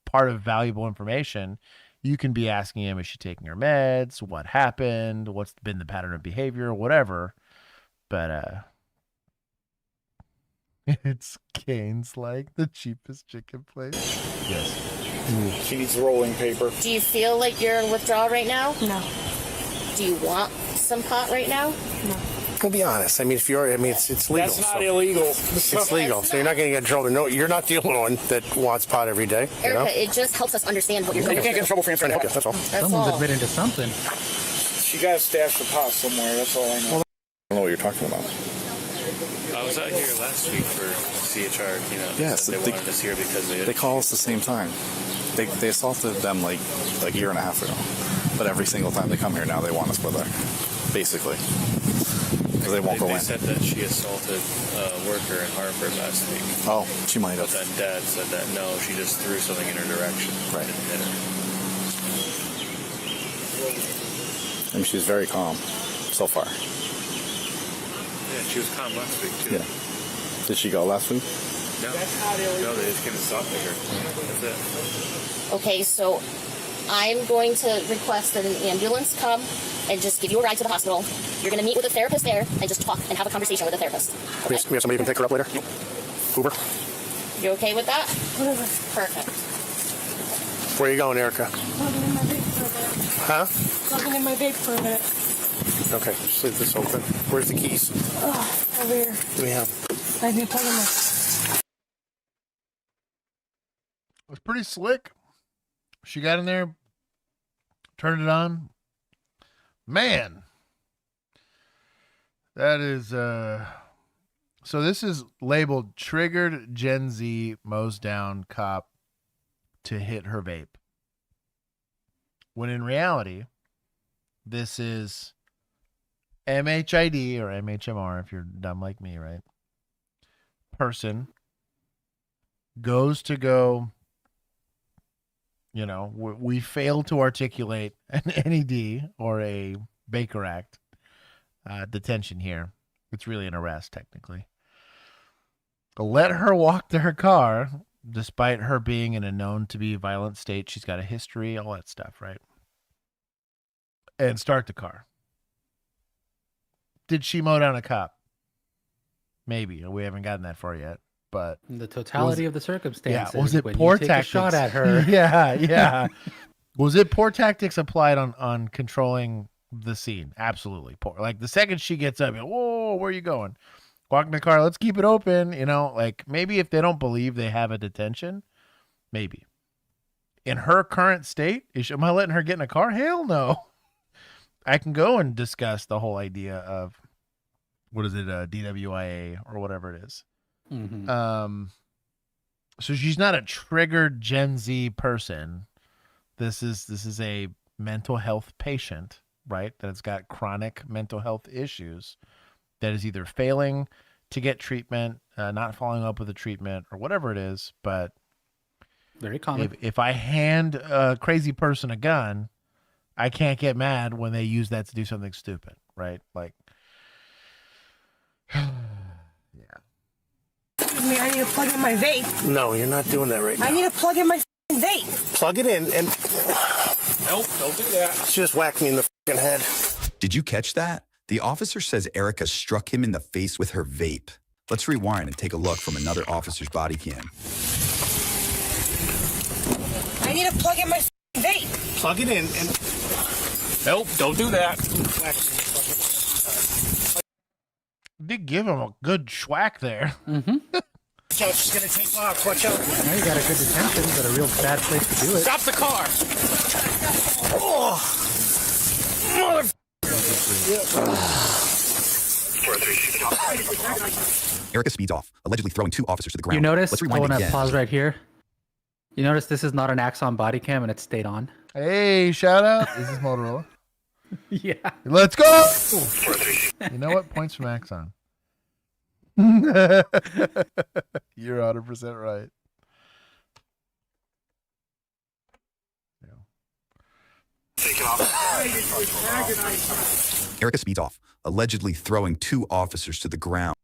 part of valuable information. You can be asking him, is she taking her meds? What happened? What's been the pattern of behavior? Whatever. But it's Cane's like the cheapest chicken place. Yes. She needs rolling paper. Do you feel like you're in withdrawal right now? No. Do you want some pot right now? No. We'll be honest. I mean, if you're, I mean, it's legal. That's not illegal. It's legal, so you're not going to get in trouble. No, you're not the only one that wants pot every day. You know? Erica, it just helps us understand what you're going You can't get in trouble for answering help you. That's all. Someone's admitting to something. She got to stash the pot somewhere. That's all I know. I don't know what you're talking about. I was out here last week for CHR, Yes, they wanted us here because they call us the same time. They assaulted them like a year and a half ago. But every single time they come here now, they want us with her, basically. Because they won't go in. They said that she assaulted a worker in Hartford last week. Oh, she might have. But then Dad said that no, she just threw something in her direction. Right. Didn't hit her. I mean, she was very calm so far. Yeah, she was calm last week, too. Yeah. Did she go last week? No. No, they just came to stop her. That's it. Okay, so I'm going to request that an ambulance come and just give you a ride to the hospital. You're going to meet with a therapist there and just talk and have a conversation with a therapist. Okay. We have somebody who can pick her up later? Uber? You okay with that? Perfect. Where are you going, Erica? Plugging in my vape for a minute. Huh? Plugging in my vape for a minute. Okay, just leave this open. Where's the keys? Oh, over here. Do we have? I need to plug in my... It was pretty slick. She got in there, turned it on. Man, that is so this is labeled triggered Gen Z mows down cop to hit her vape. When in reality, this is MHID or MHMR if you're dumb like me, right? Person goes to go, we fail to articulate an NED or a Baker Act detention here. It's really an arrest, technically. Let her walk to her car, despite her being in a known to be violent state. She's got a history, all that stuff, right? And start the car. Did she mow down a cop? Maybe. We haven't gotten that far yet. But the totality of the circumstances. Yeah, was it when poor you take tactics? A shot at her. Yeah. Was it poor tactics applied on controlling the scene? Absolutely poor. Like the second she gets up, whoa, where are you going? Walk in the car. Let's keep it open. Like maybe if they don't believe they have a detention, maybe. In her current state, am I letting her get in a car? Hell no. I can go and discuss the whole idea of what is it, DWIA or whatever it is. Mm-hmm. So she's not a triggered Gen Z person. This is a mental health patient, right? That's got chronic mental health issues that is either failing to get treatment, not following up with the treatment or whatever it is. But very common. If I hand a crazy person a gun, I can't get mad when they use that to do something stupid, right? Like, Excuse me, I need to plug in my vape. No, you're not doing that right now. I need to plug in my vape. Plug it in and... Nope, don't do that. She just whacked me in the head. Did you catch that? The officer says Erica struck him in the face with her vape. Let's rewind and take a look from another officer's body cam. I need to plug in my vape. Plug it in and... Nope, don't do that. Did give him a good schwack there. Mm-hmm. She's gonna take off. Watch out. Now you got a good detention, but a real bad place to do it. Stop the car. Oh, mother. Erica speeds off, allegedly throwing two officers to the ground. You notice? Let's I rewind want to again. pause right here. You notice this is not an Axon body cam and it stayed on. Hey, shout out. Is this Motorola? Yeah. Let's go. You know what? Points from Axon. You're 100% right. Erica speeds off, allegedly throwing 2 officers to the ground.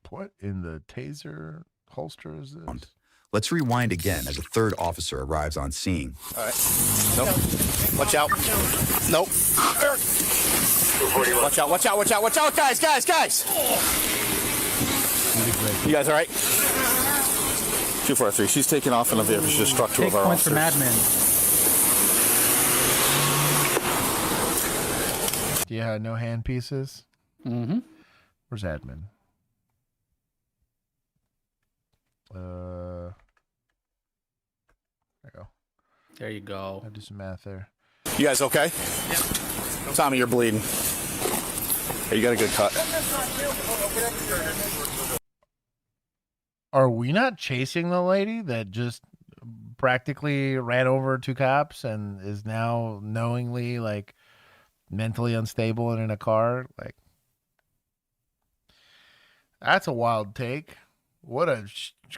What in the taser holster is this? Let's rewind again as a 3rd officer arrives on scene. All right. Nope. Watch out. Nope. Watch out, watch out, watch out, watch out, guys. You guys all right? 243. She's taking off in a vehicle. She just struck 2 of our points officers. for Madman. Yeah, no hand pieces. Mm-hmm. Where's admin? There you go. There you go. I'll do some math there. You guys okay? Yeah. Tommy, you're bleeding. Hey, you got a good cut. Are we not chasing the lady that just practically ran over 2 cops and is now knowingly like mentally unstable and in a car? Like, that's a wild take. What a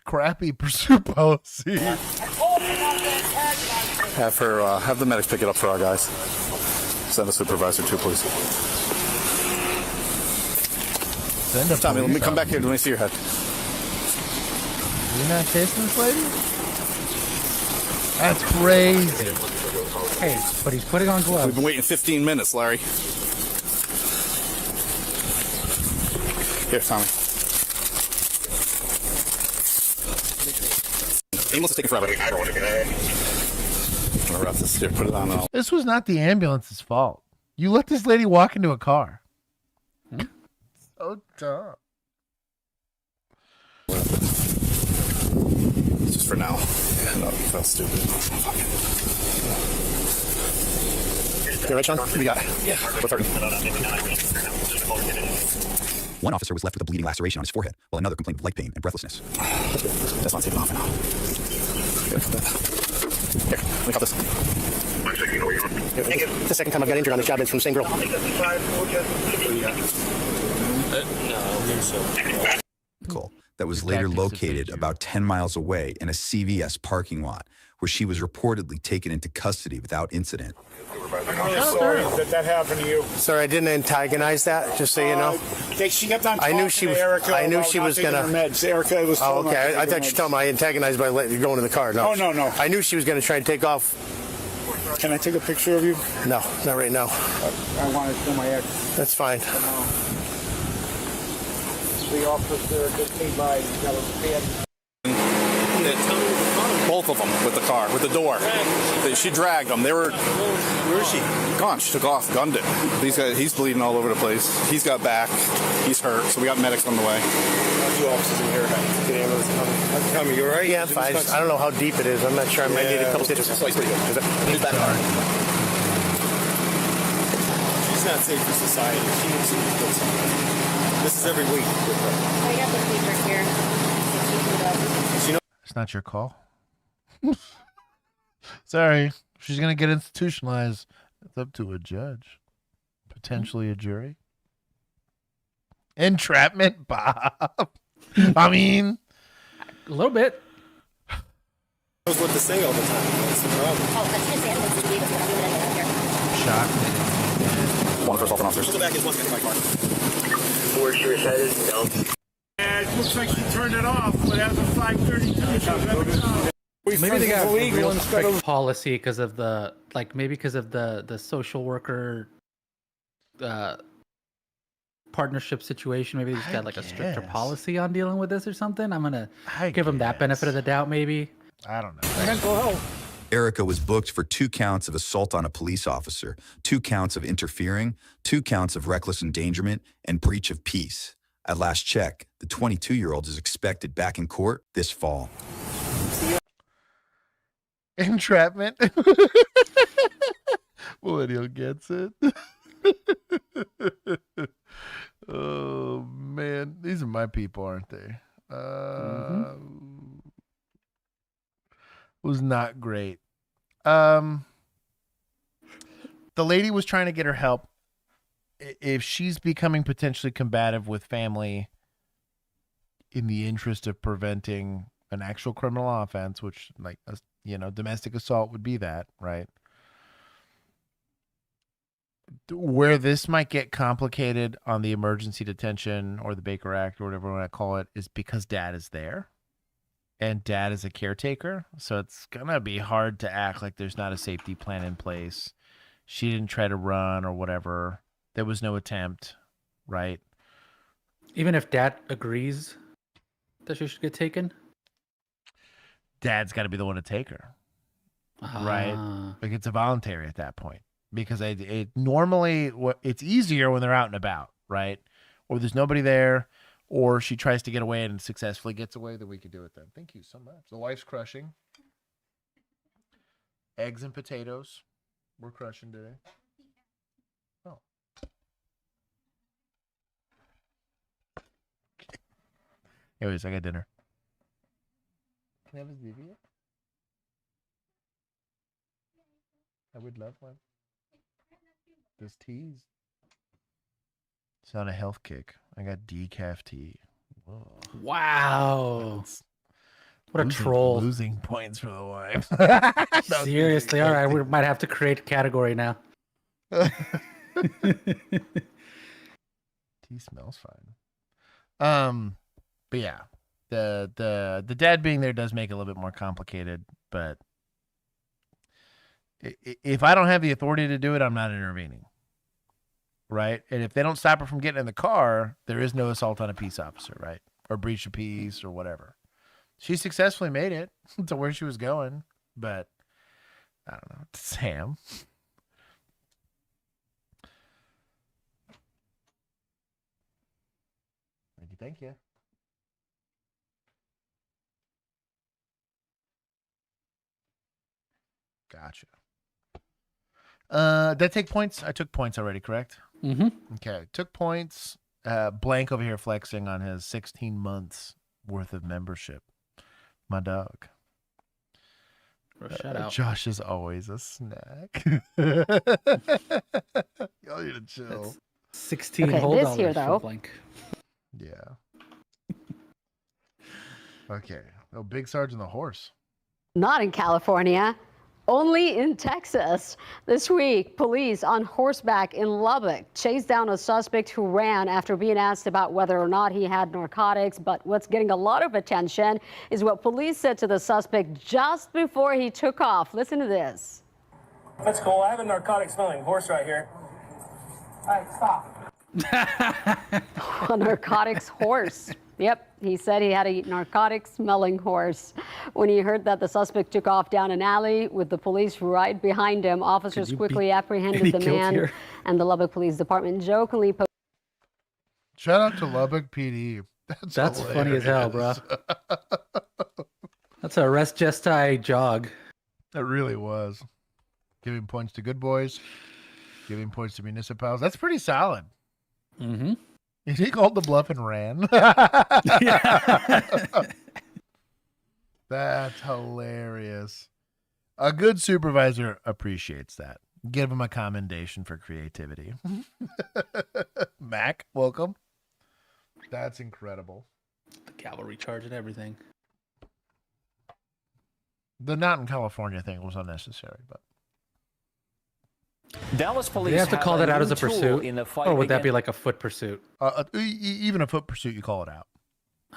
crappy pursuit policy. Have the medics pick it up for our guys. Send a supervisor too, please. Send a Tommy, let me come back here. Let me see your head. You're not chasing this lady? That's crazy. Hey, but he's putting on gloves. We've been waiting 15 minutes, Larry. Here, Tommy. Ambulance is taking forever. Here, put it on. This was not the ambulance's fault. You let this lady walk into a car. So dumb. Just for now. Yeah, no, that's stupid. You right, Sean? What do you got? Yeah. What's 30? 1 officer was left with a bleeding laceration on his forehead, while another complained of leg pain and breathlessness. That's not taking off now. Here, let me cut this. Here, it's the second time I've got injured on this job. It's from the same girl. Vehicle that was later located about 10 miles away in a CVS parking lot, where she was reportedly taken into custody without incident. I'm sorry that happened to you. Sorry, I didn't antagonize that. Just so you know. She kept on talking I knew she was. to Erica. I knew she was gonna. Meds. Erica was. Oh, okay. I thought you told me I antagonized by letting you go into the car. No. Oh, no. I knew she was gonna try and take off. Can I take a picture of you? No, not right now. I want to show my ex. That's fine. The officer just came by. Both of them with the car, with the door. She dragged them. They were. Where is she? Gone. She took off, gunned it. He's bleeding all over the place. He's got back. He's hurt. So we got medics on the way. 2 officers in here. The ambulance coming. Tommy, you all right? Yeah, I'm fine. I don't know how deep it is. I'm not sure. I might need a couple stitches. She's not safe for society. She needs to be put somewhere. This is every week. I got the paper here. It's not your call. Sorry. She's going to get institutionalized. It's up to a judge. Potentially a jury. Entrapment, Bob. I mean, a little bit. I was with this thing all the time. That's the problem. Shocked. One for assault on officers. Go back and look at my car. Where she was headed, no. It looks like she turned it off, but as of 5:32, Maybe they got a real strict policy because of the the social worker partnership situation. Maybe they just got like a stricter policy on dealing with this or something. I'm gonna give them that benefit of the doubt. Maybe. I don't know. mental health. Erica was booked for 2 counts of assault on a police officer, 2 counts of interfering, 2 counts of reckless endangerment, and breach of peace. At last check, the 22-year-old is expected back in court this fall. Entrapment. Millennial gets it. Oh, man. These are my people, aren't they? Was not great. The lady was trying to get her help. If she's becoming potentially combative with family in the interest of preventing an actual criminal offense, which, like, domestic assault would be that, right? Where this might get complicated on the emergency detention or the Baker Act or whatever you want to call it is because dad is there and dad is a caretaker. So it's going to be hard to act like there's not a safety plan in place. She didn't try to run or whatever. There was no attempt, right? Even if dad agrees that she should get taken? Dad's got to be the one to take her, right? Like, it's a voluntary at that point. Because normally it's easier when they're out and about, right? Or there's nobody there, or she tries to get away and successfully gets away, then we could do it then. Thank you so much. The wife's crushing. Eggs and potatoes. We're crushing today. Oh. Anyways, I got dinner. Can I have a Zevia? I would love one. This tea's. It's on a health kick. I got decaf tea. Whoa. Wow. What a troll. Losing points for the wife. Seriously. All right. We might have to create a category now. Tea smells fine. But yeah, the dad being there does make it a little bit more complicated, but if I don't have the authority to do it, I'm not intervening. Right? And if they don't stop her from getting in the car, there is no assault on a peace officer, right? Or breach of peace or whatever. She successfully made it to where she was going, but I don't know. Sam. Thank you. Gotcha. Did I take points? I took points already, correct? Mm-hmm. Okay. Took points. Blank over here flexing on his 16 months worth of membership. My dog. Shout out. Josh is always a snack. Y'all need to chill. That's 16 okay, whole this dollars here, though. Blank. Yeah. Okay. Oh, Big Sergeant the horse. Not in California, only in Texas. This week, police on horseback in Lubbock chased down a suspect who ran after being asked about whether or not he had narcotics. But what's getting a lot of attention is what police said to the suspect just before he took off. Listen to this. That's cool. I have a narcotic smelling horse right here. All right, stop. A narcotics horse. Yep, he said he had a narcotic-smelling horse. When he heard that the suspect took off down an alley with the police right behind him, officers quickly apprehended the man, and the Lubbock Police Department jokingly posted. Shout out to Lubbock PD. That's funny as hell, bro. That's a rest gesti jog. That really was. Giving points to good boys, giving points to municipals. That's pretty solid. Mm-hmm. He called the bluff and ran. That's hilarious. A good supervisor appreciates that. Give him a commendation for creativity. Mac, welcome. That's incredible. The cavalry charge and everything. The not in California thing was unnecessary, but. Dallas police Do they have to call that out as a pursuit? In the fight Or would that be like a foot pursuit? Even a foot pursuit, you call it out.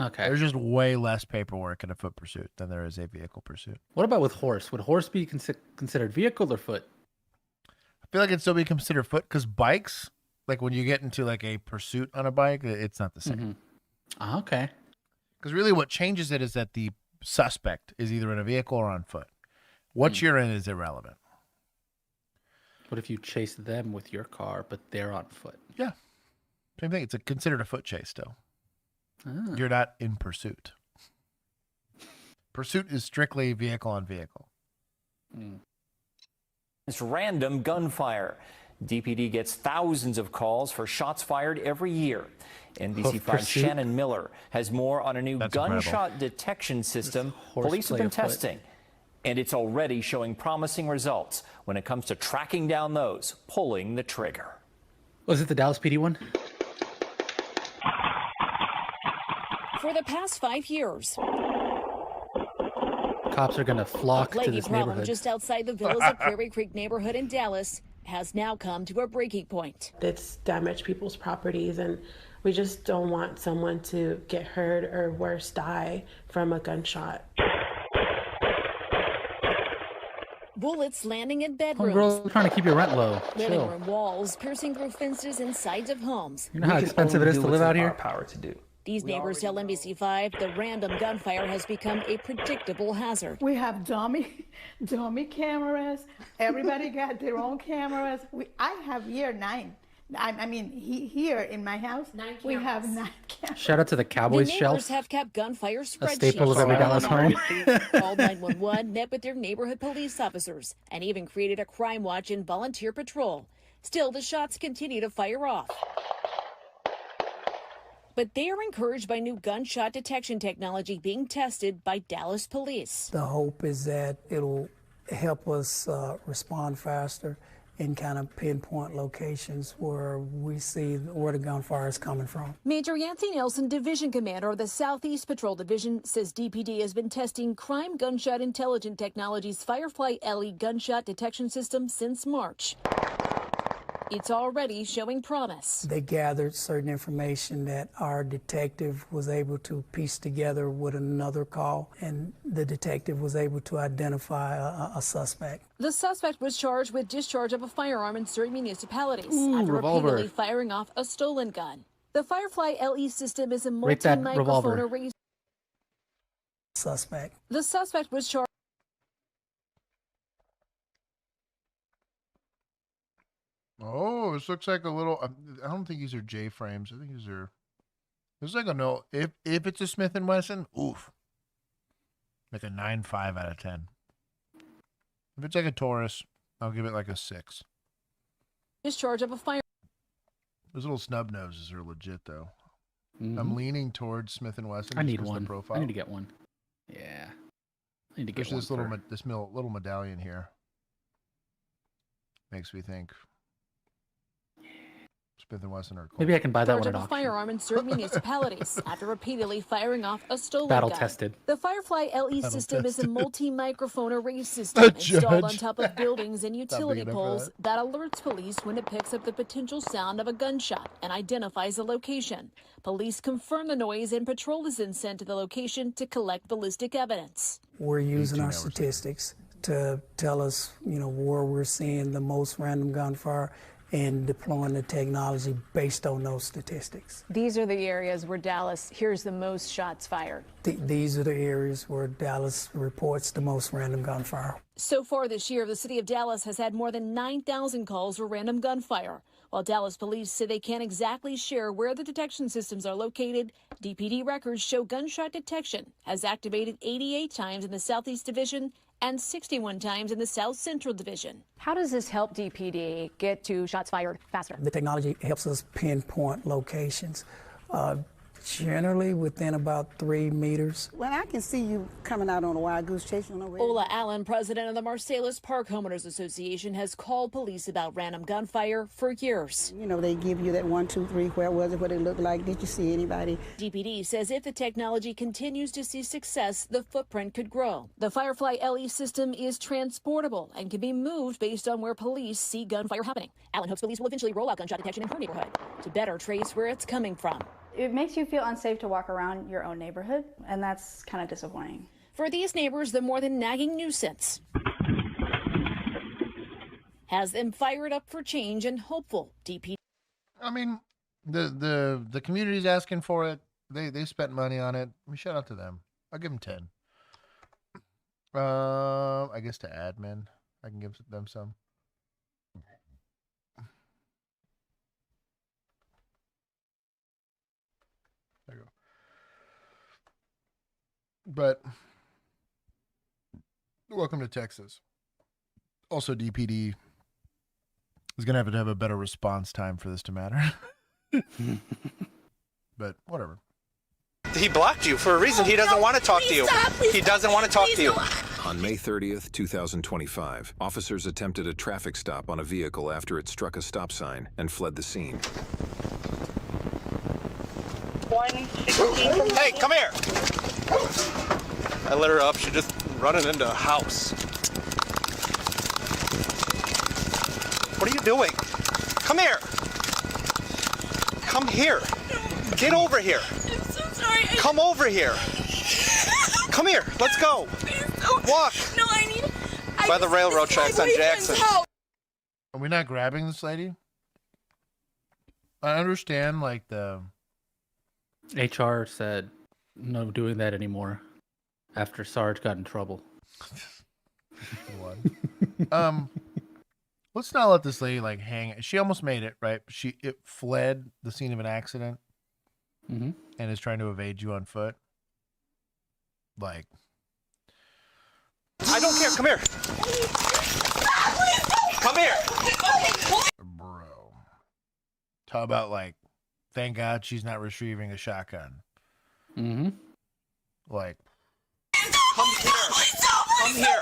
Okay. There's just way less paperwork in a foot pursuit than there is a vehicle pursuit. What about with horse? Would horse be considered vehicle or foot? I feel like it'd still be considered foot because bikes, like when you get into like a pursuit on a bike, it's not the same. Mm-hmm. Okay. Because really what changes it is that the suspect is either in a vehicle or on foot. What you're in is irrelevant. What if you chase them with your car, but they're on foot? Yeah. Same thing. It's considered a foot chase still. Ah. You're not in pursuit. Pursuit is strictly vehicle on vehicle. It's random gunfire. DPD gets thousands of calls for shots fired every year. NBC5's Shannon Miller has more on a new gunshot detection system police have been testing. And it's already showing promising results when it comes to tracking down those pulling the trigger. Was it the Dallas PD one? For the past 5 years, Cops are going to flock to plaguey this problem neighborhood. just outside the Villas of Prairie Creek neighborhood in Dallas has now come to a breaking point. It's damaged people's properties, and we just don't want someone to get hurt or worse, die from a gunshot. Bullets landing in bedrooms. Homegirl trying to keep your rent low. Living Chill. room walls piercing through fences and sides of homes. You know how expensive it is to live out here? Power to do. These neighbors tell NBC5 the random gunfire has become a predictable hazard. We have dummy cameras. Everybody got their own cameras. I have here 9. I mean, here in my house, we have 9 cameras. Shout out to the Cowboys The shelf. neighbors have kept gunfire A spreadsheets. staple of every Dallas home. Called 911, met with their neighborhood police officers, and even created a crime watch and volunteer patrol. Still, the shots continue to fire off. But they are encouraged by new gunshot detection technology being tested by Dallas police. The hope is that it'll help us respond faster and kind of pinpoint locations where we see where the gunfire is coming from. Major Yancey Nelson, Division Commander of the Southeast Patrol Division, says DPD has been testing crime gunshot intelligent technology's Firefly LE gunshot detection system since March. It's already showing promise. They gathered certain information that our detective was able to piece together with another call, and the detective was able to identify a suspect. The suspect was charged with discharge of a firearm in certain municipalities after revolver. repeatedly firing off a stolen gun. The Firefly LE system is a Rate that multi-microphone revolver. array. Suspect. The suspect was charged. Oh, this looks like a little. I don't think these are J frames. I think these are. This is like a no. If it's a Smith and Wesson, oof. Like a 9.5 out of 10. If it's like a Taurus, I'll give it like a 6. Discharge of a fire. Those little snub noses are legit though. I'm leaning towards Smith and Wesson. I need just 'cause of one. the profile. I need to get one. Yeah. I need to get Especially one. this little medallion here. Makes me think. Smith and Wesson are cool. Maybe I can buy that Charge one of at a auction. firearm in certain municipalities after repeatedly firing off a stolen Battle gun. tested. The Firefly LE Battle system is a tested. multi-microphone array system A installed on judge. top of buildings and utility enough for poles that alerts police when it picks up the potential sound of a gunshot and identifies the location. Police confirm the noise and patrol is then sent to the location to collect ballistic evidence. We're using our statistics to tell us, where we're seeing the most random gunfire and deploying the technology based on those statistics. These are the areas where Dallas hears the most shots fired. These are the areas where Dallas reports the most random gunfire. So far this year, the city of Dallas has had more than 9,000 calls for random gunfire. While Dallas police say they can't exactly share where the detection systems are located, DPD records show gunshot detection has activated 88 times in the Southeast Division and 61 times in the South Central Division. How does this help DPD get to shots fired faster? The technology helps us pinpoint locations, generally within about 3 meters. When I can see you coming out on a wild goose chase on the way. Ola Allen, president of the Marsalis Park Homeowners Association, has called police about random gunfire for years. They give you that 1, 2, 3, where was it, what it looked like, did you see anybody? DPD says if the technology continues to see success, the footprint could grow. The Firefly LE system is transportable and can be moved based on where police see gunfire happening. Allen hopes police will eventually roll out gunshot detection in her neighborhood to better trace where it's coming from. It makes you feel unsafe to walk around your own neighborhood, and that's kind of disappointing. For these neighbors, the more than nagging nuisance has them fired up for change and hopeful. DPD. I mean, the community's asking for it. They spent money on it. Shout out to them. I'll give them 10. I guess to admin, I can give them some. There you go. But welcome to Texas. Also, DPD is going to have a better response time for this to matter. But whatever. He blocked you for a reason. He doesn't want to talk to you. He doesn't want to talk to you. On May 30th, 2025, officers attempted a traffic stop on a vehicle after it struck a stop sign and fled the scene. 116. Hey, come here! I lit her up. She just running into a house. What are you doing? Come here! Come here! Get over here! I'm so sorry. Come over here! Come here! Let's go! Walk! No, I need... By the railroad tracks on Jackson. Are we not grabbing this lady? I understand, like, the... HR said no doing that anymore after Sarge got in trouble. Let's not let this lady, like, hang. She almost made it, right? It fled the scene of an accident and is trying to evade you on foot. Like... I don't care. Come here. Come here. Bro. Talk about, like, thank God she's not retrieving a shotgun. Like. Come here. Come here.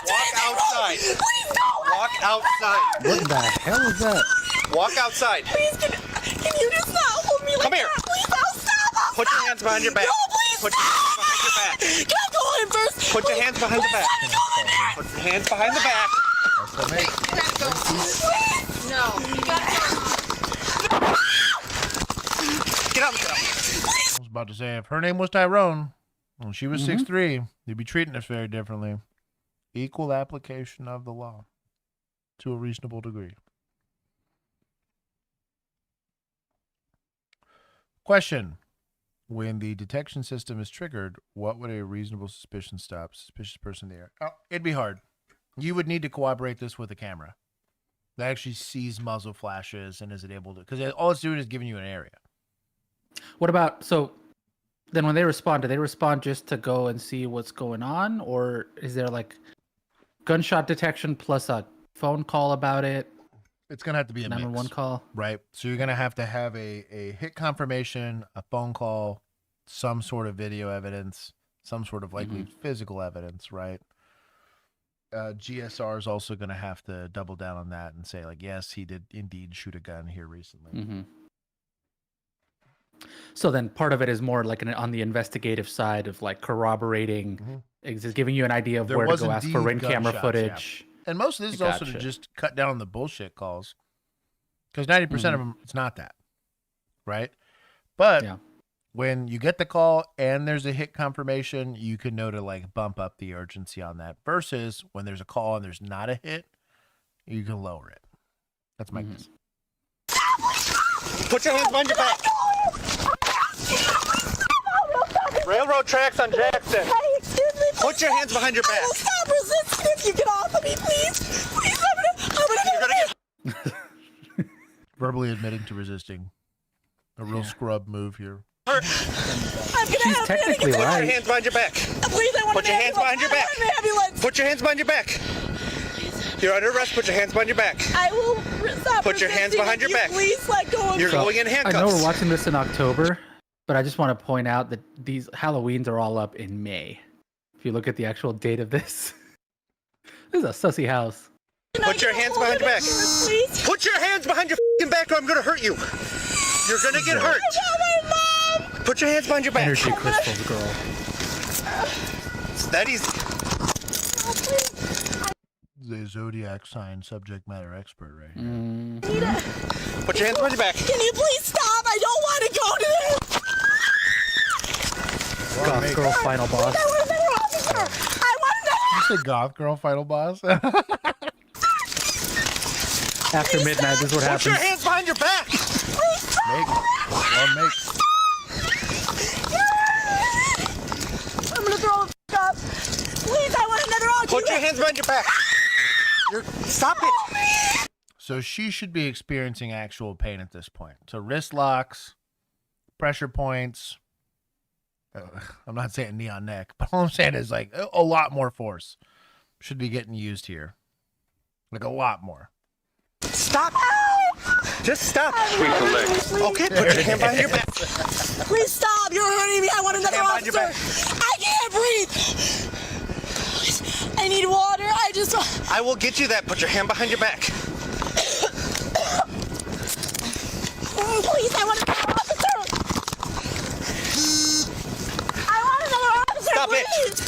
Walk outside. Walk outside. What the hell is that? Walk outside. Please, can you just not hold me like Come here. that? Please, I'll stop. Put your hands behind your back. No, please. Put your hands behind your back. Can I go in first? Put your hands behind the back. Put your hands behind the back. No, you gotta go. Get up, get up. I was about to say, if her name was Tyrone and she was 6'3", you'd be treating us very differently. Equal application of the law to a reasonable degree. Question. When the detection system is triggered, what would a reasonable suspicion stop? Suspicious person in the air. Oh, it'd be hard. You would need to corroborate this with a camera that actually sees muzzle flashes and is it able to... Because all it's doing is giving you an area. What about... So then when they respond, do they respond just to go and see what's going on? Or is there like gunshot detection plus a phone call about it? It's going to have to be a 911 mix, call. right? So you're going to have a hit confirmation, a phone call, some sort of video evidence, some sort of likely physical evidence, right? GSR is also going to have to double down on that and say, like, yes, he did indeed shoot a gun here recently. So then part of it is more like on the investigative side of like corroborating, giving you an idea of where to go ask for in-camera footage. Yeah. And most of this is also to just cut down on the bullshit calls. Because 90% of them, it's not that. Right? But when you get the call and there's a hit confirmation, you can know to like bump up the urgency on that. Versus when there's a call and there's not a hit, you can lower it. That's my guess. Put your hands behind your back. Railroad tracks on Jackson. Hey, excuse me. Put your hands behind your back. I will stop resisting if you get off of me, please. Please, I'm gonna get... Verbally admitting to resisting. A real scrub move here. She's technically right. Put your hands behind your back. Please, I want Put your hands behind your back. Put your hands behind your back. You're under arrest. Put your hands behind your back. I will stop. Put your hands behind your back. Please let go of me. You're going in handcuffs. I know we're watching this in October, but I just want to point out that these Halloweens are all up in May. If you look at the actual date of this, this is a sussy house. Put your hands behind your back. Put your hands behind your f***ing back or I'm going to hurt you. You're going to get hurt. Put your hands behind your back. Energy crystals, girl. It's that easy. The zodiac sign subject matter expert right here. Put your hands behind your back. Can you please stop? I don't want to go to this. Goth girl final boss. I want another officer. I want another. You said goth girl final boss? After midnight, this is what happens. Put your hands behind your back. Make it. Well, make it. I'm gonna throw a up. Please, I want another officer. Put your hands behind your back. Stop it. So she should be experiencing actual pain at this point. So wrist locks, pressure points. I'm not saying knee on neck, but all I'm saying is like a lot more force should be getting used here. Like a lot more. Stop. Just stop. Twinkle legs. Okay, put your hand behind your back. Please stop. You're hurting me. I want another officer. I can't breathe. I need water. I will get you that. Put your hand behind your back. Please, I want another officer. I want another officer. Stop please. it.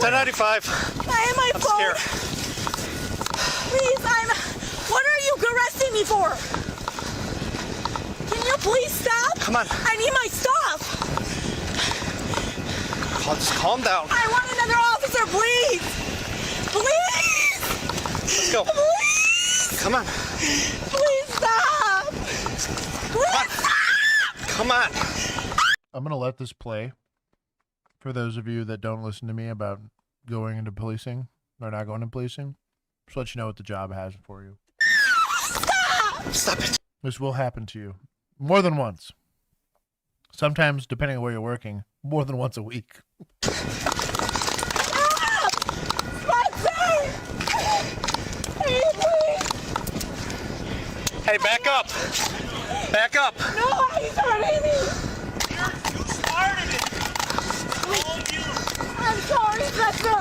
1095. I am my I'm phone. scared. Please, what are you arresting me for? Can you please stop? Come on. I need my stuff. Just calm down. I want another officer, please. Please. Let's go. Please. Come on. Please stop. Please stop. Come on. I'm going to let this play for those of you that don't listen to me about going into policing or not going into policing. Just let you know what the job has for you. Stop it. This will happen to you more than once. Sometimes, depending on where you're working, more than once a week. Hey, back up. Back up. No, he's hurting me. You started it. I'm sorry, Spencer.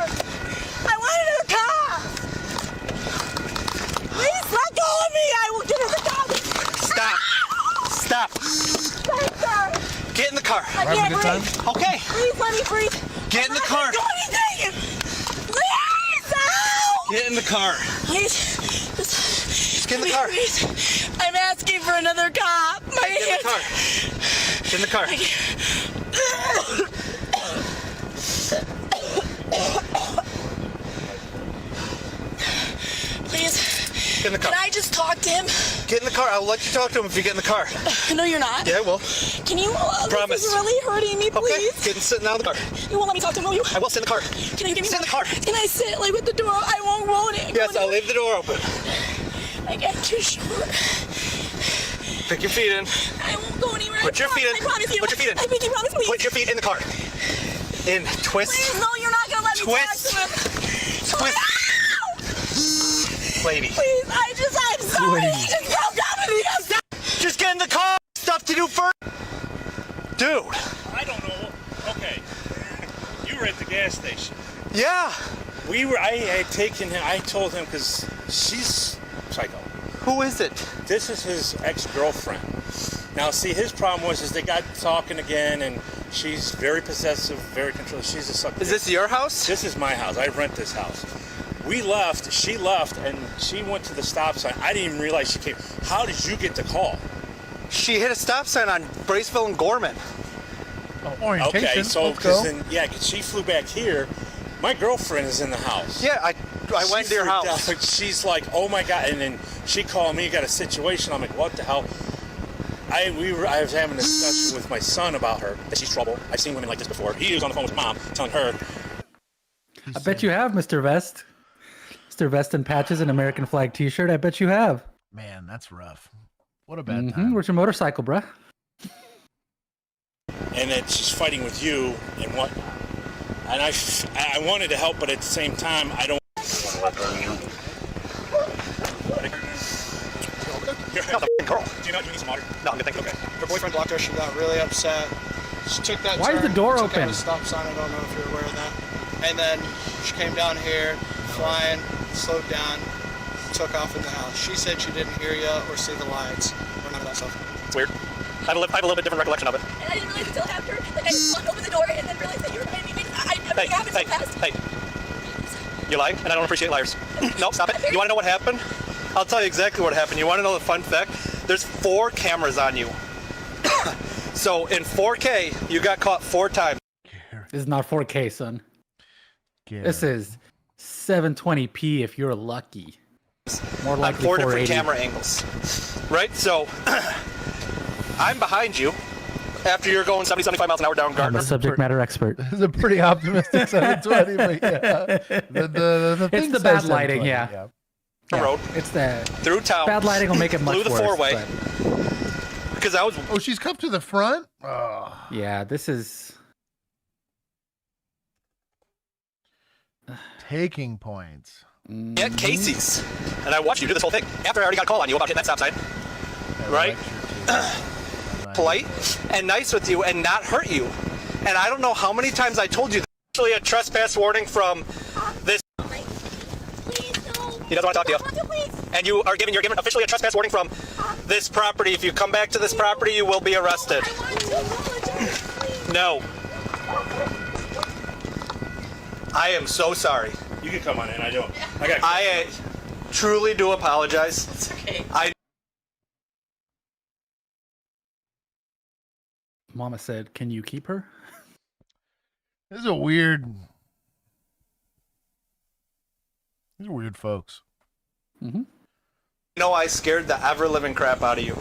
I wanted a car. Please let go of me. I will get in the car. Stop. Stop. Spencer. Get in the car. I can't breathe. Okay. Please let me breathe. Get in the car. I'm not gonna do anything. Please, help. Get in the car. Please. Just get in the car. Please. I'm asking for another cop. My Get in the car. Get in the car. Please. Get in the car. Can I just talk to him? Get in the car. I'll let you talk to him if you get in the car. No, you're not. Yeah, I will. Can you? Promise. This is really hurting me, please. Okay. Get and sit now in the car. You won't let me talk to him, will you? I will sit in the car. Can you give me sit in the car? Can I sit like with the door? I won't roll it. Yes, I'll leave the door open. I get too short. Pick your feet in. I won't go anywhere. Put your feet in. I promise you. Put your feet in. I think you promise me. Put your feet in the car. In. Twist. Please, no, you're not gonna let me Twist. talk to him. Twist. Lady. Please, I'm sorry. He just broke up with me. Just get in the car. Stuff to do first. Dude. I don't know. Okay. You were at the gas station. Yeah. I had taken him, I told him, because she's psycho. Who is it? This is his ex-girlfriend. Now, see, his problem was they got talking again, and she's very possessive, very controlling. She's a sucker. Is this your house? This is my house. I rent this house. We left, she left, and she went to the stop sign. I didn't even realize she came. How did you get the call? She hit a stop sign on Braceville and Gorman. Oh, orientation. Okay, so, Let's go. cause she flew back here. My girlfriend is in the house. Yeah, I went to your house. She's like, oh my God. And then she called me, got a situation. I'm like, what the hell? I was having a discussion with my son about her, that she's trouble. I've seen women like this before. He was on the phone with mom, telling her. I bet you have, Mr. Vest. Mr. Vest and patches and American flag t-shirt. I bet you have. Man, that's rough. What a bad time. Where's your motorcycle, bruh? And that she's fighting with you and what. And I wanted to help, but at the same time, I don't. Girl. Do you need some water? No, I'm good, thank you. Okay. Her boyfriend blocked her. She got really upset. She took that Why turn. is the door took open? out a stop sign. I don't know if you're aware of that. And then she came down here, flying, slowed down, took off in the house. She said she didn't hear you or see the lights or none of that stuff. It's weird. I have a little bit different recollection of it. And I didn't realize until after, like I just walked over the door and then realized that you were behind me. Everything happened so fast. Hey. You're lying, and I don't appreciate liars. No, stop it. You want to know what happened? I'll tell you exactly what happened. You want to know the fun fact? There's 4 cameras on you. So in 4K, you got caught 4 times. This is not 4K, son. Gary. This is 720p if you're lucky. More On likely 4 480. different camera angles. Right? So I'm behind you after you're going 70, 75 miles an hour down I'm Gardner. a subject matter expert. This is a pretty optimistic 720, but yeah. The It's thing the says bad lighting, 720, yeah. Road. It's the Through town. bad lighting will make it much Through the worse. 4-way. but- Because I was. Oh, she's come to the front? Oh. Yeah, this is Taking points. At Casey's. And I watched you do this whole thing. After I already got a call on you about hitting that stop sign. Right? Polite and nice with you and not hurt you. And I don't know how many times I told you, actually a trespass warning from this. He doesn't want to talk to you. And you're given officially a trespass warning from this property. If you come back to this property, you will be arrested. No. I am so sorry. You can come on in. I truly do apologize. It's okay. Mama said, "Can you keep her?" These are weird folks. Mm-hmm. You know, I scared the ever-living crap out of you,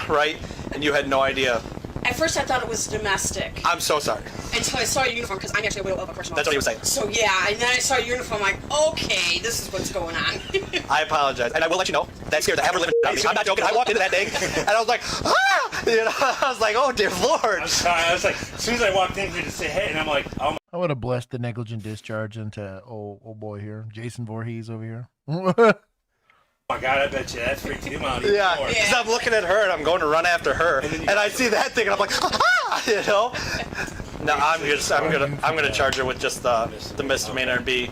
right? And you had no idea. At first, I thought it was domestic. I'm so sorry. Until I saw your uniform, because I'm actually a widow of a correctional That's what he was officer. saying. So, yeah, and then I saw your uniform, I'm like, okay, this is what's going on. I apologize. And I will let you know, that scared the ever-living out of me. I'm not joking. I walked into that thing, and I was like, ah! You know, I was like, oh, dear Lord. I'm sorry. I was like, as soon as I walked in here to say hey, and I'm like, oh my. I would have blessed the negligent discharge into old boy here, Jason Voorhees over here. Oh my God, I bet you that freaked him out even Yeah, more. because I'm looking at her and I'm going to run after her, and I see that thing and I'm like, ah! You know. No, I'm gonna charge her with just the misdemeanor and be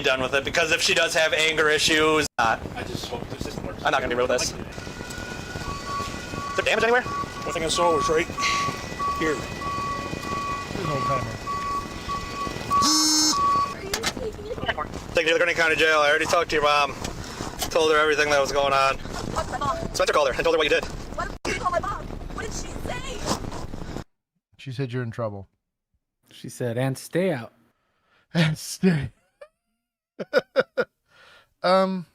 done with it, because if she does have anger issues, I just hope the system works. I'm not gonna be real with this. Is there damage anywhere? One thing I saw was right here. Take me to the Gurney County Jail. I already talked to your mom. Told her everything that was going on. Spencer called her and told her what you did. What did you call my mom? What did she say? She said you're in trouble. She said, "And stay out." And stay. I'm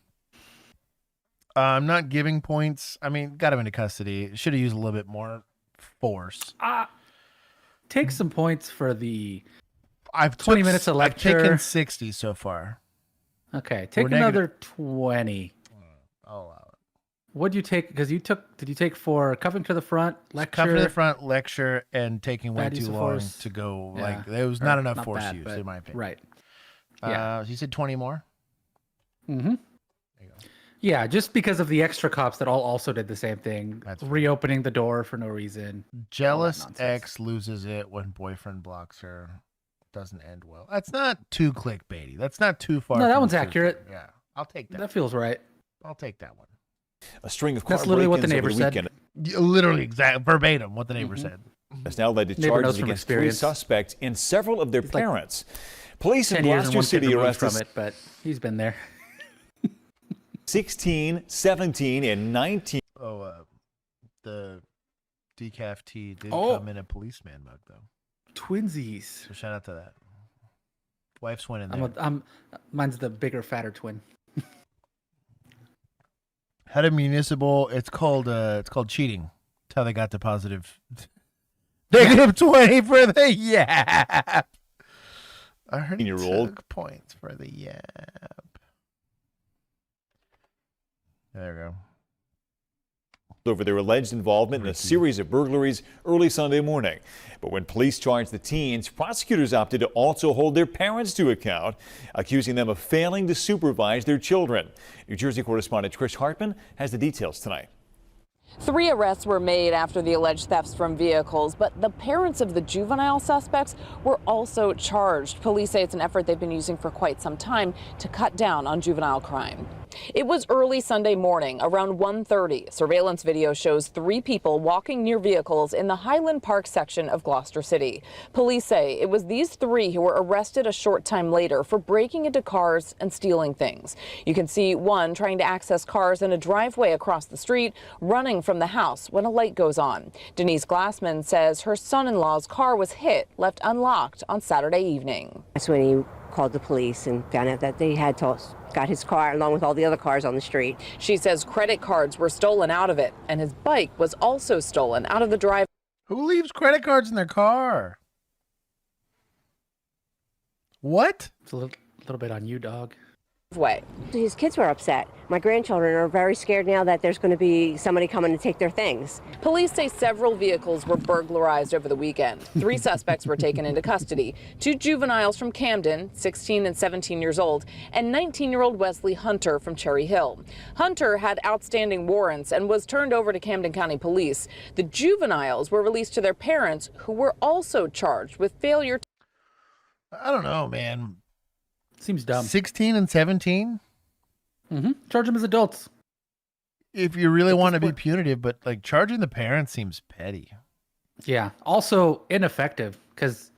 not giving points. I mean, got him into custody. Should have used a little bit more force. Take some points for the I've 20 minutes of lecture. I've taken 60 so far. Okay, take We're another 20. I'll allow it. What'd you take? Because did you take for cuffing to the front, lecture? Cuffing to the front, lecture, and taking way Bad use too of long force. to go. Yeah. Like, there was Or not enough not force bad, used, but- in my opinion. Right. Yeah. You said 20 more? Mm-hmm. Yeah, just because of the extra cops that all also did the same thing. Reopening the door for no reason. Jealous ex loses it when boyfriend blocks her. Doesn't end well. That's not too clickbaity. That's not too far. No, that from one's the truth. accurate. Yeah, I'll take that. That feels right. I'll take that one. A string of car That's literally what the break-ins neighbor over said. weekend Literally, verbatim, what the neighbor said. has now led to Neighbor knows charges from against three experience. suspects and several of their parents. Police in 10 years and Gloucester one kid City removed arrested from it, but he's been there. 16, 17, and 19. The decaf tea did Oh. come in a policeman mug, though. Twinsies. So shout out to that. Wife's winning there. Mine's the bigger, fatter twin. Had a municipal. It's called cheating. That's how they got the positive. Negative 20 for the yap. I heard he took points for the yap. There we go. Over their alleged involvement in a series of burglaries early Sunday morning. But when police charged the teens, prosecutors opted to also hold their parents to account, accusing them of failing to supervise their children. New Jersey correspondent Trish Hartman has the details tonight. 3 arrests were made after the alleged thefts from vehicles, but the parents of the juvenile suspects were also charged. Police say it's an effort they've been using for quite some time to cut down on juvenile crime. It was early Sunday morning, around 1:30. Surveillance video shows 3 people walking near vehicles in the Highland Park section of Gloucester City. Police say it was these 3 who were arrested a short time later for breaking into cars and stealing things. You can see one trying to access cars in a driveway across the street, running from the house when a light goes on. Denise Glassman says her son-in-law's car was hit, left unlocked on Saturday evening. That's when he called the police and found out that they had got his car along with all the other cars on the street. She says credit cards were stolen out of it, and his bike was also stolen out of the driveway. Who leaves credit cards in their car? What? It's a little bit on you, dog. His kids were upset. My grandchildren are very scared now that there's going to be somebody coming to take their things. Police say several vehicles were burglarized over the weekend. 3 suspects were taken into custody. 2 juveniles from Camden, 16 and 17 years old, and 19-year-old Wesley Hunter from Cherry Hill. Hunter had outstanding warrants and was turned over to Camden County Police. The juveniles were released to their parents, who were also charged with failure. I don't know, man. Seems dumb. 16 and 17? Charge them as adults. If you really want to be punitive, but like charging the parents seems petty. Yeah. Also ineffective because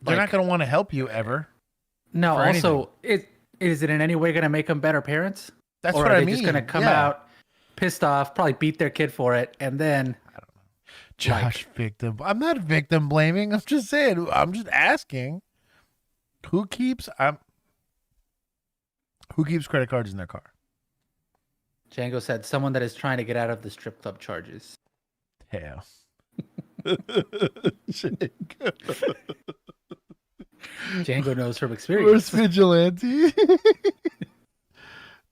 they're not going to want to help you ever. No. for Also, is it in any way going to make them better parents? That's or what are I they mean. just going to come Yeah. out pissed off, probably beat their kid for it, and then Josh victim. I'm not victim blaming. I'm just saying. I'm just asking. Who keeps credit cards in their car? Django said someone that is trying to get out of the strip club charges. Hell. Django knows from experience. Where's Vigilante?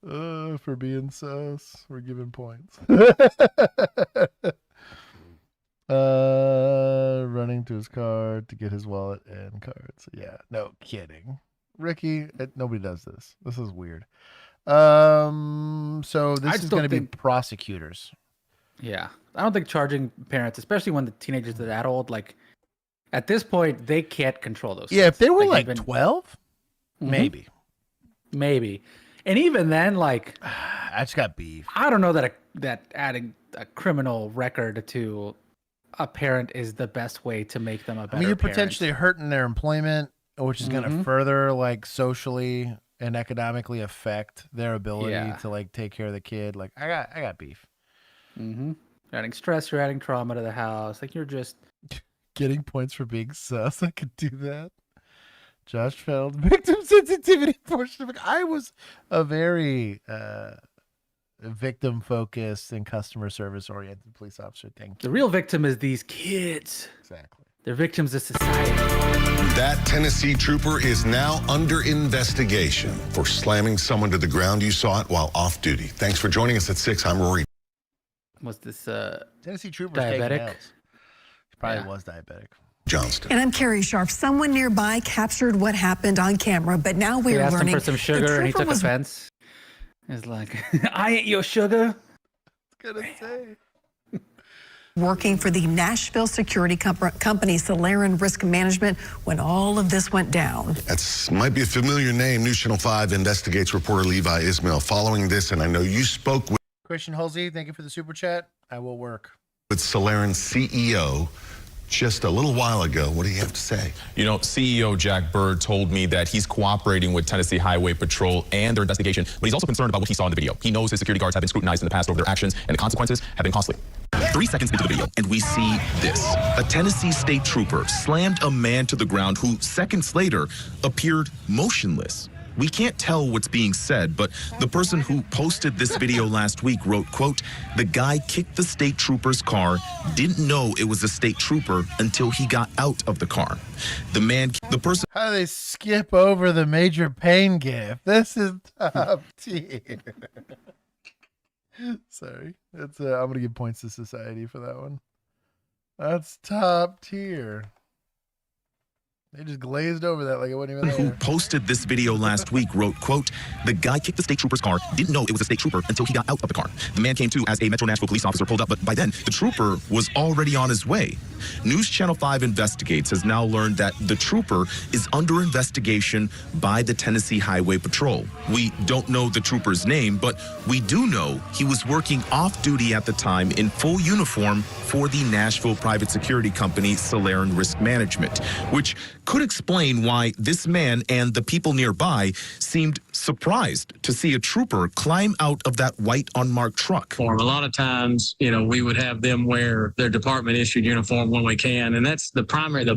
For being sus. We're giving points. Running to his car to get his wallet and cards. Yeah, no kidding. Ricky, nobody does this. This is weird. So this is going to be prosecutors. Yeah. I don't think charging parents, especially when the teenagers are that old, like at this point, they can't control those. Yeah, kids. if they were like even 12, maybe. And even then, like I just got beef. I don't know that adding a criminal record to a parent is the best way to make them a better you're parent. potentially hurting their employment, which is going to further like socially and economically affect their ability to like take care of the kid. Like I got beef. You're adding stress, you're adding trauma to the house. Like you're just getting points for being sus. I could do that. Josh Feld, victim sensitivity portion of it. I was a very victim focused and customer service oriented police officer thing. the real victim is these kids. Exactly. They're victims of society. That Tennessee trooper is now under investigation for slamming someone to the ground. You saw it while off duty. Thanks for joining us at 6. I'm Rory. Was this Tennessee trooper diabetic? He probably was diabetic. Johnston. And I'm Carrie Sharp. Someone nearby captured what happened on camera, but now They we're asked learning him for some sugar and he took offense. It's like, I ain't your sugar. Gonna say. working for the Nashville security company Solaren Risk Management when all of this went down. That might be a familiar name. News Channel 5 investigates reporter Levi Ismail. Following this, and I know you spoke with Christian Halsey, thank you for the super chat. I will work. With Solaren CEO just a little while ago. What do you have to say? You know, CEO Jack Bird told me that he's cooperating with Tennessee Highway Patrol and their investigation, but he's also concerned about what he saw in the video. He knows his security guards have been scrutinized in the past over their actions, and the consequences have been costly. 3 seconds into the video, and we see this. A Tennessee state trooper slammed a man to the ground who, seconds later, appeared motionless. We can't tell what's being said, but the person who posted this video last week wrote, quote, "The guy kicked the state trooper's car, didn't know it was a state trooper until he got out of the car. The person..." How do they skip over the Major Payne gift? This is top tier. Sorry. I'm going to give points to society for that one. That's top tier. They just glazed over that like it wasn't even there. Who posted this video last week wrote, quote, "The guy kicked the state trooper's car, didn't know it was a state trooper until he got out of the car. The man came to as a Metro Nashville police officer pulled up, but by then, the trooper was already on his way." News Channel 5 Investigates has now learned that the trooper is under investigation by the Tennessee Highway Patrol. We don't know the trooper's name, but we do know he was working off-duty at the time in full uniform for the Nashville private security company Solaren Risk Management, which could explain why this man and the people nearby seemed surprised to see a trooper climb out of that white unmarked truck. A lot of times, we would have them wear their department issued uniform when we can, and that's the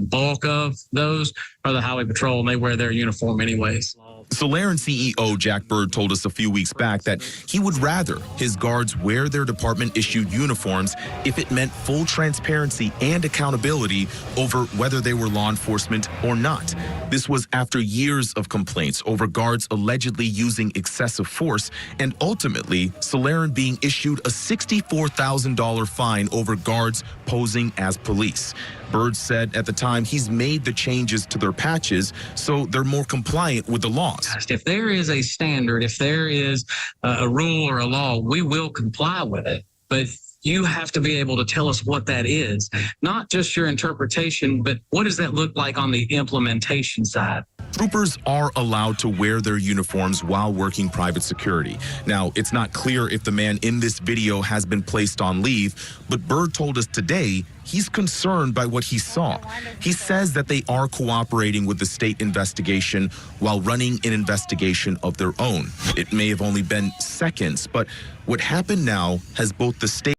bulk of those are the Highway Patrol, and they wear their uniform anyways. Solaren CEO Jack Bird told us a few weeks back that he would rather his guards wear their department-issued uniforms if it meant full transparency and accountability over whether they were law enforcement or not. This was after years of complaints over guards allegedly using excessive force and ultimately Solaren being issued a $64,000 fine over guards posing as police. Bird said at the time he's made the changes to their patches so they're more compliant with the laws. If there is a standard, if there is a rule or a law, we will comply with it. But you have to be able to tell us what that is, not just your interpretation, but what does that look like on the implementation side? Troopers are allowed to wear their uniforms while working private security. Now, it's not clear if the man in this video has been placed on leave, but Bird told us today he's concerned by what he saw. He says that they are cooperating with the state investigation while running an investigation of their own. It may have only been seconds, but what happened now has both the state...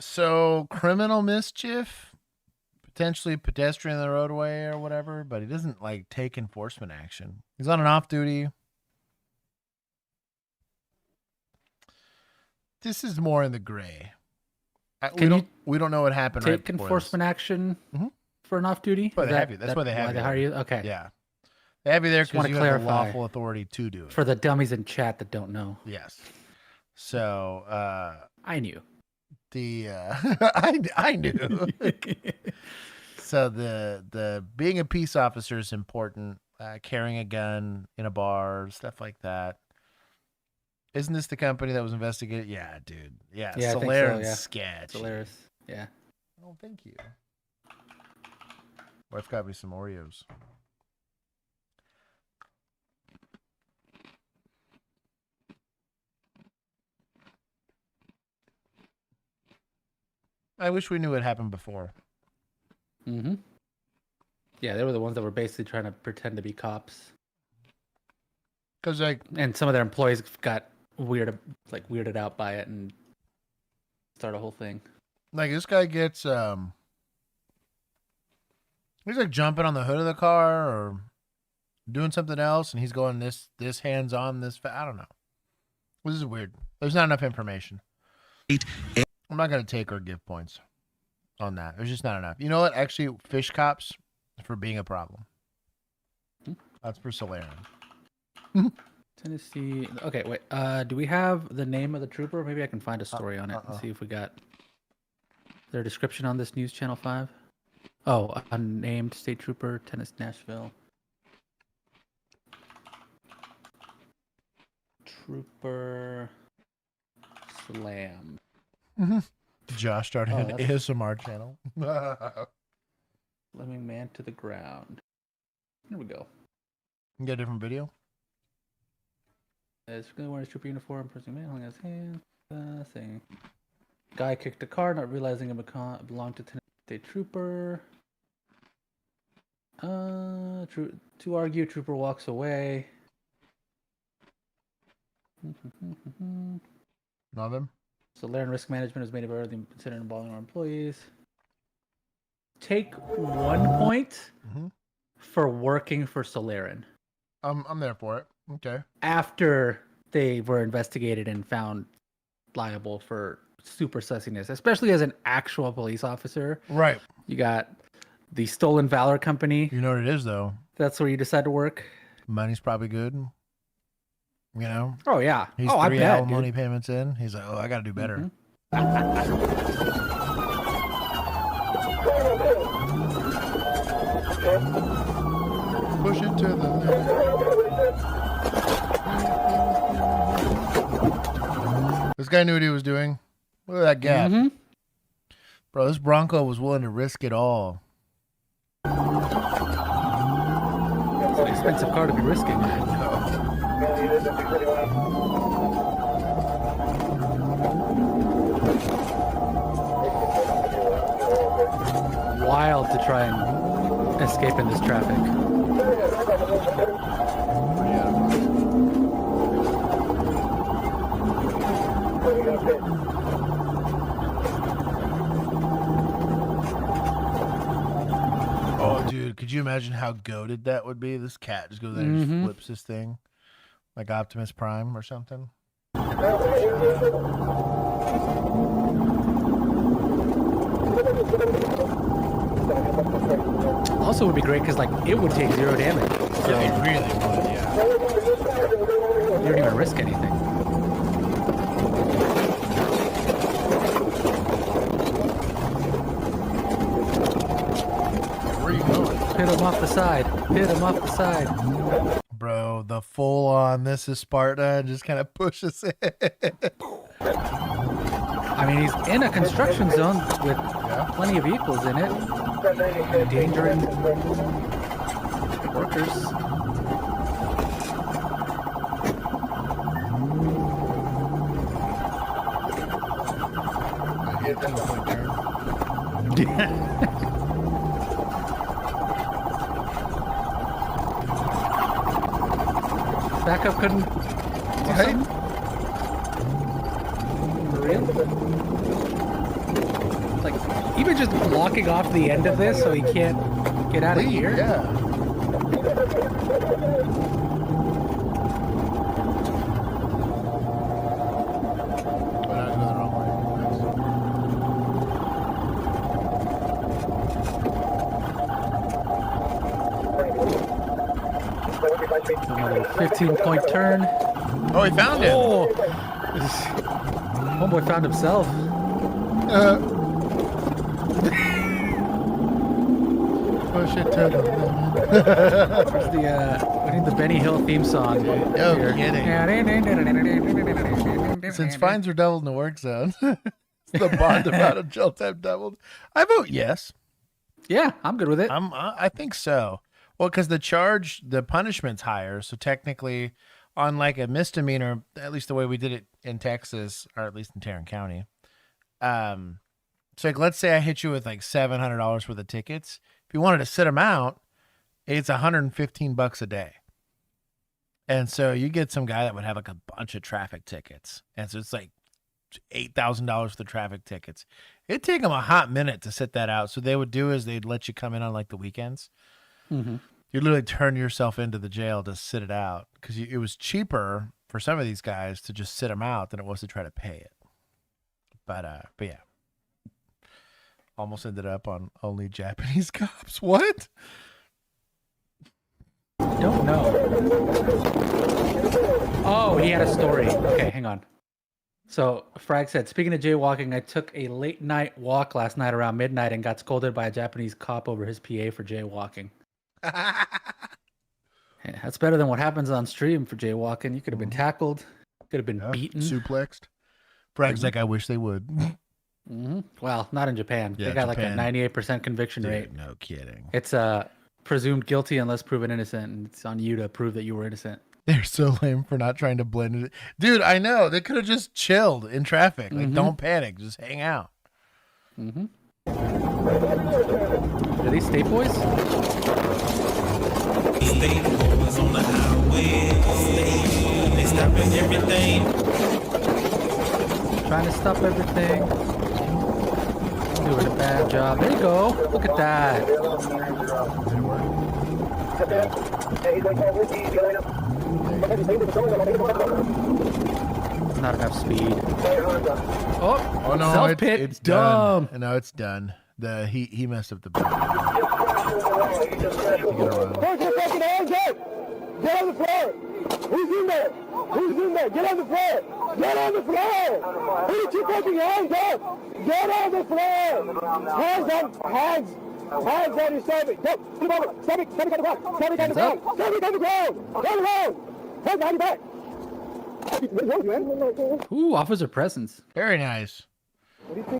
So, criminal mischief? Potentially pedestrian in the roadway or whatever, but he doesn't like take enforcement action. He's on an off duty. This is more in the gray. We don't know what happened. Take enforcement action for an off duty. That's why they have you. They hire you. Okay. Yeah, they have you there because you have the clarify lawful authority to do it. For the dummies in chat that don't know. Yes. So I knew. I knew. So the being a peace officer is important. Carrying a gun in a bar, stuff like that. Isn't this the company that was investigated? Yeah, dude. Yeah, Solaren sketch. Solaris. Yeah. Oh, thank you. Wife got me some Oreos. I wish we knew what happened before. Mm-hmm. Yeah, they were the ones that were basically trying to pretend to be cops. And some of their employees got weirded out by it and start a whole thing. Like this guy gets he's like jumping on the hood of the car or doing something else, and he's going this hands on I don't know. This is weird. There's not enough information. I'm not going to take or give points on that. There's just not enough. You know what? Actually, fish cops for being a problem. That's for Solaren. Tennessee. Okay, wait. Do we have the name of the trooper? Maybe I can find a story on it and see if we got their description on this News Channel 5. Oh, unnamed state trooper, Tennessee, Nashville. Trooper Slam. Josh started an ASMR channel. Slamming man to the ground. Here we go. You got a different video? It's really wearing his trooper uniform, person man holding his hand, saying, guy kicked a car, not realizing it belonged to Tennessee State Trooper. To argue, trooper walks away. Nothing. Solaren risk management is made aware of the incident involving our employees. Take 1 point for working for Solaren. I'm there for it. Okay. After they were investigated and found liable for super sussiness, especially as an actual police officer. Right. You got the Stolen Valor Company. You know what it is, though. That's where you decide to work. Money's probably good. You know? Oh, yeah. He's I three bet, alimony dude. payments in. He's like, I got to do better. Push it to the left. This guy knew what he was doing. Look at that gap. Bro, this Bronco was willing to risk it all. It's an expensive car to be risking. Wild to try and escape in this traffic. Oh, dude, could Could you imagine how goated that would be? This cat just goes there and just flips this thing like Optimus Prime or something. Also, would be great because like it would take 0 damage. So it really would. Yeah. You don't even risk anything. Where are you going? Hit him off the side. Hit him off the side. Bro, the full on this is Sparta just kind of pushes it. I mean, he's in a construction zone with plenty of vehicles in it, endangering workers. Backup couldn't do something? For real? Like, even just blocking off the end of this so he can't get out of here? Yeah. Another 15-point turn. Oh, he found it. Oh, homeboy found himself. Push it to Where's the we need the Benny Hill theme song. Oh, kidding. Since fines are doubled in the work zone, the bond amount of jail time doubled. I vote yes. Yeah, I'm good with it. I think so. Well, because the punishment's higher, so technically, on like a misdemeanor, at least the way we did it in Texas, or at least in Tarrant County, so like let's say I hit you with like $700 worth of tickets. If you wanted to sit them out, it's $115 a day, and so you get some guy that would have like a bunch of traffic tickets, and so it's like $8,000 for the traffic tickets. It'd take them a hot minute to sit that out. So they would do is they'd let you come in on like the weekends. Mm-hmm. You literally turn yourself into the jail to sit it out because it was cheaper for some of these guys to just sit them out than it was to try to pay it. But yeah, almost ended up on only Japanese cops. What? Don't know. Oh, he had a story. Okay, hang on. So Frag said, speaking of jaywalking, I took a late night walk last night around midnight and got scolded by a Japanese cop over his PA for jaywalking. Yeah, that's better than what happens on stream for jaywalking. You could have been tackled, could have been beaten, suplexed. Frag's like, I wish they would. Well, not in Japan. Yeah, they got Japan. like a 98% conviction rate. No kidding. It's presumed guilty unless proven innocent, and it's on you to prove that you were innocent. They're so lame for not trying to blend it. Dude, I know. They could have just chilled in traffic. Like, don't panic. Just hang out. Are these state boys? State boys on the highway. They stopping everything. Trying to stop everything. Doing a bad job. There you go. Look at that. Not enough speed. Oh no, self-pit. it's dumb. done. No, it's done. He messed up the Put your fucking hands up! Get on the floor! Who's in there? Who's in there? Get on the floor! Get on the floor! Put your fucking hands up! Get on the floor! Hands up! Hands! Hands on your stomach! Go! Put them over! Stomach! Stomach on the ground! Stomach on the ground! Stomach on the ground! On the ground! Hands behind your back! Ooh, officer presence. Very nice.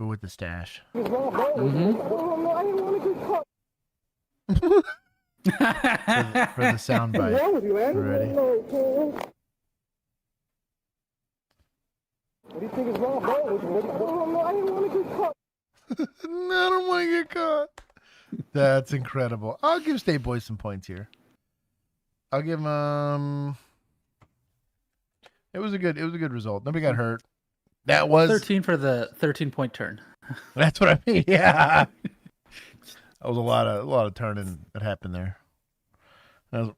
With the stash. I didn't want to get caught. For the sound bite. What's wrong with you, man? Ready? What do you think is wrong, bro? I didn't want to get caught. No, I don't want to get caught. That's incredible. I'll give State Boys some points here. I'll give them. It was a good result. Nobody got hurt. That was 13 for the 13-point turn. That's what I mean. Yeah. That was a lot of turning that happened there. That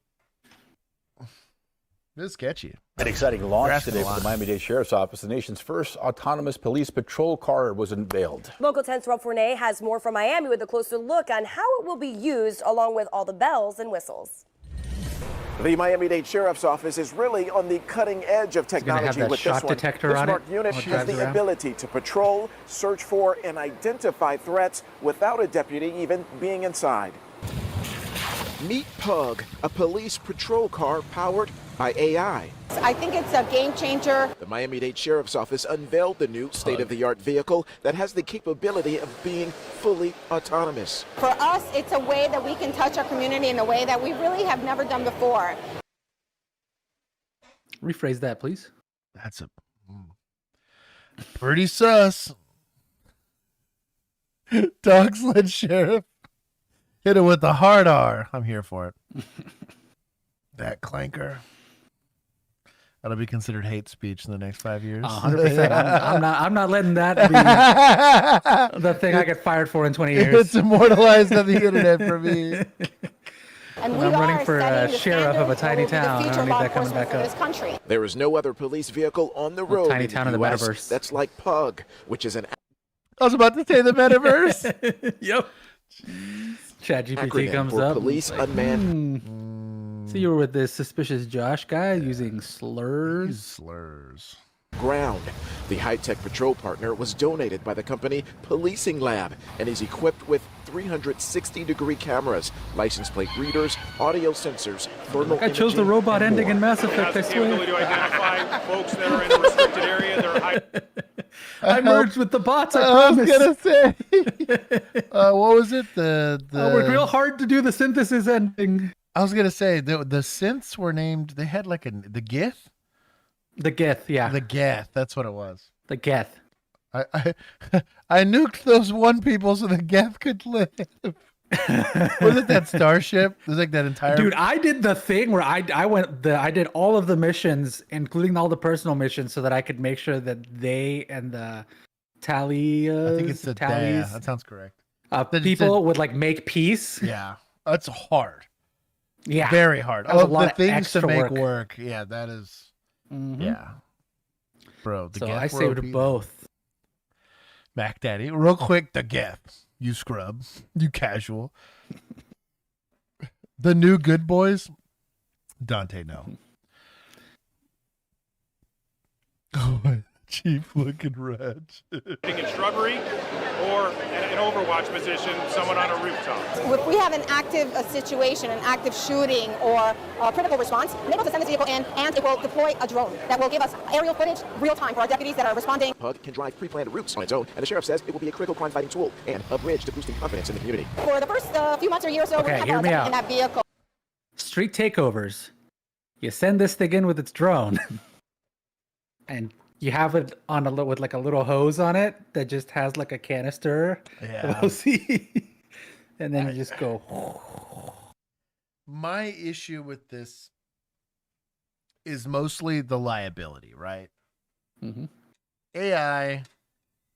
was sketchy. An exciting launch Grasping today the for the line. Miami-Dade Sheriff's Office. The nation's first autonomous police patrol car was unveiled. Local 10's Rob Fournay has more from Miami with a closer look on how it will be used, along with all the bells and whistles. The Miami-Dade Sheriff's Office is really on the cutting edge of technology have that with shot this one. detector This on it smart unit while it has drives the around. ability to patrol, search for, and identify threats without a deputy even being inside. Meet Pug, a police patrol car powered by AI. I think it's a game changer. The Miami-Dade Sheriff's Office unveiled the new state-of-the-art vehicle that has the capability of being fully autonomous. For us, it's a way that we can touch our community in a way that we really have never done before. Rephrase that, please. That's a pretty sus. Dog sled sheriff. Hit it with the hard R. I'm here for it. That clanker. That'll be considered hate speech in the next 5 years. 100%. I'm not letting that be the thing I get fired for in 20 years. It's immortalized on the internet for me. And When I'm running for sheriff of a tiny town, I don't need that coming back up. Country. There is no other police vehicle on the road tiny in town the in the US metaverse. that's like Pug, which is an I was about to say the metaverse. Yep. ChatGPT acronym comes for up. Police like, Unmanned So you were with this suspicious Josh guy using slurs? Slurs. Ground. The high-tech patrol partner was donated by the company Policing Lab and is equipped with 360-degree cameras, license plate readers, audio sensors, thermal I chose the imaging, robot and ending more. in Mass Effect, I Has the ability to swear. identify folks that are in a restricted area. They're high. I merged with the bots, I I was promise. gonna say. What was it? The I worked real hard to do the synthesis ending. I was gonna say the synths were named. They had like the Gith. The Geth, yeah. The Geth. That's what it was. The Geth. I nuked those one people so the Geth could live. Was it that starship? It was like that entire. Dude, I did the thing where I did all of the missions, including all the personal missions, so that I could make sure that they and the tallies, I think it's the tallies, yeah, that sounds correct. people would like make peace. Yeah, that's hard. Yeah, very hard. That was Oh, a lot the of things to extra make work. work. Yeah, that is. Yeah, bro. The So Geth I were saved OP. both. Mac Daddy, real quick. The Geth. You scrub. You casual. The new good boys. Dante, no. Oh, chief looking wretch. in shrubbery or an overwatch position, someone on a rooftop. If we have an active situation, an active shooting, or a critical response, we're able to send this vehicle in, and it will deploy a drone that will give us aerial footage real time for our deputies that are responding. Pug can drive pre-planned routes on its own, and the sheriff says it will be a critical crime-fighting tool and a bridge to boosting confidence in the community. For the first few months or year or so, Okay, we hear have me in out. that vehicle. Street takeovers. You send this thing in with its drone, and you have it on with like a little hose on it that just has like a canister Yeah. of OC, and then you just go. My issue with this is mostly the liability, right? Mhm. AI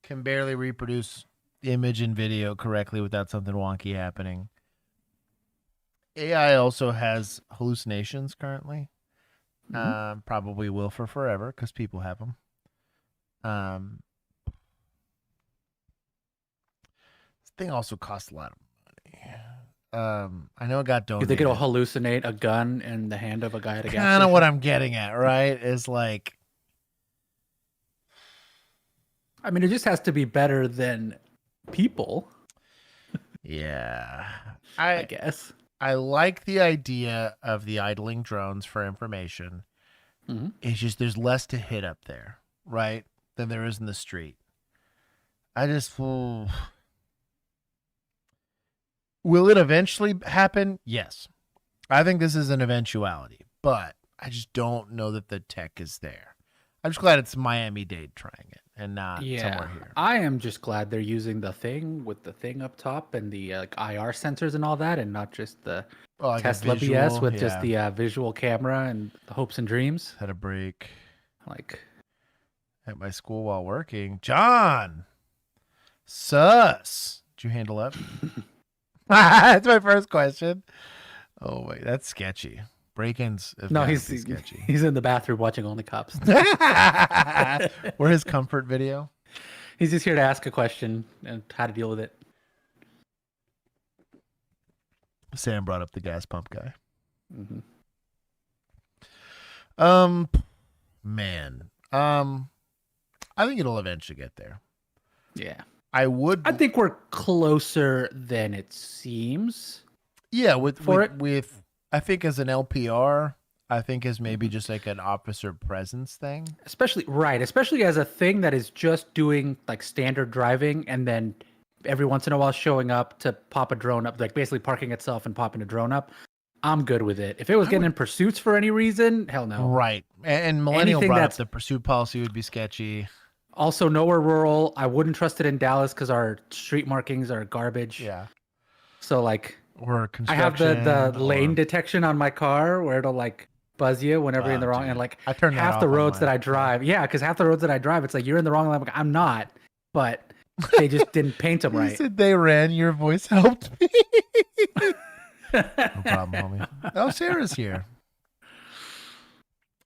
can barely reproduce image and video correctly without something wonky happening. AI also has hallucinations currently. Probably will for forever because people have them. This thing also costs a lot of money. I know it got You donated. think it'll hallucinate a gun in the hand of a guy at a gas Kind of station? what I'm getting at, right? Is like, I mean, it just has to be better than people. yeah, I guess. I like the idea of the idling drones for information. It's just there's less to hit up there, right, than there is in the street. I just will it eventually happen? Yes. I think this is an eventuality, but I just don't know that the tech is there. I'm just glad it's Miami-Dade trying it and not somewhere here. I am just glad they're using the thing with the thing up top and the like IR sensors and all that, and not just the like a Tesla BS visual, with just yeah. the visual camera and the hopes and dreams. Had a break. Like at my school while working. John! Sus! Did you handle up? That's my first question. Oh wait, that's sketchy. Break-ins. No, he's sketchy. He's in the bathroom watching OnlyCops. Or his comfort video. He's just here to ask a question and how to deal with it. Sam brought up the gas pump guy. Mm-hmm. Man. I think it'll eventually get there. Yeah. I think we're closer than it seems. Yeah, with I think as an LPR, I think as maybe just like an officer presence thing. Especially as a thing that is just doing like standard driving and then every once in a while showing up to pop a drone up, like basically parking itself and popping a drone up. I'm good with it. If it was getting in pursuits for any reason, hell no. Right. And Millennial brought up the pursuit policy would be sketchy. Also, nowhere rural. I wouldn't trust it in Dallas because our street markings are garbage. Yeah. So like, or I have the lane detection on my car where it'll like buzz you whenever you're in the wrong. And like I turn that half off the on roads mine. that I drive. Yeah, because half the roads that I drive, it's like you're in the wrong lane. I'm not, but they just didn't paint them You right. said they ran. Your voice helped me. No problem, homie. Oh, Sarah's here.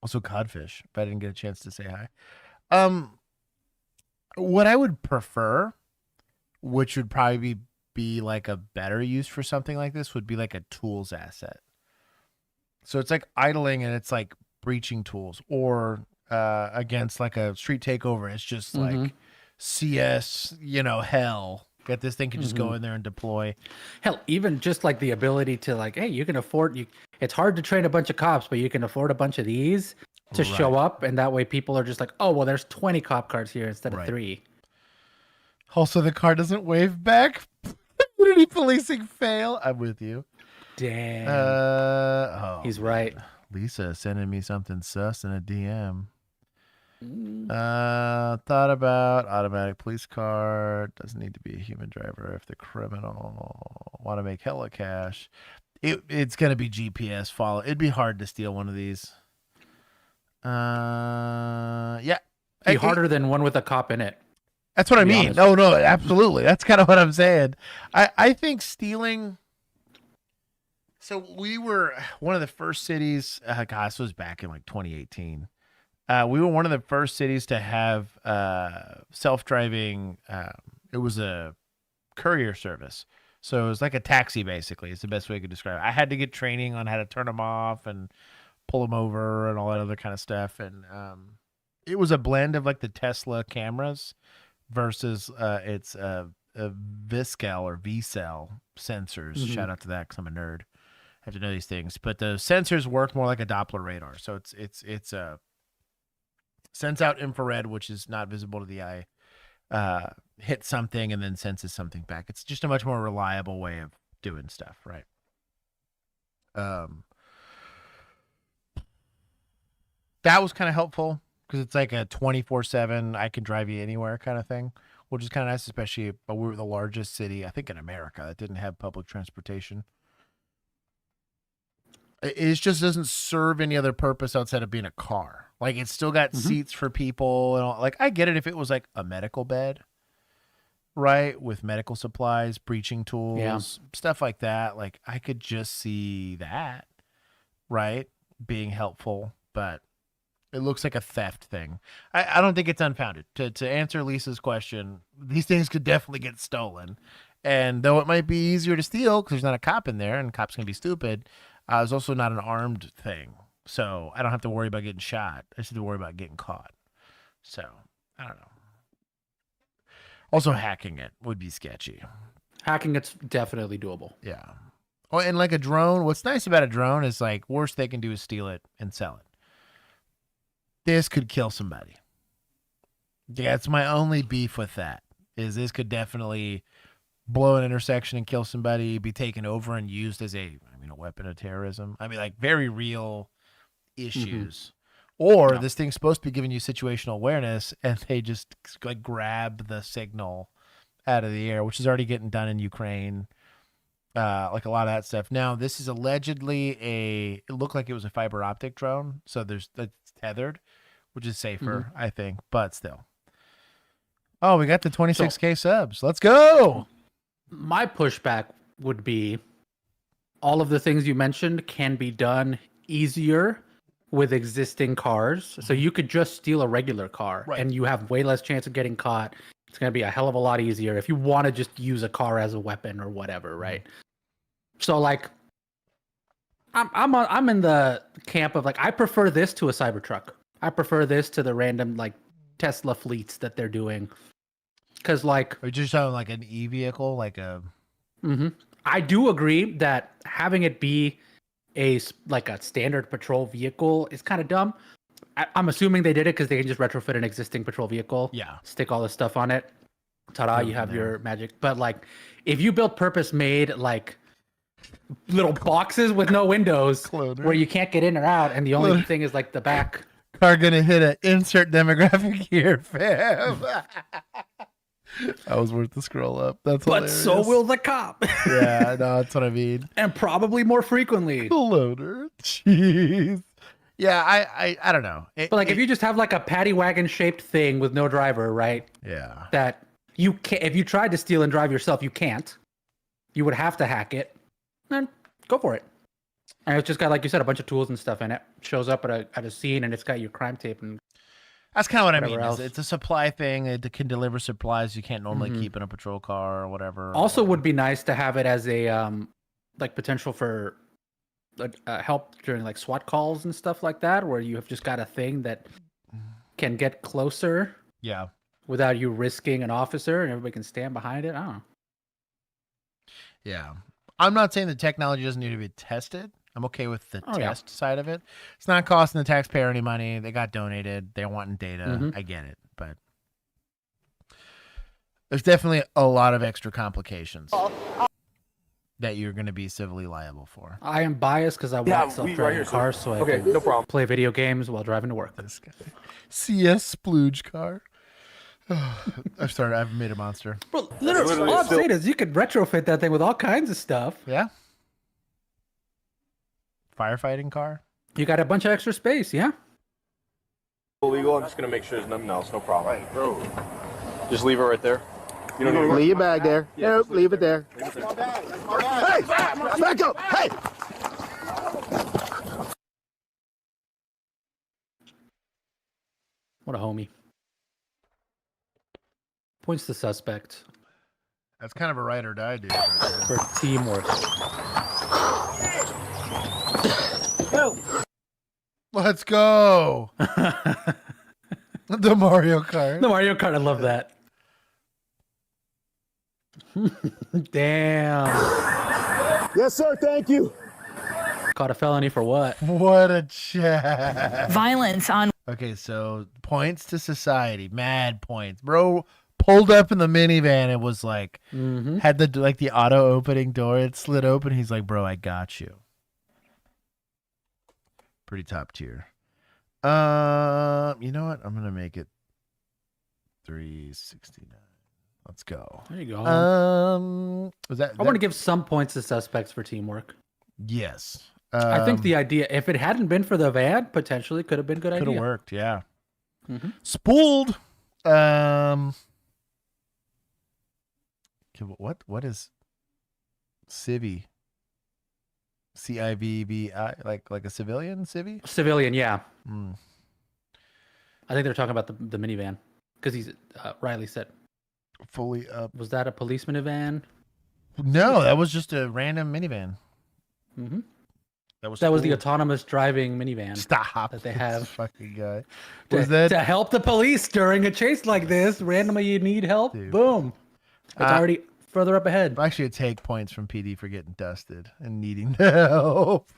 Also, Codfish. If I didn't get a chance to say hi. What I would prefer, which would probably be like a better use for something like this, would be like a tools asset. So it's like idling and it's like breaching tools, or against like a street takeover. It's just like CS, hell. Get this thing can just go in there and deploy. Hell, even just like the ability to like, hey, you can afford it's hard to train a bunch of cops, but you can afford a bunch of these to show up, and that way people are just like, oh well, there's 20 cop cars here instead of 3. Also, the car doesn't wave back. Community policing fail. I'm with you. Damn. He's right. Lisa sending me something sus in a DM. Thought about automatic police car. Doesn't need to be a human driver if the criminal want to make hella cash. It's gonna be GPS follow. It'd be hard to steal one of these. Yeah, Be harder than one with a cop in it. That's what I mean. No, absolutely. That's kind of what I'm saying. I think stealing. So we were one of the first cities. Gosh, this was back in like 2018. We were one of the first cities to have self-driving. It was a courier service. So it was like a taxi, basically. It's the best way I could describe it. I had to get training on how to turn them off and pull them over and all that other kind of stuff. And it was a blend of like the Tesla cameras versus its Viscal or V-cell sensors. Shout out to that because I'm a nerd. I have to know these things. But the sensors work more like a Doppler radar. So it's a sends out infrared, which is not visible to the eye, hits something and then senses something back. It's just a much more reliable way of doing stuff, right? That was kind of helpful because it's like a 24/7, I can drive you anywhere kind of thing, which is kind of nice, especially if we were the largest city, I think, in America that didn't have public transportation. It just doesn't serve any other purpose outside of being a car. Like, it's still got seats for people and all. Like, I get it if it was like a medical bed, right, with medical supplies, breaching tools, stuff like that. Like, I could just see that, right, being helpful. But it looks like a theft thing. I don't think it's unfounded. To answer Lisa's question, these things could definitely get stolen. And though it might be easier to steal because there's not a cop in there and cops can be stupid, it's also not an armed thing. So I don't have to worry about getting shot. I just have to worry about getting caught. So I don't know. Also, hacking it would be sketchy. Hacking it's definitely doable. Yeah. Oh, and like a drone, what's nice about a drone is like worst they can do is steal it and sell it. This could kill somebody. That's my only beef with that. Is this could definitely blow an intersection and kill somebody, be taken over and used as a weapon of terrorism. I mean, like very real issues. Or this thing's supposed to be giving you situational awareness and they just like grab the signal out of the air, which is already getting done in Ukraine. Like a lot of that stuff. Now, this is allegedly it looked like it was a fiber optic drone. So it's tethered, which is safer, I think, but still. Oh, we got the 26K subs. Let's go. My pushback would be all of the things you mentioned can be done easier with existing cars. So you could just steal a regular car and you have way less chance of getting caught. It's going to be a hell of a lot easier if you want to just use a car as a weapon or whatever, right? So like I'm in the camp of like I prefer this to a Cybertruck. I prefer this to the random like Tesla fleets that they're doing. Cuz like Or just sound like an e-vehicle, like a I do agree that having it be a standard patrol vehicle is kind of dumb. I'm assuming they did it because they can just retrofit an existing patrol vehicle. Yeah. Stick all this stuff on it. Ta-da, you have your magic. But like, if you built purpose-made like little boxes with no windows where you can't get in or out, and the only thing is like the back. Car gonna hit an insert demographic here, fam. That was worth the scroll up. That's But hilarious. so will the cop. Yeah, no, that's what I mean. And probably more frequently. Loader. Jeez. Yeah, I don't know. But like, if you just have like a paddy wagon shaped thing with no driver, right? Yeah. That you can't. If you tried to steal and drive yourself, you can't. You would have to hack it. Then go for it. And it's just got, like you said, a bunch of tools and stuff in it. Shows up at a scene, and it's got your crime tape and. That's kind of what I mean. Else. It's a supply thing. It can deliver supplies you can't normally keep in a patrol car or whatever. Also, would be nice to have it as a like potential for help during like SWAT calls and stuff like that, where you have just got a thing that can get closer. Yeah. Without you risking an officer, and everybody can stand behind it. I don't know. Yeah. I'm not saying the technology doesn't need to be tested. I'm okay with the test side of it. It's not costing the taxpayer any money. They got donated. They're wanting data. I get it. But there's definitely a lot of extra complications that you're going to be civilly liable for. I am biased because I want self-driving cars, so I can play video games while driving to work. This guy. CS splooge car. I've made a monster. Bro, literally, all I'm saying is you could retrofit that thing with all kinds of stuff. Yeah. Firefighting car. You got a bunch of extra space, yeah? Illegal. I'm just gonna make sure there's nothing else. No problem. Right, bro. Just leave it right there. You don't leave your bag there. Nope, leave it there. Hey, back up. Hey. What a homie. Points to suspect. That's kind of a ride or die, dude. For teamwork. Let's go. The Mario Kart. The Mario Kart, I love that. Damn. Yes, sir. Thank you. Caught a felony for what? What a chat. Violence on. Okay, so points to society. Mad points. Bro pulled up in the minivan. It was like, had the auto opening door. It slid open. He's like, bro, I got you. Pretty top tier. You know what? I'm gonna make it 369. Let's go. There you go. Was that? I want to give some points to suspects for teamwork. Yes. I think the idea, if it hadn't been for the van, potentially could have been a good idea. Could have worked. Yeah. Spooled. What is civvy? CIVBI, like a civilian civvy? Civilian, yeah. I think they're talking about the minivan because he's Riley said fully up. Was that a police minivan? No, that was just a random minivan. That was the autonomous driving minivan. Stop that they have. Fucking guy. To help the police during a chase like this? Randomly, you need help. Dude. Boom. It's already further up ahead. Actually, take points from PD for getting dusted and needing help.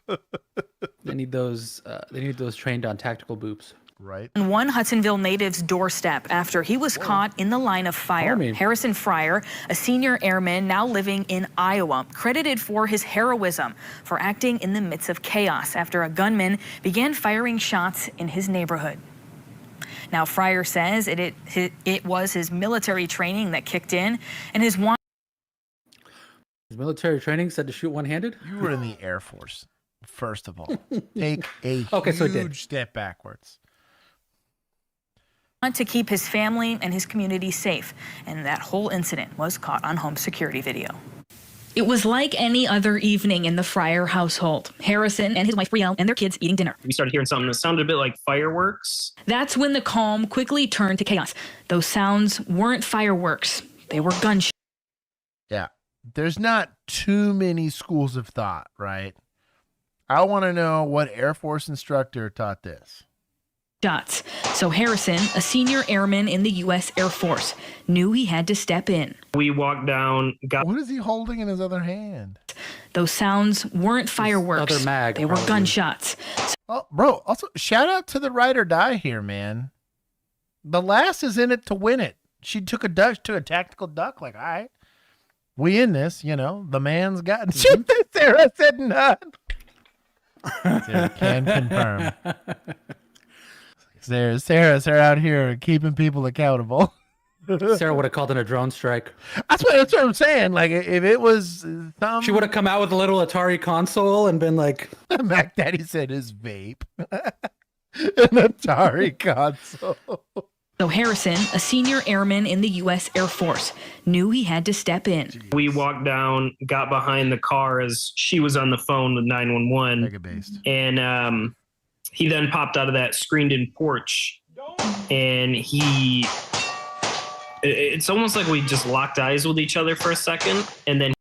They need those. They need those trained on tactical boops. Right. On one Hudsonville native's doorstep after he was caught in the line of fire. Harrison Fryer, a senior airman now living in Iowa, credited for his heroism for acting in the midst of chaos after a gunman began firing shots in his neighborhood. Now, Fryer says it was his military training that kicked in, and his military training said to shoot one-handed? You were in the Air Force, first of all. Take a huge step backwards. To keep his family and his community safe, and that whole incident was caught on home security video. It was like any other evening in the Fryer household. Harrison and his wife Brielle and their kids eating dinner. We started hearing something that sounded a bit like fireworks. That's when the calm quickly turned to chaos. Those sounds weren't fireworks. They were gunshots. Yeah. There's not too many schools of thought, right? I want to know what Air Force instructor taught this. So Harrison, a senior airman in the U.S. Air Force, knew he had to step in. We walked down. What is he holding in his other hand? Those sounds weren't fireworks. Other mag, they were probably. gunshots. Oh, bro, also shout out to the ride or die here, man. The lass is in it to win it. She took a tactical duck, like, all right, we in this, you know. The man's got Sarah said none. Sarah can confirm. Sarah's out here keeping people accountable. Sarah would have called in a drone strike. That's what I'm saying. Like, if it was she would have come out with a little Atari console and been like, Mac Daddy said his vape. An Atari console. So Harrison, a senior airman in the U.S. Air Force, knew he had to step in. We walked down, got behind the car as she was on the phone with 911. And he then popped out of that screened-in porch, and it's almost like we just locked eyes with each other for a second, and then...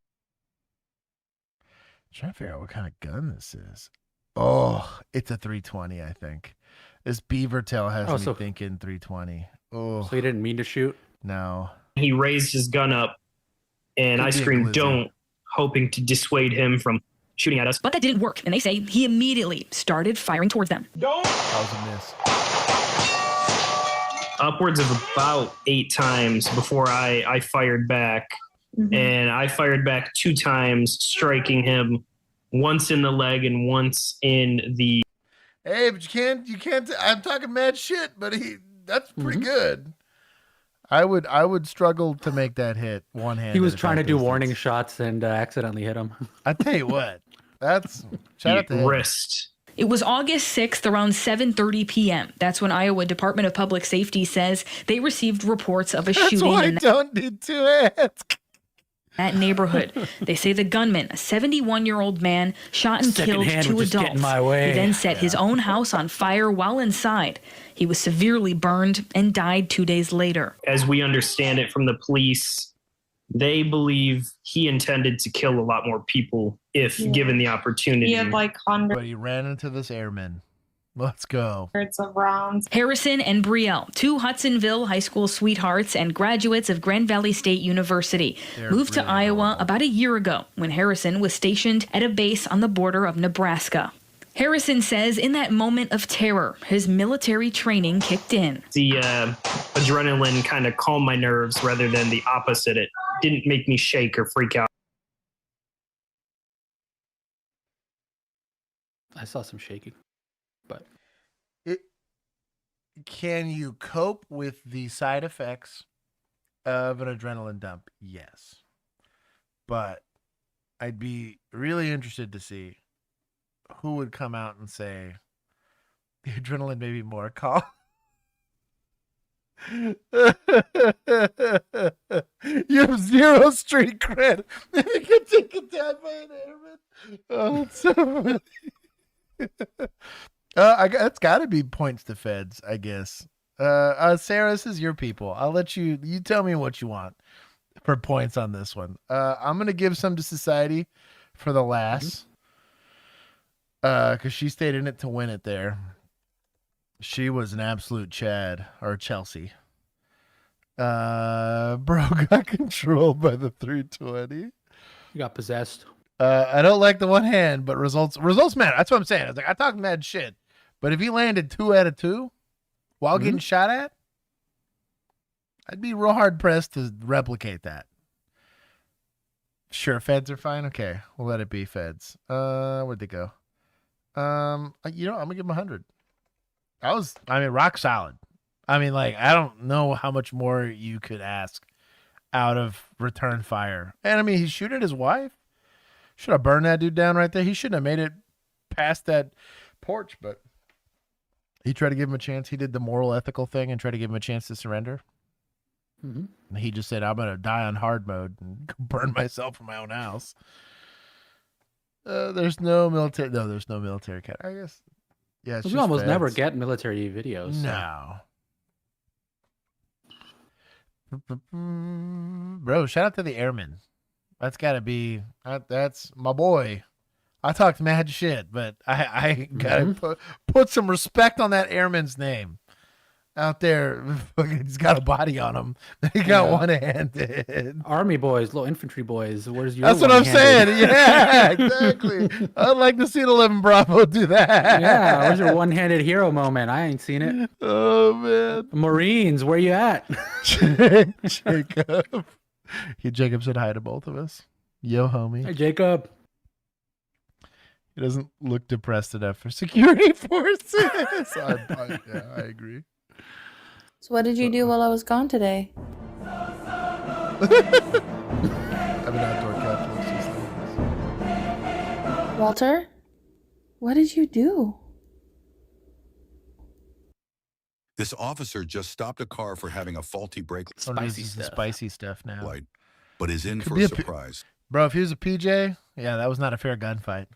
Trying to figure out what kind of gun this is. Oh, it's a 320, I think. This beaver tail has me thinking 320. Oh, so he didn't mean to shoot? No. He raised his gun up, and I screamed, "Don't," hoping to dissuade him from shooting at us. But that didn't work, and they say he immediately started firing towards them. That was a miss. Upwards of about 8 times before I fired back. Mm-hmm. And I fired back 2 times, striking him once in the leg and once in the... Hey, but you can't, I'm talking mad shit, but that's pretty good. I would struggle to make that hit one-handed. He was trying to do warning shots and accidentally hit him. I tell you what, that's shout out to him. Wrist. It was August 6th around 7:30 p.m. That's when Iowa Department of Public Safety says they received reports of a shooting That's why in I don't need to ask. that neighborhood. They say the gunman, a 71-year-old man, shot and killed 2 adults. He then set his own house on fire while inside. He was severely burned and died 2 days later. As we understand it from the police, they believe he intended to kill a lot more people if given the opportunity. He had like hundreds. But he ran into this airman. Let's go. Of rounds. Harrison and Brielle, 2 Hudsonville high school sweethearts and graduates of Grand Valley State University, moved to Iowa about a year ago when Harrison was stationed at a base on the border of Nebraska. Harrison says in that moment of terror, his military training kicked in. The adrenaline kind of calmed my nerves rather than the opposite. It didn't make me shake or freak out. I saw some shaking. But can you cope with the side effects of an adrenaline dump? Yes. But I'd be really interested to see who would come out and say the adrenaline may be more calm. You have 0 street cred. You can take it down by an airman. Oh, it's so funny. It's got to be points to feds, I guess. Sarah, this is your people. I'll let you tell me what you want for points on this one. I'm going to give some to society for the last, because she stayed in it to win it there. She was an absolute Chad or Chelsea. Bro got controlled by the 320. You got possessed. I don't like the one hand, but results matter. That's what I'm saying. I talk mad shit. But if he landed 2 out of 2 while getting shot at, I'd be real hard pressed to replicate that. Sure, feds are fine. Okay, we'll let it be feds. Where'd they go? I'm gonna give him 100. Rock solid. I don't know how much more you could ask out of return fire. And he's shooting at his wife. Should have burned that dude down right there. He shouldn't have made it past that porch, but he tried to give him a chance. He did the moral, ethical thing and tried to give him a chance to surrender. And he just said, I'm going to die on hard mode and burn myself in my own house. There's no military. No, there's no military cat. I guess. Yeah, it's We just almost feds. never get military videos. So. No. Bro, shout out to the airmen. That's got to be, that's my boy. I talked mad shit, but I got to put some respect on that airman's name. Out there, he's got a body on him. He got one-handed. Army boys, little infantry boys. Where's your? That's what I'm saying. Yeah, exactly. I'd like to see an 11 Bravo do that. Yeah, where's your one-handed hero moment? I ain't seen it. Oh man, Marines, where you at? Jacob. Jacob said hi to both of us. Yo, homie. Hey, Jacob. He doesn't look depressed enough for security forces. I agree. So what did you do while I was gone today? I'm an outdoor captain. Walter, what did you do? This officer just stopped a car for having a faulty brake. Spicy stuff now. Light, but is in Could for be a a surprise. Bro, if he was a PJ, yeah, that was not a fair gunfight.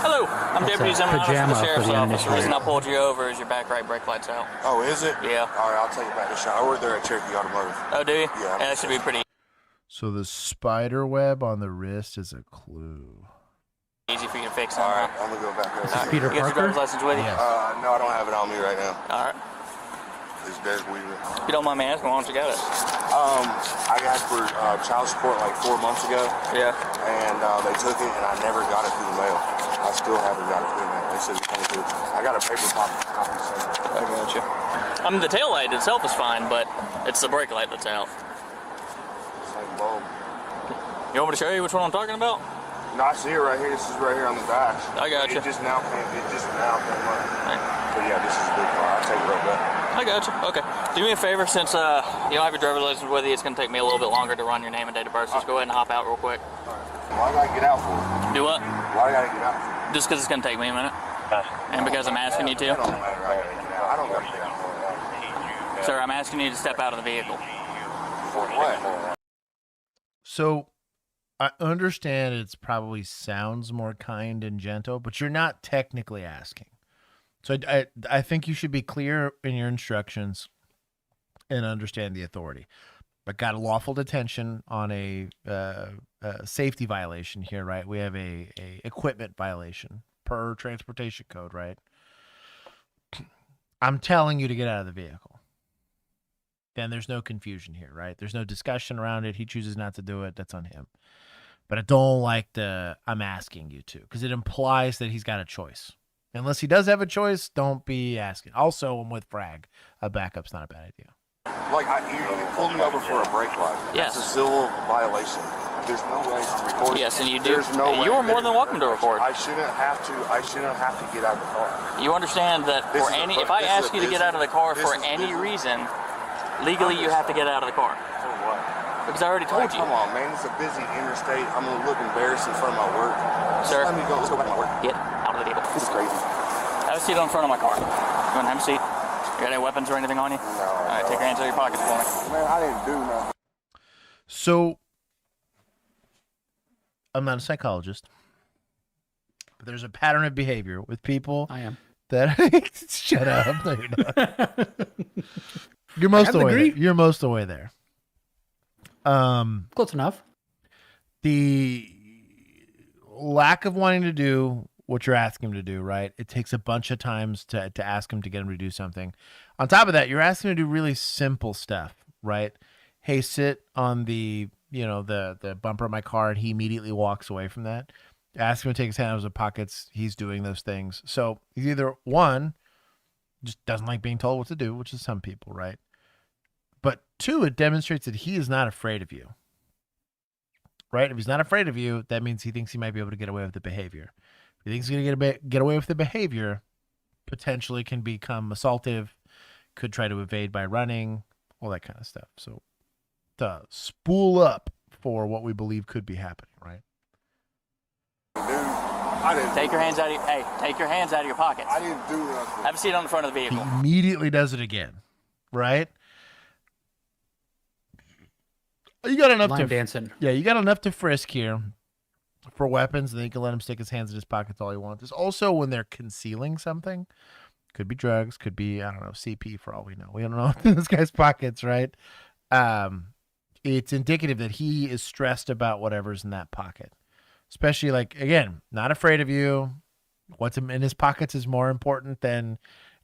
Hello, I'm Deputy Zimmerman from the Sheriff's Office. The reason I pulled you over is your back right brake light's out. Oh, is it? Yeah. All right, I'll take it back to shot. I work there at Cherokee Automotive. Oh, do you? Yeah. That should be pretty So the spider web on the wrist is a clue. easy for you to fix. All right, I'm going to go back over. Is Peter You got your Parker? driver's license with you? Yes. No, I don't have it on me right now. All right. It's Derek Weaver. If you don't mind me asking, why don't you got it? I got it for child support like 4 months ago. Yeah. And they took it, and I never got it through the mail. I still haven't got it through the mail. They said it's coming through. I got a paper copy. I got you. I mean, the tail light itself is fine, but it's the brake light that's out. Same bulb. You want me to show you which one I'm talking about? No, I see it right here. This is right here on the dash. I got you. It just now came up. But yeah, this is a good car. I'll take it right back. I got you. Okay. Do me a favor, since you don't have your driver's license with you, it's going to take me a little bit longer to run your name and date of birth. So just go ahead and hop out real quick. Why do I get out for? Do what? Why do I get out for? Just because it's going to take me a minute. And because I'm asking you to. I don't got to get out for. Sir, I'm asking you to step out of the vehicle. For what? So I understand it's probably sounds more kind and gentle, but you're not technically asking. So I think you should be clear in your instructions and understand the authority. But got a lawful detention on a safety violation here, right? We have a equipment violation per transportation code, right? I'm telling you to get out of the vehicle. Then there's no confusion here, right? There's no discussion around it. He chooses not to do it. That's on him. But I don't like the I'm asking you to, because it implies that he's got a choice. Unless he does have a choice, don't be asking. Also, I'm with Frag. A backup's not a bad idea. Like, you pulled me over for a brake light. Yes. It's a civil violation. There's no way I'm recording. Yes, and you do. There's no way. You are more than welcome to record. I shouldn't have to get out of the car. You understand that if I ask you to get out of the car for any reason, legally you have to get out of the car. For what? Because I already told you. Come on, man. It's a busy interstate. I'm going to look embarrassed in front of my work. Sir. Let me go. Let's go back to my work. Get out of the vehicle. This is crazy. Have a seat on front of my car. You want to have a seat? You got any weapons or anything on you? No. All right, take your hands out of your pockets for me. Man, I didn't do nothing. So, I'm not a psychologist, but there's a pattern of behavior with people. I am. That shut up. No, you're not. You're most of the way there. You're most of the way there. Close enough. The lack of wanting to do what you're asking him to do, right? It takes a bunch of times to ask him to get him to do something. On top of that, you're asking him to do really simple stuff, right? Hey, sit on the bumper of my car, and he immediately walks away from that. Ask him to take his hand out of his pockets. He's doing those things. So he's either one, just doesn't like being told what to do, which is some people, right? But two, it demonstrates that he is not afraid of you, right? If he's not afraid of you, that means he thinks he might be able to get away with the behavior. If he thinks he's going to get away with the behavior, potentially can become assaultive, could try to evade by running, all that kind of stuff. So to spool up for what we believe could be happening, right? Dude, Take your hands out of your, hey, take your hands out of your pockets. I didn't do nothing. Have a seat on the front of the He vehicle. immediately does it again, right? You got enough Line to dancing. Yeah, you got enough to frisk here for weapons, and then you can let him stick his hands in his pockets all he wants. There's also when they're concealing something. Could be drugs, could be, I don't know, CP for all we know. We don't know what's in this guy's pockets, right? It's indicative that he is stressed about whatever's in that pocket. Especially, like, again, not afraid of you. What's in his pockets is more important than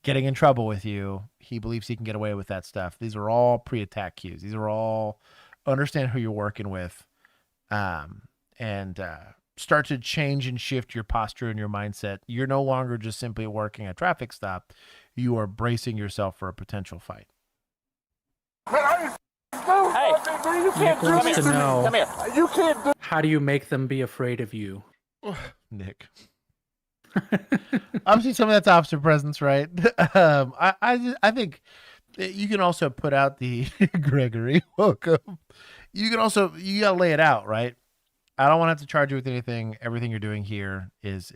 getting in trouble with you. He believes he can get away with that stuff. These are all pre-attack cues. These are all understand who you're working with, and start to change and shift your posture and your mindset. You're no longer just simply working a traffic stop. You are bracing yourself for a potential fight. Hey, Nick wants to know, come here. You can't do. how do you make them be afraid of you? Nick. Obviously, some of that's officer presence, right? I think you can also put out the Gregory. Welcome. You can also you gotta lay it out, right? I don't want to have to charge you with anything. Everything you're doing here is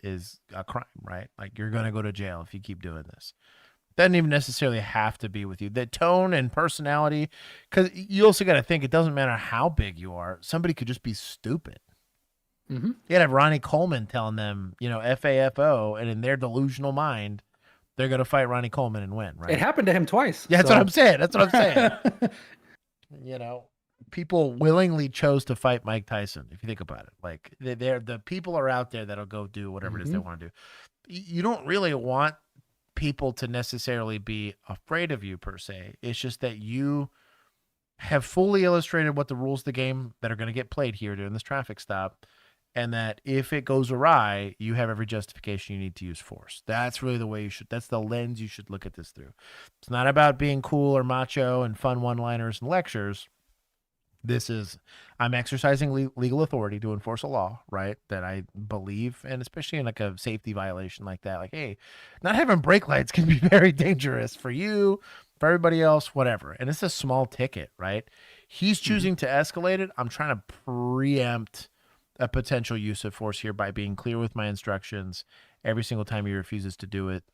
a crime, right? Like you're gonna go to jail if you keep doing this. Doesn't even necessarily have to be with you. The tone and personality, because you also got to think it doesn't matter how big you are. Somebody could just be stupid. Mm-hmm. You got to have Ronnie Coleman telling them, FAFO, and in their delusional mind, they're going to fight Ronnie Coleman and win, right? It happened to him twice. Yeah, that's so. what I'm saying. That's what I'm saying. People willingly chose to fight Mike Tyson, if you think about it. Like, the people are out there that'll go do whatever it is they want to do. You don't really want people to necessarily be afraid of you, per se. It's just that you have fully illustrated what the rules of the game that are going to get played here during this traffic stop, and that if it goes awry, you have every justification you need to use force. That's really the way that's the lens you should look at this through. It's not about being cool or macho and fun one-liners and lectures. This is, I'm exercising legal authority to enforce a law, right? That I believe, and especially in like a safety violation like that, like, hey, not having brake lights can be very dangerous for you, for everybody else, whatever. And it's a small ticket, right? He's choosing to escalate it. I'm trying to preempt a potential use of force here by being clear with my instructions every single time he refuses to do it,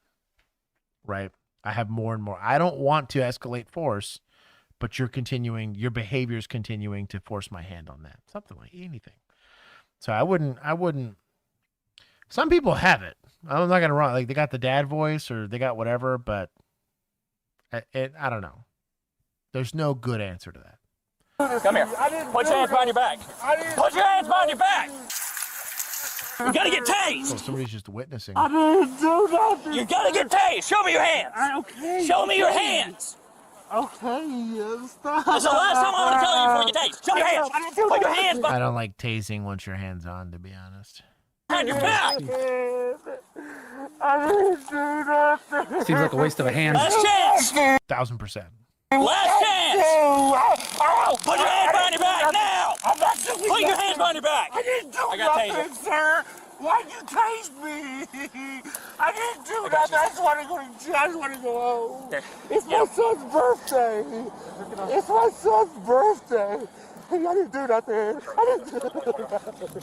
right? I have more and more. I don't want to escalate force, but your behavior is continuing to force my hand on that. Something like anything. So I wouldn't, some people have it. I'm not going to wrong. Like they got the dad voice or they got whatever, but I don't know. There's no good answer to that. Come here. Put your hands behind your back. Put your hands behind your back. You gotta get tased. Oh, somebody's just witnessing. I didn't do nothing. You gotta get tased. Show me your hands. Okay. Show me your hands. Okay, stop. That's the last time I'm gonna tell you before you taste. Show me your hands. Put your hands I don't like tasing once your hand's on, to be honest. behind your back. I didn't do nothing. Seems like a waste of a hand. Last chance. 1000%. Last chance. Oh, put your hands behind your back now. Put your hands behind your back. I didn't do I got nothing, taser. sir. Why'd you tase me? I didn't do nothing. I just want to go home. There. It's my son's birthday. It's my son's birthday. I didn't do nothing. I didn't do nothing.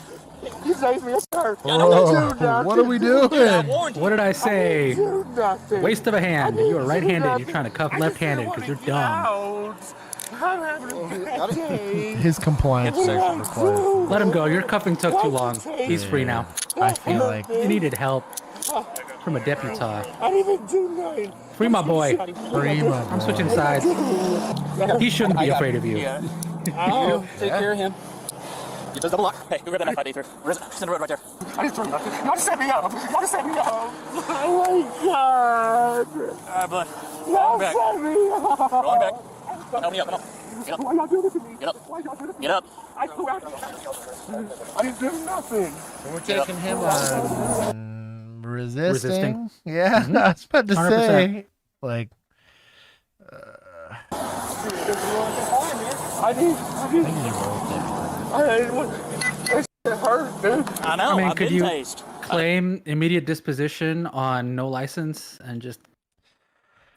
You tased me, sir. I didn't do nothing. What are we doing? What did I say? I didn't do nothing. Waste of a hand. You are do right-handed. You're nothing. trying to cuff I just left-handed didn't because you're wanna get dumb. out. I'm having a bad day. His compliance section required. Let him go. Your cuffing took too long. He's free now. I feel like You needed help from a deputy. I didn't even do nothing. Free my boy. Free my I'm switching sides. He shouldn't be afraid of you. You take care of him. You just double lock. Hey, go grab that knife, through. It's in the road right there. I didn't do nothing. Y'all just set me up. Y'all just set me up. Oh my God. All right, bud. Y'all back. set me up. Roll him back. Help me up. Come on. Get up. Why y'all do this to me? Get up. Why y'all do this to me? Get up. I didn't do nothing. we're taking him on resisting. Yeah, Mm-hmm. I was about to 100%. say, like, I didn't want it hurt, dude. I know. I mean, I've could been you tased. claim immediate disposition on no license and just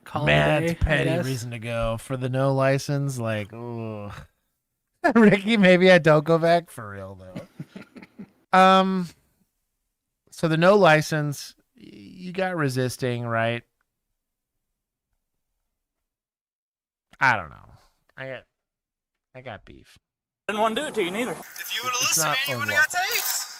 call man, it a that's day, I petty guess? reason to go for the no license. Like, ugh. Ricky, maybe I don't go back for real though. So the no license, you got resisting, right? I don't know. I got beef. Didn't want to do it to you neither. If you would have listened, man, you would have got tased.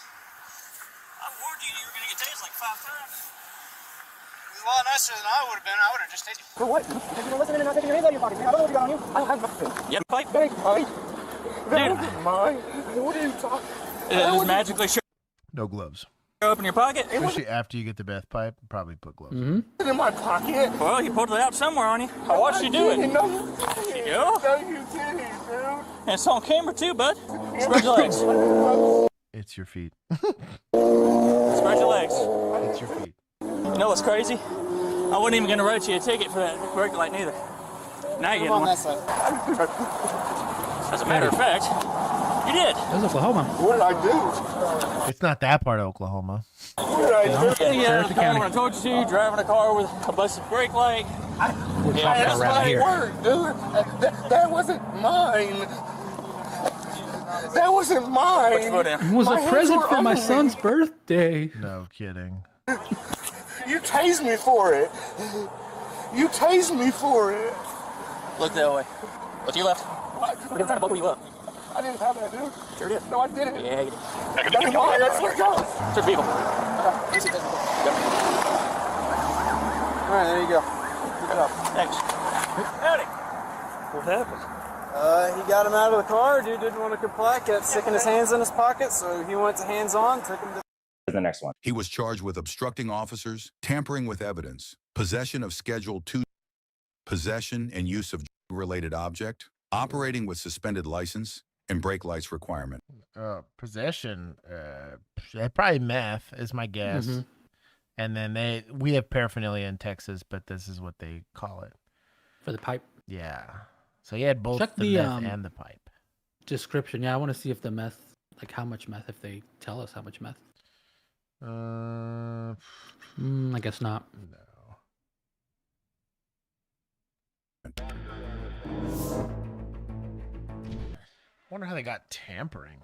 I warned you were going to get tased like 5 times. It was a lot nicer than I would have been. I would have just tased you. For what? Because you were listening and not taking your hands out of your pocket, man. I don't know what you got on you. I don't have nothing. You have a pipe? Big pipe. That wasn't mine. What are you talking? Just magically show No gloves. up in your pocket. Especially after you get the Beth pipe, probably put gloves. In my pocket. Well, you pulled it out somewhere on you. I watched you do it. No, You do? no, you didn't, dude. And it's on camera too, bud. Spread your legs. It's your feet. Spread your legs. It's your feet. You know what's crazy? I wasn't even going to write you a ticket for that brake light neither. Now you're getting on one. that side. As a matter of fact, you did. That's Oklahoma. What did I do? It's not that part of Oklahoma. What did I do? Getting out of the car when I told you to, driving a car with a busted brake light. That's my word, dude. That wasn't mine. That wasn't mine. Put your foot in. It was My a hands present were for my on me. son's birthday. No kidding. You tased me for it. You tased me for it. Look that way. Look to your left. We're trying to buckle you up. I didn't have that, dude. Sure did. No, I didn't. Yeah, you did. That's mine. That's where it goes. Search people. All right, there you go. Good job. Thanks. Howdy. What happened? He got him out of the car. Dude didn't want to comply. Kept sticking his hands in his pocket, so he went to hands on. Took him to the next one. He was charged with obstructing officers, tampering with evidence, possession of Schedule 2, possession and use of related object, operating with suspended license, and brake lights requirement. Possession, probably meth is my guess. Mm-hmm. And then we have paraphernalia in Texas, but this is what they call it. For the pipe? Yeah. So he had both Check the meth and the pipe. Description. Yeah, I want to see if the meth, like how much meth, if they tell us how much meth. I guess not. No. Wonder how they got tampering.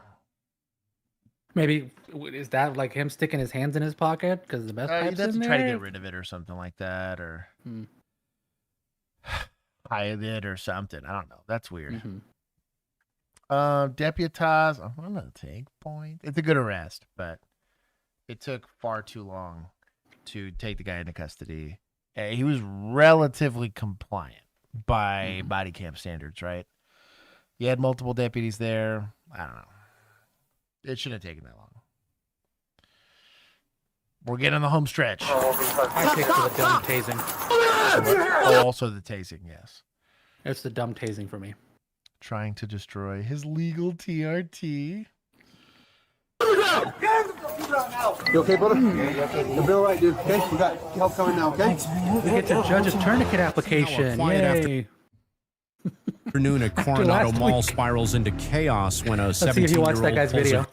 Maybe is that like him sticking his hands in his pocket because the meth pipe's You'd have in to try to there? get rid of it or something like that, or hide it or something. I don't know. That's weird. Deputize. I'm gonna take point. It's a good arrest, but it took far too long to take the guy into custody. He was relatively compliant by body cam standards, right? You had multiple deputies there. I don't know. It shouldn't have taken that long. We're getting on the home stretch. I take for the dumb tasing. Also the tasing, yes. It's the dumb tasing for me. Trying to destroy his legal TRT. You okay, brother? You'll be all right, dude. Okay, we got help coming now. Okay. We get to judge's tourniquet application. Yay! Afternoon at Coronado Mall spirals into chaos when a 17-year-old guy's pulls video. a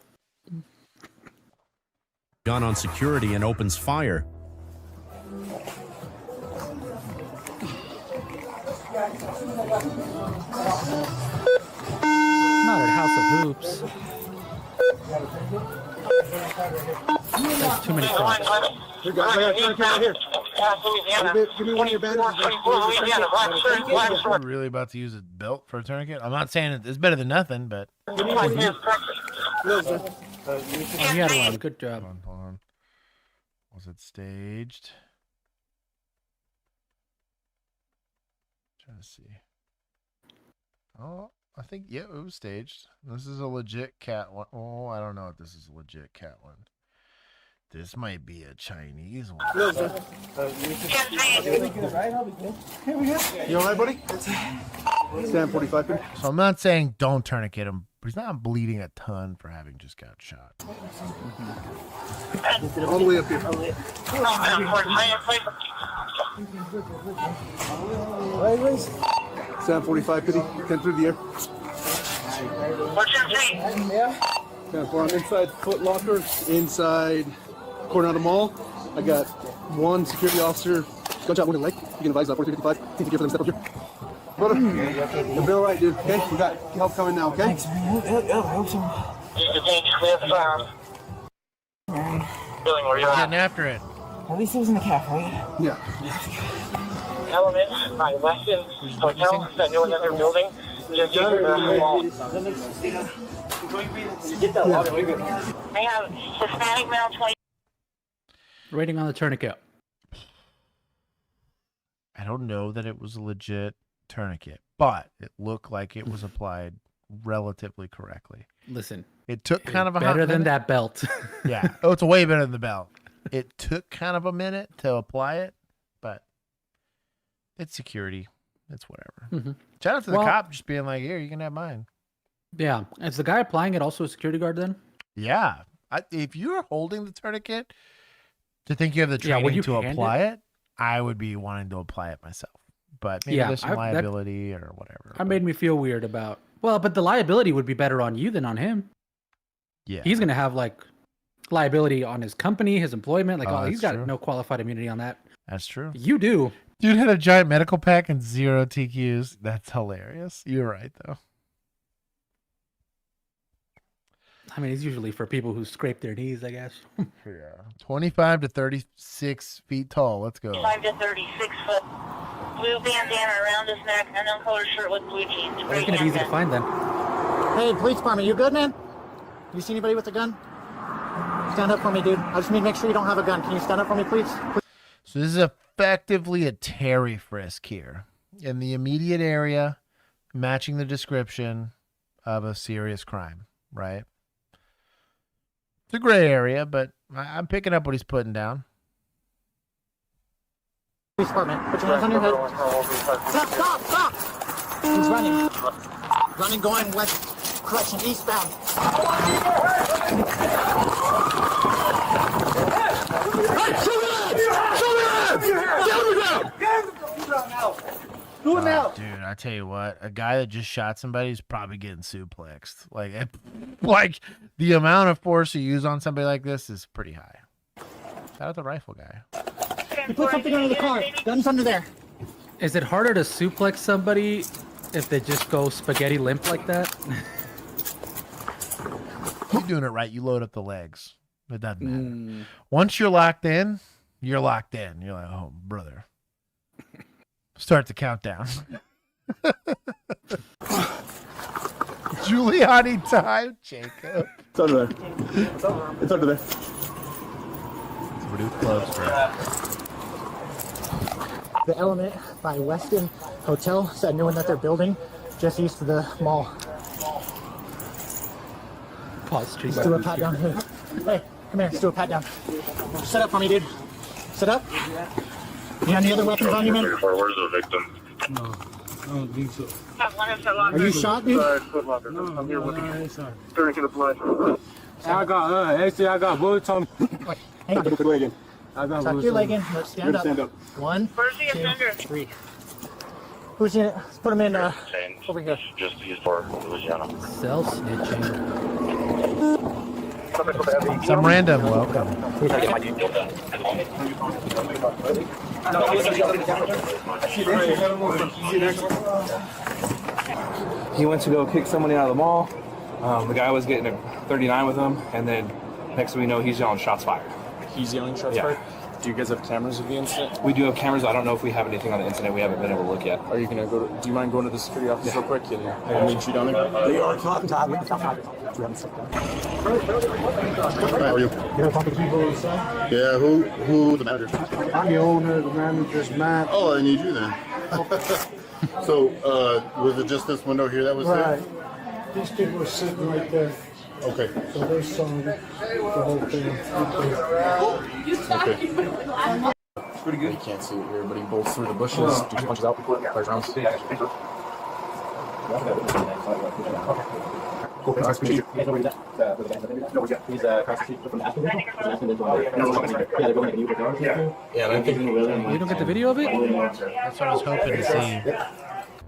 gun on security and opens fire. Not at House of Hoops. There's too many trucks. Here, guys. I got a camera here. Give me one of your bandages. We're really about to use a belt for a tourniquet? I'm not saying it's better than nothing, but... He had one. Good job. Hold on. Was it staged? Trying to see. Oh, I think, yeah, it was staged. This is a legit cat one. Oh, I don't know if this is a legit cat one. This might be a Chinese one. You all right, buddy? Stand 45. So I'm not saying don't tourniquet him, but he's not bleeding a ton for having just got shot. All the way up here. Stand 45, pity. 10 through the air. What's your name? Yeah. I'm inside Foot Locker, inside Coronado Mall. I got one security officer, gunshot wound in the leg. You can advise 4355. Take care for them. Step up here. Brother, you'll be all right, dude. Okay, we got help coming now. Okay. Thanks, man. I hope so. Building where you're Getting after it. At least he was in the caf, right? Yeah. Element by Weston Hotel, is that new another building? Just use the wall. They have Hispanic male 20. Rating on the tourniquet. I don't know that it was a legit tourniquet, but it looked like it was applied relatively correctly. Listen, it took kind of a better hot than minute. that belt. Yeah. Oh, it's way better than the belt. It took kind of a minute to apply it, but it's security. It's whatever. Mhm. Shout out to the Well- cop just being like, here, you can have mine. Yeah. Is the guy applying it also a security guard then? Yeah. If you're holding the tourniquet to think you have the Yeah, would training you to hand apply it, I would be wanting to apply it myself. But maybe Yeah, there's some that- liability or whatever. That made me feel weird about. Well, but the liability would be better on you than on him. Yeah. He's gonna have like liability on his company, his employment. Like, Oh, he's that's got true. no qualified immunity on that. That's true. You do. Dude had a giant medical pack and 0 TQs. That's hilarious. You're right, though. I mean, it's usually for people who scrape their knees, I guess. Yeah. 25 to 36 feet tall. Let's go. 5 to 36 foot. Blue bandana around his neck, and then colored shirt with blue jeans. Well, it's gonna be easy to find then. Hey, police department, you good, man? You see anybody with a gun? Stand up for me, dude. I just need to make sure you don't have a gun. Can you stand up for me, please? So this is effectively a Terry frisk here in the immediate area, matching the description of a serious crime, right? It's a gray area, but I'm picking up what he's putting down. Police department, put your hands on your head. Stop, stop! He's running. Running, going west, correction, eastbound. Do it now. Dude, I tell you what, a guy that just shot somebody is probably getting suplexed. Like the amount of force you use on somebody like this is pretty high. Shout out the rifle guy. You put something under the car. Gun's under there. Is it harder to suplex somebody if they just go spaghetti limp like that? You're doing it right. You load up the legs. It doesn't matter. Once you're locked in, you're locked in. You're like, oh, brother. Start the countdown. Giuliani time, Jacob. It's under there. It's under there. Reduce gloves for The Element by Weston Hotel, said knowing that they're building just east of the mall. Pause. Let's do a pat down. Hey, come here. Let's do a pat down. Sit up for me, dude. Sit up. You got any other weapons on you, man? Where's the victim? No, I don't think so. Are you shot, dude? I'm here looking. Tourniquet applied. I got bullets on me. Hang on. Tuck your leg in. I got Tuck bullets your on leg me. in. Let's stand up. Stand up. 1, Where's the 2, offender? 3. Who's in it? Let's put him in over here. Just used for Louisiana. Self snitching. some random welcome. He went to go kick somebody out of the mall. The guy was getting a 39 with him, and then next thing we know, he's yelling shots fired. He's yelling shots Yeah. fired? Do you guys have cameras of the incident? We do have cameras. I don't know if we have anything on the incident. We haven't been able to look yet. Are you gonna go? Do you mind going to the security office real quick and meet you down there? They are talking to me. How are you? Yeah, who the manager? I'm the owner, the manager's Matt. Oh, I need you then. So, was it just this window here that was Right. there? These people were sitting right there. Okay. So they saw the whole thing. Okay. Pretty good. You can't see it here, but he bolts through the bushes, two punches out, fires around. Okay, nice to meet you. You don't get the video of it? That's what I was hoping to see.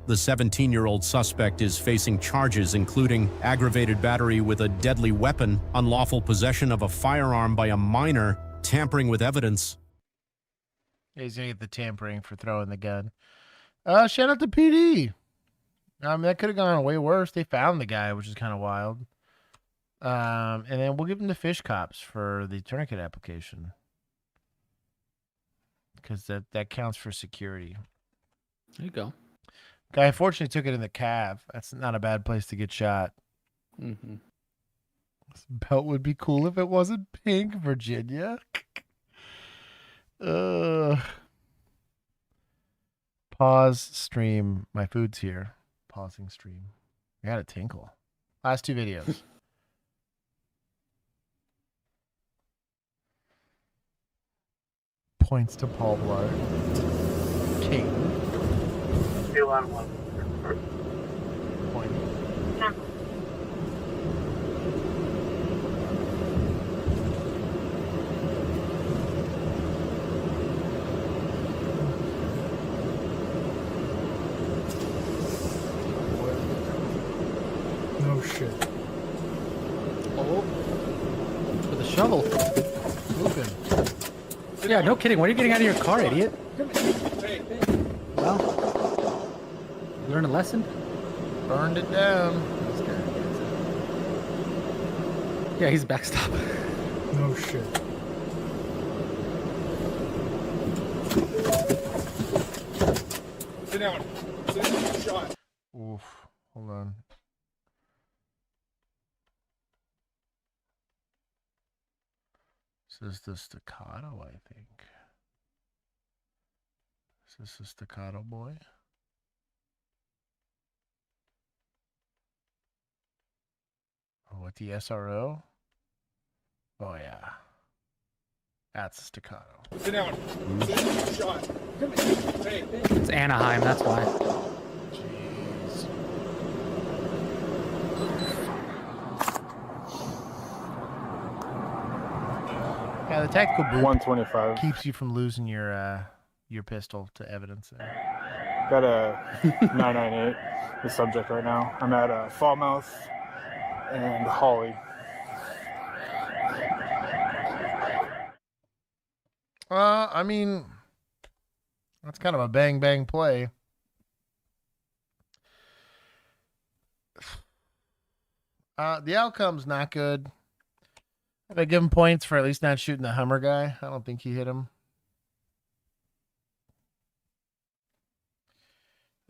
The 17-year-old suspect is facing charges including aggravated battery with a deadly weapon, unlawful possession of a firearm by a minor, tampering with evidence. He's gonna get the tampering for throwing the gun. Shout out to PD. I mean, that could have gone way worse. They found the guy, which is kind of wild. And then we'll give him the fish cops for the tourniquet application. Because that counts for security. There you go. Guy unfortunately took it in the calf. That's not a bad place to get shot. Mm-hmm. This belt would be cool if it wasn't pink, Virginia. Pause stream. My food's here. Pausing stream. I got a tinkle. Last 2 videos. Points to Paul Blart. King. 2 on 1. Point. No shit. Oh. With a shovel. Moving. Yeah, no kidding. Why are you getting out of your car, idiot? Well, learn a lesson? Burned it down. Yeah, he's backstop. No shit. Sit down. Sit down. Shot. Oof. Hold on. This is the staccato, I think. Is this the staccato boy? Oh, what, the SRO? Oh, yeah. That's staccato. Sit down. Sit down. Shot. Come here. Hey. It's Anaheim, that's why. Jeez. Yeah, the tactical boot 125. keeps you from losing your pistol to evidence. Got a 998, the subject right now. I'm at Falmouth and Holly. I mean, that's kind of a bang bang play. The outcome's not good. I give him points for at least not shooting the Hummer guy. I don't think he hit him.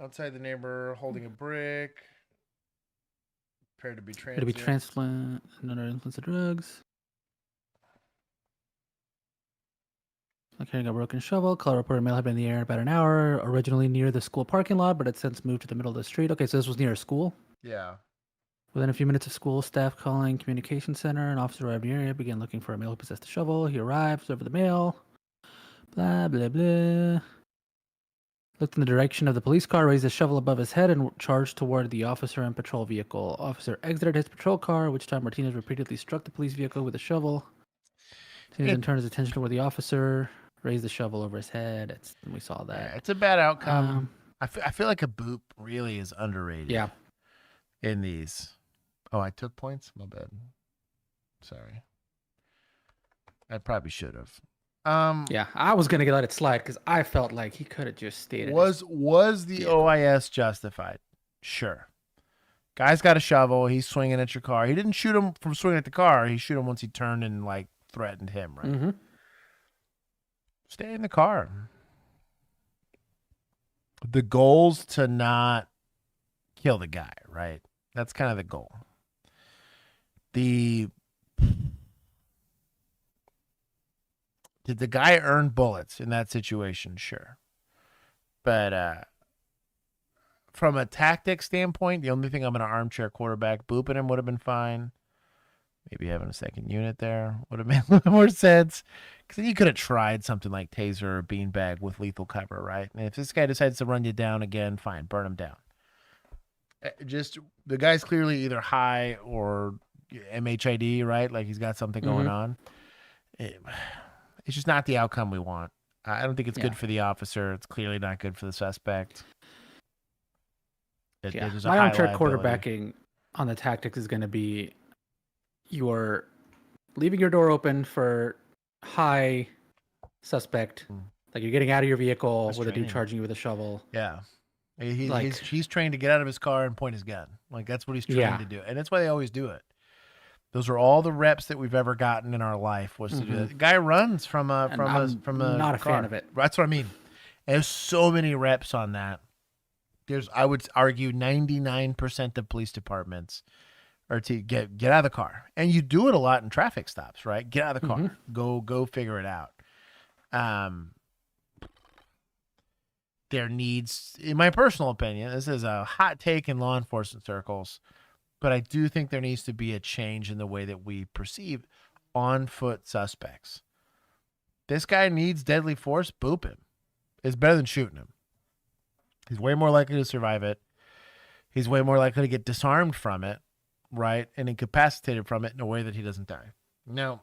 Outside the neighbor, holding a brick. Prepared to be Prepared to be transplant. Another influence of drugs. Like carrying a broken shovel. Call reported mail had been in the air about an hour. Originally near the school parking lot, but had since moved to the middle of the street. Okay, so this was near a school. Yeah. Within a few minutes of school, staff calling communication center. An officer arrived in the area, began looking for a male who possessed a shovel. He arrived, over the mail. Blah, blah, blah. Looked in the direction of the police car, raised the shovel above his head, and charged toward the officer and patrol vehicle. Officer exited his patrol car, which time Martinez repeatedly struck the police vehicle with a shovel. Martinez then turned his attention toward the officer, raised the shovel over his head. We saw that. Yeah, it's a bad outcome. I feel like a boop really is underrated. Yeah. In these. Oh, I took points? My bad. Sorry. I probably should have. Yeah, I was gonna let it slide because I felt like he could have just stayed. Was the OIS justified? Sure. Guy's got a shovel. He's swinging at your car. He didn't shoot him from swinging at the car. He shoot him once he turned and like threatened him. Right. Mm-hmm. Stay in the car. The goal's to not kill the guy, right? That's kind of the goal. Did the guy earn bullets in that situation? Sure. But from a tactic standpoint, the only thing I'm going to armchair quarterback, booping him would have been fine. Maybe having a second unit there would have made a little more sense. Because then you could have tried something like taser or beanbag with lethal cover, right? And if this guy decides to run you down again, fine, burn him down. Just the guy's clearly either high or MHID, right? Like he's got something going on. It's just not the outcome we want. I don't think it's good for the officer. It's clearly not good for the suspect. My armchair quarterbacking on the tactics is going to be you're leaving your door open for high suspect. Like you're getting out of your vehicle with a dude charging you with a shovel. Yeah. He's trained to get out of his car and point his gun. Like that's what he's trained to do. And that's why they always do it. Those are all the reps that we've ever gotten in our life was to do that. The guy runs from a not a car. fan of it. That's what I mean. There's so many reps on that. I would argue 99% of police departments are to get out of the car. And you do it a lot in traffic stops, right? Get out of the car. Go figure it out. There needs, in my personal opinion, this is a hot take in law enforcement circles, but I do think there needs to be a change in the way that we perceive on-foot suspects. This guy needs deadly force. Boop him. It's better than shooting him. He's way more likely to survive it. He's way more likely to get disarmed from it, right? And incapacitated from it in a way that he doesn't die. Now,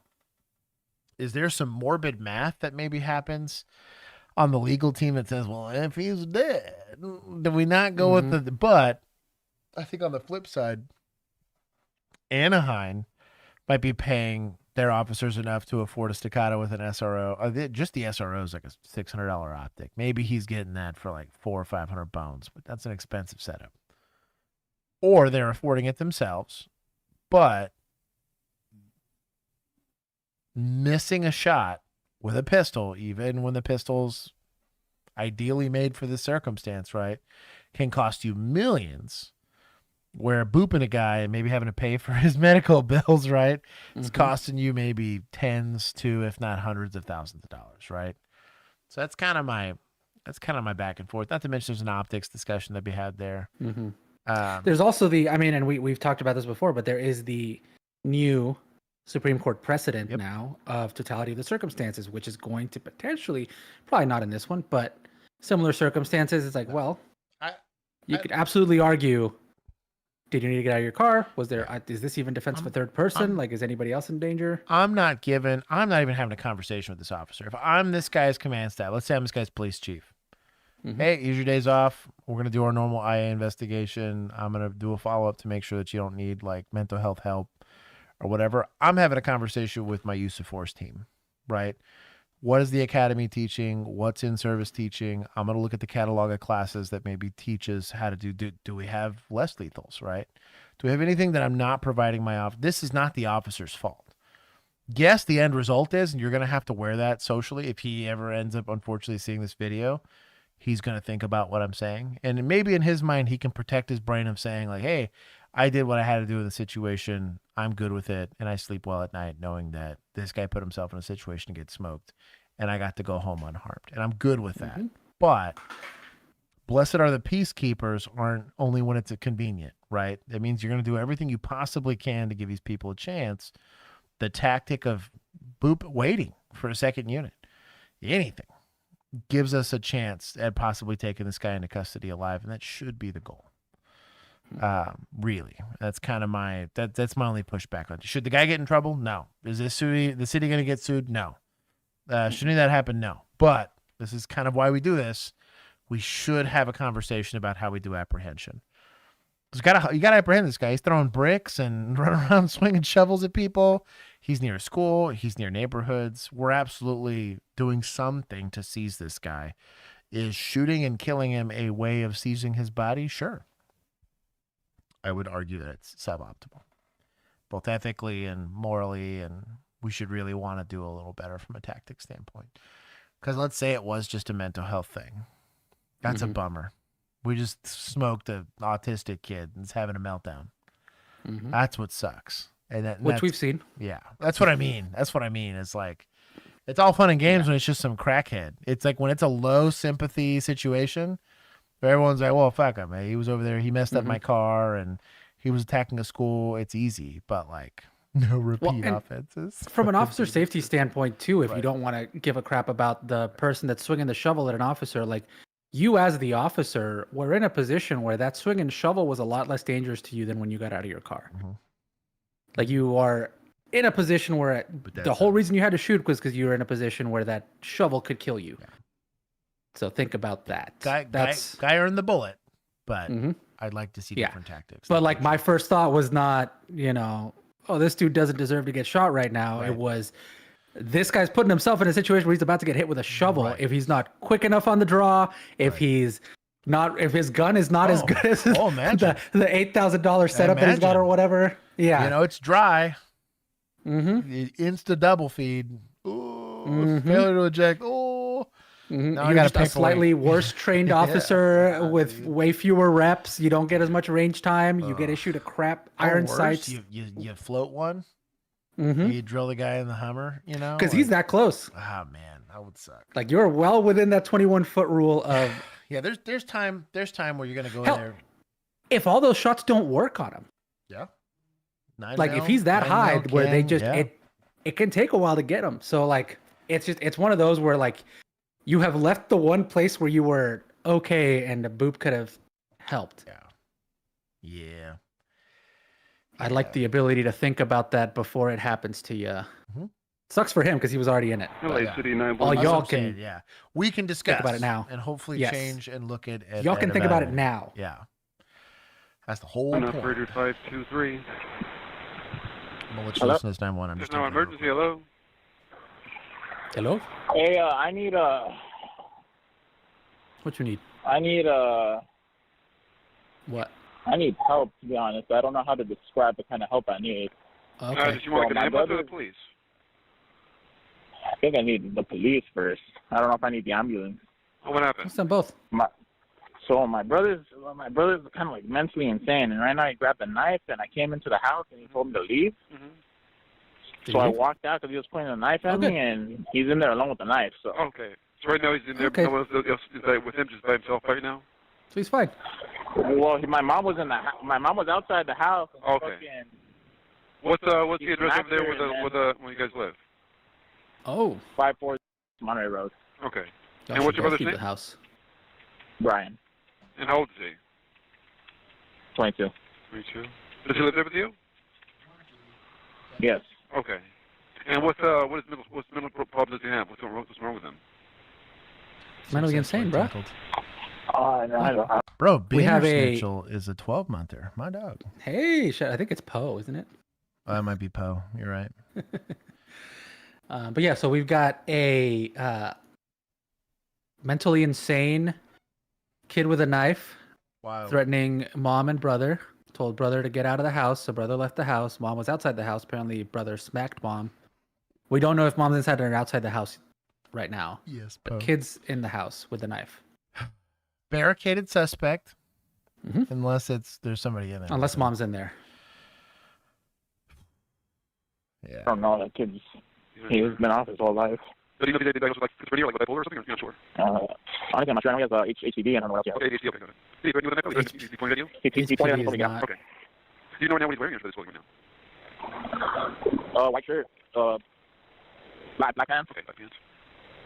is there some morbid math that maybe happens on the legal team that says, well, if he's dead, do we not go with the... But I think on the flip side, Anaheim might be paying their officers enough to afford a staccato with an SRO. Just the SRO is like a $600 optic. Maybe he's getting that for like $400 or $500 bones, but that's an expensive setup. Or they're affording it themselves, but missing a shot with a pistol, even when the pistol's ideally made for this circumstance, right, can cost you millions. Where booping a guy and maybe having to pay for his medical bills, right, it's costing you maybe tens to, if not hundreds of thousands of dollars, right? So that's kind of my back and forth. Not to mention there's an optics discussion that we had there. There's also and we've talked about this before, but there is the new Supreme Court precedent now of totality of the circumstances, which is going to potentially, probably not in this one, but similar circumstances. It's like, you could absolutely argue, did you need to get out of your car? Was there, is this even defense of a third person? Like, is anybody else in danger? I'm not even having a conversation with this officer. If I'm this guy's command staff, let's say I'm this guy's police chief. Hey, here's your days off. We're going to do our normal IA investigation. I'm going to do a follow-up to make sure that you don't need like mental health help or whatever. I'm having a conversation with my use of force team, right? What is the academy teaching? What's in-service teaching? I'm going to look at the catalog of classes that maybe teaches how to do we have less lethals, right? Do we have anything that I'm not providing my officer? This is not the officer's fault. Yes, the end result is, and you're going to have to wear that socially. If he ever ends up, unfortunately, seeing this video, he's going to think about what I'm saying. And maybe in his mind, he can protect his brain of saying like, hey, I did what I had to do in the situation. I'm good with it. And I sleep well at night knowing that this guy put himself in a situation to get smoked and I got to go home unharmed. And I'm good with that. But blessed are the peacekeepers aren't only when it's convenient, right? That means you're going to do everything you possibly can to give these people a chance. The tactic of waiting for a second unit, anything, gives us a chance at possibly taking this guy into custody alive. And that should be the goal. Really, that's kind of that's my only pushback on it. Should the guy get in trouble? No. Is the city going to get sued? No. Shouldn't that happen? No. But this is kind of why we do this. We should have a conversation about how we do apprehension. You got to apprehend this guy. He's throwing bricks and running around swinging shovels at people. He's near a school. He's near neighborhoods. We're absolutely doing something to seize this guy. Is shooting and killing him a way of seizing his body? Sure. I would argue that it's suboptimal, both ethically and morally, and we should really want to do a little better from a tactic standpoint. Because let's say it was just a mental health thing. That's a bummer. We just smoked an autistic kid and is having a meltdown. That's what sucks. Which we've seen. Yeah, that's what I mean. That's what I mean. It's like, it's all fun and games when it's just some crackhead. It's like when it's a low sympathy situation, everyone's like, well, fuck him. He was over there. He messed up my car and he was attacking a school. It's easy, but like no repeat offenses. From an officer safety standpoint too, if you don't want to give a crap about the person that's swinging the shovel at an officer, like you as the officer were in a position where that swinging shovel was a lot less dangerous to you than when you got out of your car. Like you are in a position where the whole reason you had to shoot was because you were in a position where that shovel could kill you. So think about that. Guy earned the bullet, but I'd like to see different tactics. But like my first thought was not, oh, this dude doesn't deserve to get shot right now. It was, this guy's putting himself in a situation where he's about to get hit with a shovel. If he's not quick enough on the draw, if he's not, if his gun is not as good as the $8,000 setup that he's got or whatever. Yeah. It's dry. Insta double feed. Ooh, failure to eject. Oh, now I You're got just a slightly worse trained officer with way fewer reps. You don't get as much range time. You get issued a crap iron sights. You float one. Mm-hmm. You drill the guy in the Hummer. You know, because he's that close. Oh man, that would suck. Like you're well within that 21-foot rule of. Yeah, there's time where you're gonna go Hell, in there. If all those shots don't work on him. Yeah. Like if he's that high where they just it can take a while to get him. So like it's one of those where like you have left the one place where you were okay and the boop could have helped. Yeah. I'd like the ability to think about that before it happens to you. Sucks for him because he was already in it. All y'all can we can discuss think about it now and hopefully change and look at y'all can think about it now. Yeah. That's the whole point. Operator 523. I'm gonna let you listen to this 911. There's no emergency. Hello. Hello. Hey, I need What you need? I need What? I need help, to be honest. I don't know how to describe the kind of help I need. Okay. Did you want to get an ambulance or the police? I think I need the police first. I don't know if I need the ambulance. Oh, what happened? Let's done both. So my brother's kind of like mentally insane, and right now he grabbed a knife, and I came into the house, and he told me to leave. So I walked out because he was pointing a knife at me, and he's in there alone with the knife. So okay. So right now he's in there. Okay. No one else is with him, just by himself right now. So he's fine. Well, my mom was my mom was outside the house. Okay. What's the address over there where you guys live? Oh. 54 Monterey Road. Okay. And what's your brother's name? The house. Brian. And how old is he? 22. 22. Does he live there with you? Yes. Okay. And what's mental problem does he have? What's wrong with him? Mentally insane, bro. I know. Bro, We have Beamer Snitchel is a 12-monther. My dog. Hey, I think it's Poe, isn't it? Oh, that might be Poe. You're right. But yeah, so we've got a mentally insane kid with a knife threatening mom and brother. Told brother to get out of the house, so brother left the house. Mom was outside the house. Apparently, brother smacked mom. We don't know if mom's inside or outside the house right now. Yes, but Poe. kid's in the house with a knife. Barricaded suspect, unless there's somebody in there. Unless mom's in there. Yeah. I don't know. That kid's he's been off his whole life. Did he know they diagnosed with like schizophrenia or like bipolar or something? Or you're not sure? Honestly, I'm not sure. I know he has HCD. I don't know what else he has. Okay, HCD. Okay, got it. Did he threaten you with a knife? He pointed at you? He pointed at me. Yeah. Okay. Do you know now what he's wearing or this clothing right now? White shirt. Black pants. Okay, black pants.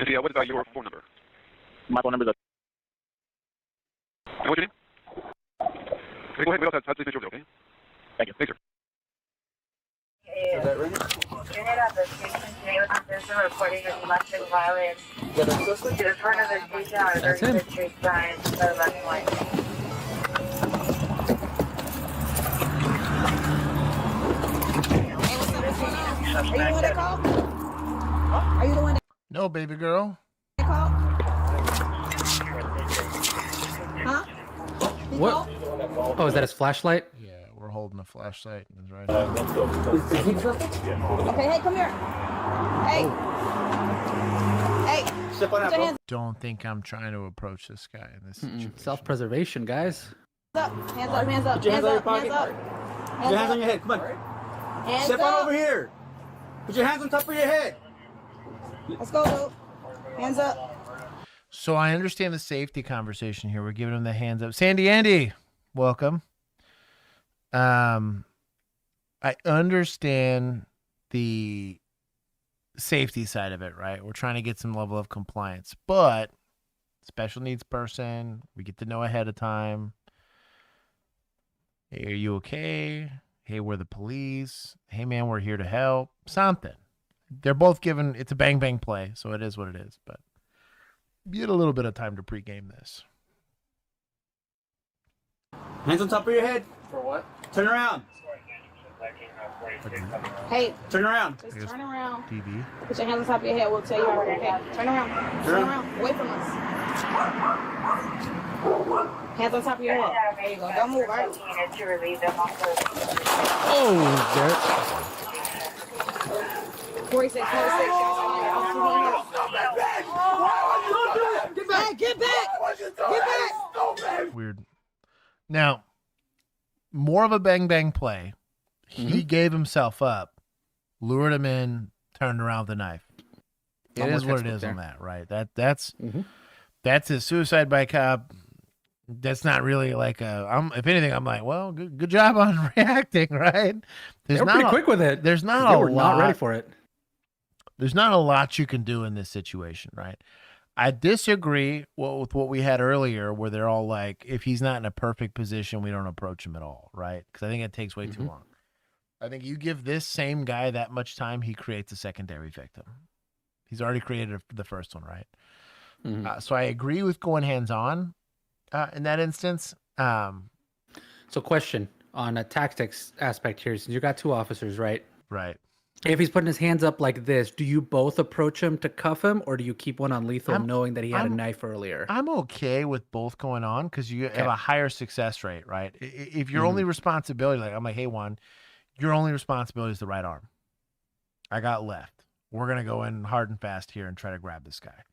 And what about your phone number? My phone number is And what's your name? Okay, go ahead. Wait outside. Please make sure okay? Thank you. Thanks, sir. Is that right? Unit at the station today with officer reporting a domestic violence. Just for another station on 35th Street sign, the left line. Are you the one that called? Are you the one that No, baby girl. called? Huh? What? Oh, is that his flashlight? Yeah, we're holding a flashlight. It's right Okay, hey, come here. Hey. Hey. Step on Put your hands Don't think I'm trying to approach this guy in this situation. Self-preservation, guys. up. Hands up, hands up. Put your hands on your pocket. Hands up. Put your hands on your head. Come on. Hands Step up. on over here. Put your hands on top of your head. Let's go, dude. Hands up. So I understand the safety conversation here. We're giving him the hands up. Sandy Andy, welcome. I understand the safety side of it, right? We're trying to get some level of compliance, but special needs person, we get to know ahead of time. Hey, are you okay? Hey, we're the police. Hey, man, we're here to help. Something. They're both given, it's a bang bang play, so it is what it is, but get a little bit of time to pregame this. Hands on top of your head. For what? Turn around. Hey. Turn around. Just turn around. TV. Put your hands on top of your head. We'll tell you everything. Okay. Turn around. Turn around. Away from us. Hands on top of your head. There you go. Don't move, right? Oh, 46, 46. Get back! Get back! Get back! Weird. Now, more of a bang bang play. He gave himself up, lured him in, turned around with a knife. It is what it is on that, right? That's his suicide by cop. That's not really like a. If anything, I'm like, well, good job on reacting, right? They were pretty quick with it. There's not they a were lot. not ready for it. There's not a lot you can do in this situation, right? I disagree with what we had earlier, where they're all like, if he's not in a perfect position, we don't approach him at all, right? Because I think it takes way too long. I think you give this same guy that much time, he creates a secondary victim. He's already created the first one, right? So I agree with going hands-on in that instance. So question on a tactics aspect here, since you got two officers, right? Right. If he's putting his hands up like this, do you both approach him to cuff him, or do you keep one on lethal knowing that he had a knife earlier? I'm okay with both going on because you have a higher success rate, right? If your only responsibility, like I'm like, hey, Juan, your only responsibility is the right arm. I got left. We're going to go in hard and fast here and try to grab this guy.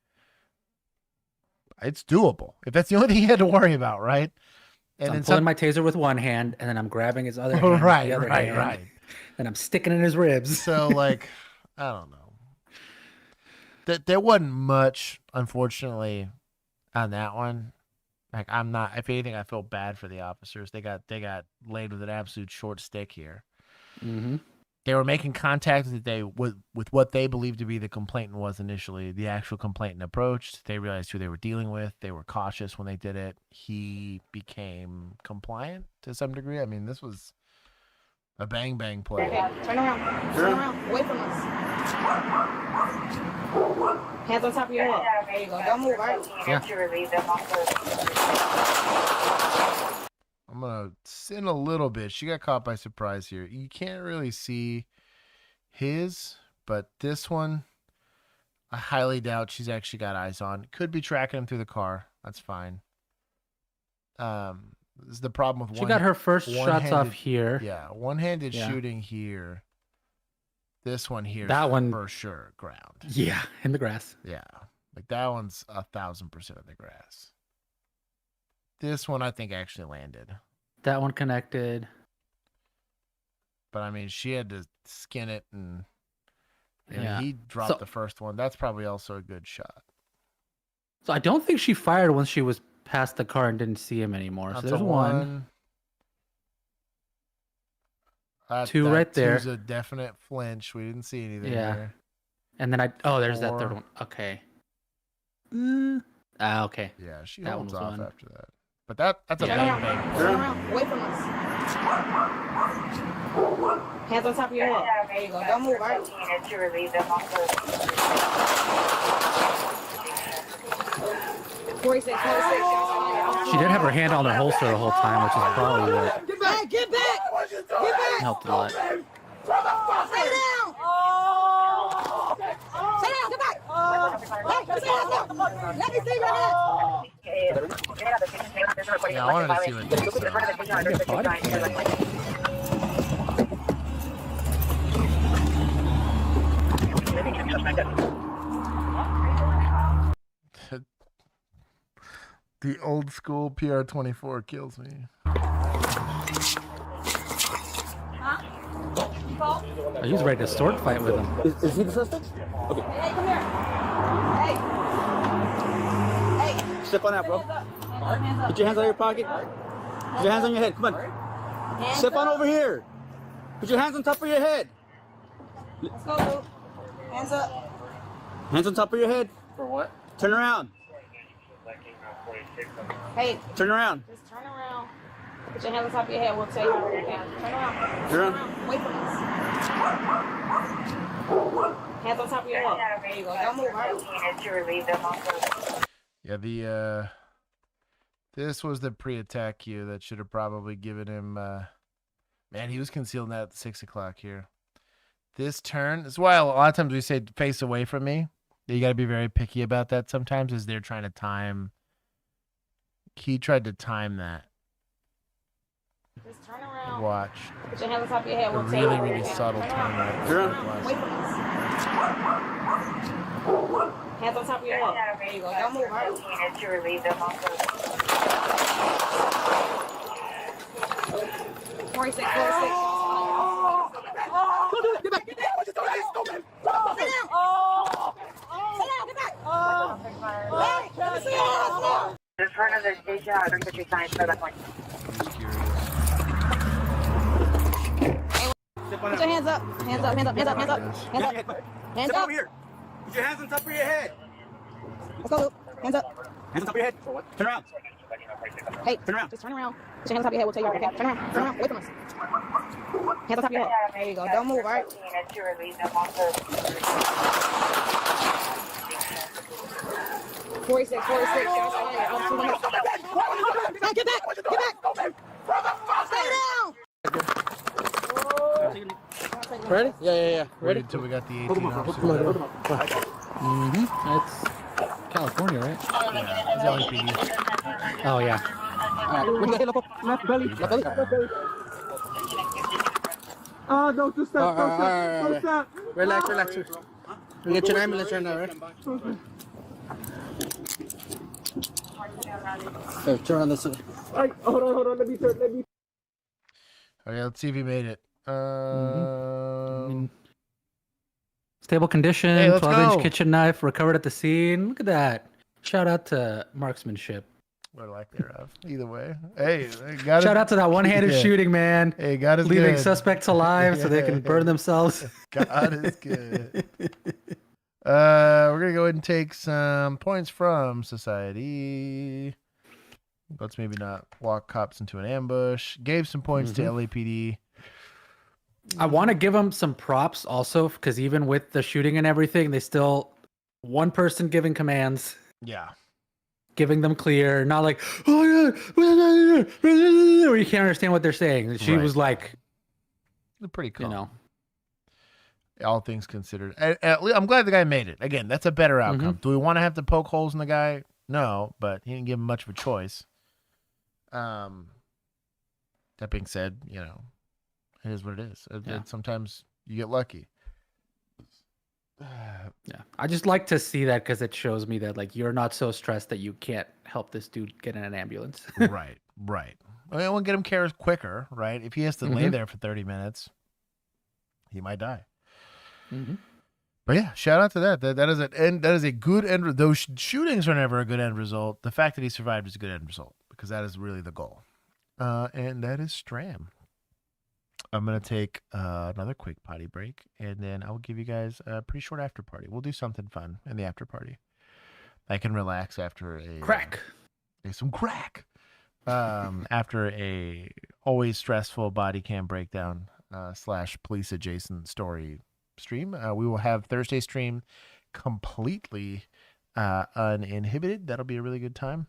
It's doable. If that's the only thing you had to worry about, right? And So I'm pulling my taser with one hand, and then I'm grabbing his other hand with the other hand, right. and I'm sticking in his ribs. So, like, I don't know. There wasn't much, unfortunately, on that one. Like, I'm not. If anything, I feel bad for the officers. They got laid with an absolute short stick here. They were making contact with what they believed to be the complainant was initially. The actual complainant approached. They realized who they were dealing with. They were cautious when they did it. He became compliant to some degree. I mean, this was a bang bang play. Turn around. Turn around. Away from us. Hands on top of your head. There you go. Don't move, right? I'm going to sin a little bit. She got caught by surprise here. You can't really see his, but this one, I highly doubt she's actually got eyes on. Could be tracking him through the car. That's fine. This is the problem with She got her first shots off here. Yeah, one-handed shooting here. This one here, that one for sure, ground. Yeah, in the grass. Yeah, like that one's 1,000% in the grass. This one, I think, actually landed. That one connected. But, I mean, she had to skin it, and Yeah. he dropped the first one. That's probably also a good shot. So I don't think she fired once she was past the car and didn't see him anymore. So That's there's a one. Two that right there. Two's a definite flinch. We didn't see anything Yeah. there. And then there's that third Four. one. Okay. Okay. Yeah, she That holds one was off one. after that. But that's a Turn bang around. bang. Turn around. Away from us. Hands on top of your head. There you go. Don't move, right? To relieve them off 46, 46. She did have her hand on her holster the whole time, which is probably what Get back! Get back! Get back! helped a lot. Stay down! Stay down! Get back! Hey, stay down! Let me see your hands! Yeah, I wanted to see what this The old school PR24 kills me. He was ready to sword fight with him. Is he the suspect? Okay. Hey, come here! Hey! Hey! Step on that, bro. Put your hands on your pocket. Put your hands on your head. Come on. Step on over here. Put your hands on top of your head. Let's go, Luke. Hands up. Hands on top of your head. For what? Turn around. Hey, Turn around. just turn around. Put your hands on top of your head. We'll tell you where you can. Turn around. Turn around. Wait for us. Hands on top of your head. There you go. Don't move, right? to relieve them off Yeah, this was the pre-attack cue that should have probably given him. Man, he was concealing that at 6 o'clock here. This turn. That's why a lot of times we say face away from me. You got to be very picky about that. Sometimes, is they're trying to time. He tried to time that. Just turn around. Watch. Put your hands on top of your head. A We'll tell you really, where you really can. subtle Turn turn around. right Turn there. Wait for us. Hands on top of your head. There you go. Don't move, right? To relieve them off of 46, 46. Get back! Get back! Sit down! Sit down! Get back! in front of the station. I'll bring the signs for that point. Put your hands up. Hands up, hands up, hands up, hands up. Hands up. Hands up. Here. Put your hands on top of your head. Let's go, Luke. Hands up. Hands on top of your head. Turn around. Hey, turn around. Just turn around. Put your hands on top of your head. We'll tell you, okay? Turn around. Turn around. Away from us. Hands on top of your head. There you go. Don't move, all right? To relieve them off of 46, 46. Get back. Get back. Stay down. Ready? Yeah. Ready? Until we got the 18 officers. That's California, right? Yeah, it's LAPD. Oh, yeah. No, just stop. Don't stop. Relax. We get your ambulance right now, right? Okay, turn on this. Hold on. Let me turn. Okay, let's see if he made it. Stable condition, Hey, let's 12-inch go. kitchen knife recovered at the scene. Look at that. Shout out to marksmanship. Or lack thereof. Either way. Hey, got Shout out to that one-handed Yeah. shooting, man. Hey, God is leaving good. suspects alive so they can burn themselves. God is good. We're gonna go ahead and take some points from society. Let's maybe not walk cops into an ambush. Gave some points to LAPD. I want to give them some props also, because even with the shooting and everything, they still one person giving commands, Yeah. giving them clear, not like, oh yeah, or you can't understand what they're saying. She Right. was like, They're pretty cool. you know, All things considered. I'm glad the guy made it. Again, that's a better outcome. Do we want to have to poke holes in the guy? No, but he didn't give him much of a choice. That being said, it is what it is. Sometimes you get lucky. yeah. I just like to see that because it shows me that like you're not so stressed that you can't help this dude get in an ambulance. Right. I mean, we'll get him care quicker, right? If he has to lay there for 30 minutes, he might die. But yeah, shout out to that. That is a good end. Those shootings are never a good end result. The fact that he survived is a good end result because that is really the goal. And that is Stram. I'm gonna take another quick potty break, and then I'll give you guys a pretty short after party. We'll do something fun in the after party. I can relax after some crack. After a always stressful body cam breakdown / police adjacent story stream. We will have Thursday stream completely uninhibited. That'll be a really good time.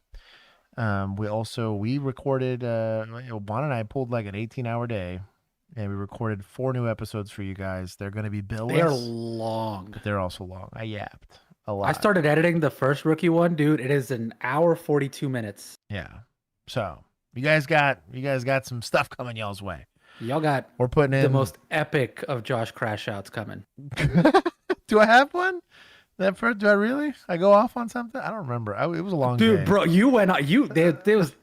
We recorded Juan and I pulled like an 18-hour day, and we recorded 4 new episodes for you guys. They're going to be billless. They're long. But they're also long. I yapped a lot. I started editing the first rookie one, dude. It is an hour 42 minutes. Yeah. So you guys got some stuff coming y'all's way. Y'all got We're putting in the most epic of Josh crash outs coming. Do I have one? Do I really? I go off on something? I don't remember. It was a long day. Dude, bro, you went on. There was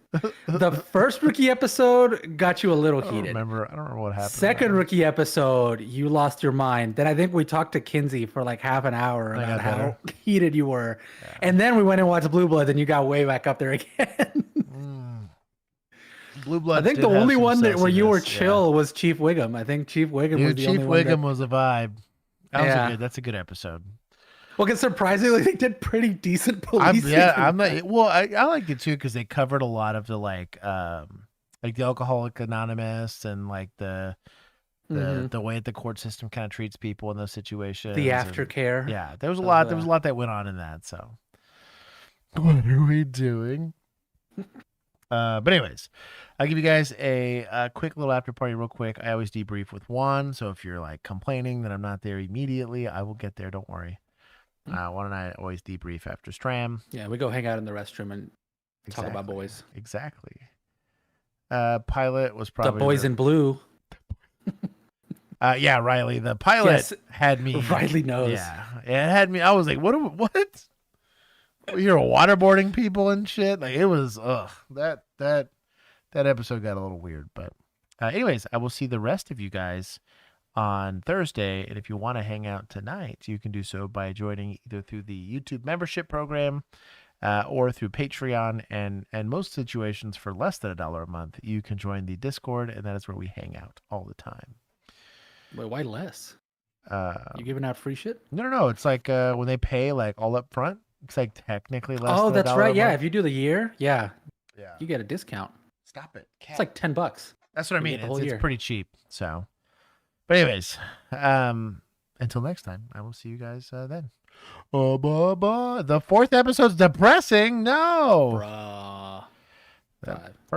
the first rookie episode got you a little heated. I don't remember what happened. Second rookie episode, you lost your mind. Then I think we talked to Kinsey for like half an hour I about got how better. heated you were. Yeah. And then we went and watched Blue Bloods, and you got way back up there again. Blue Bloods. I think the only one where you were chill was Chief Wiggum. I think Chief Wiggum was the only one. Chief Wiggum was a vibe. That's a good episode. Well, because surprisingly, they did pretty decent policing. I liked it too because they covered a lot of the like the Alcoholic Anonymous and like the way the court system kind of treats people in those situations. The aftercare. Yeah, there was a lot. There was a lot that went on in that. So, what are we doing? But anyways, I'll give you guys a quick little after party real quick. I always debrief with Juan, so if you're like complaining that I'm not there immediately, I will get there. Don't worry. Juan and I always debrief after Stram. Yeah, we go hang out in the restroom and talk about boys. Exactly. Pilot was probably the boys in blue. Yeah, Riley, the pilot Yes, had me. Riley knows. Yeah, it had me. I was like, what? You're waterboarding people and shit. Like it was. That episode got a little weird. But anyways, I will see the rest of you guys on Thursday. And if you want to hang out tonight, you can do so by joining either through the YouTube membership program or through Patreon. And most situations for less than $1 a month, you can join the Discord, and that is where we hang out all the time. Wait, why less? You giving out free shit? No. It's like when they pay like all up front, it's like technically less. Oh, than that's $1 right. a Yeah, month. if you do the year, yeah, Yeah. you get a discount. Stop it. It's like $10. That's what I You mean. get the whole It's year. pretty cheap. So, but anyways, until next time, I will see you guys then. The 4th episode's depressing. No. Bruh.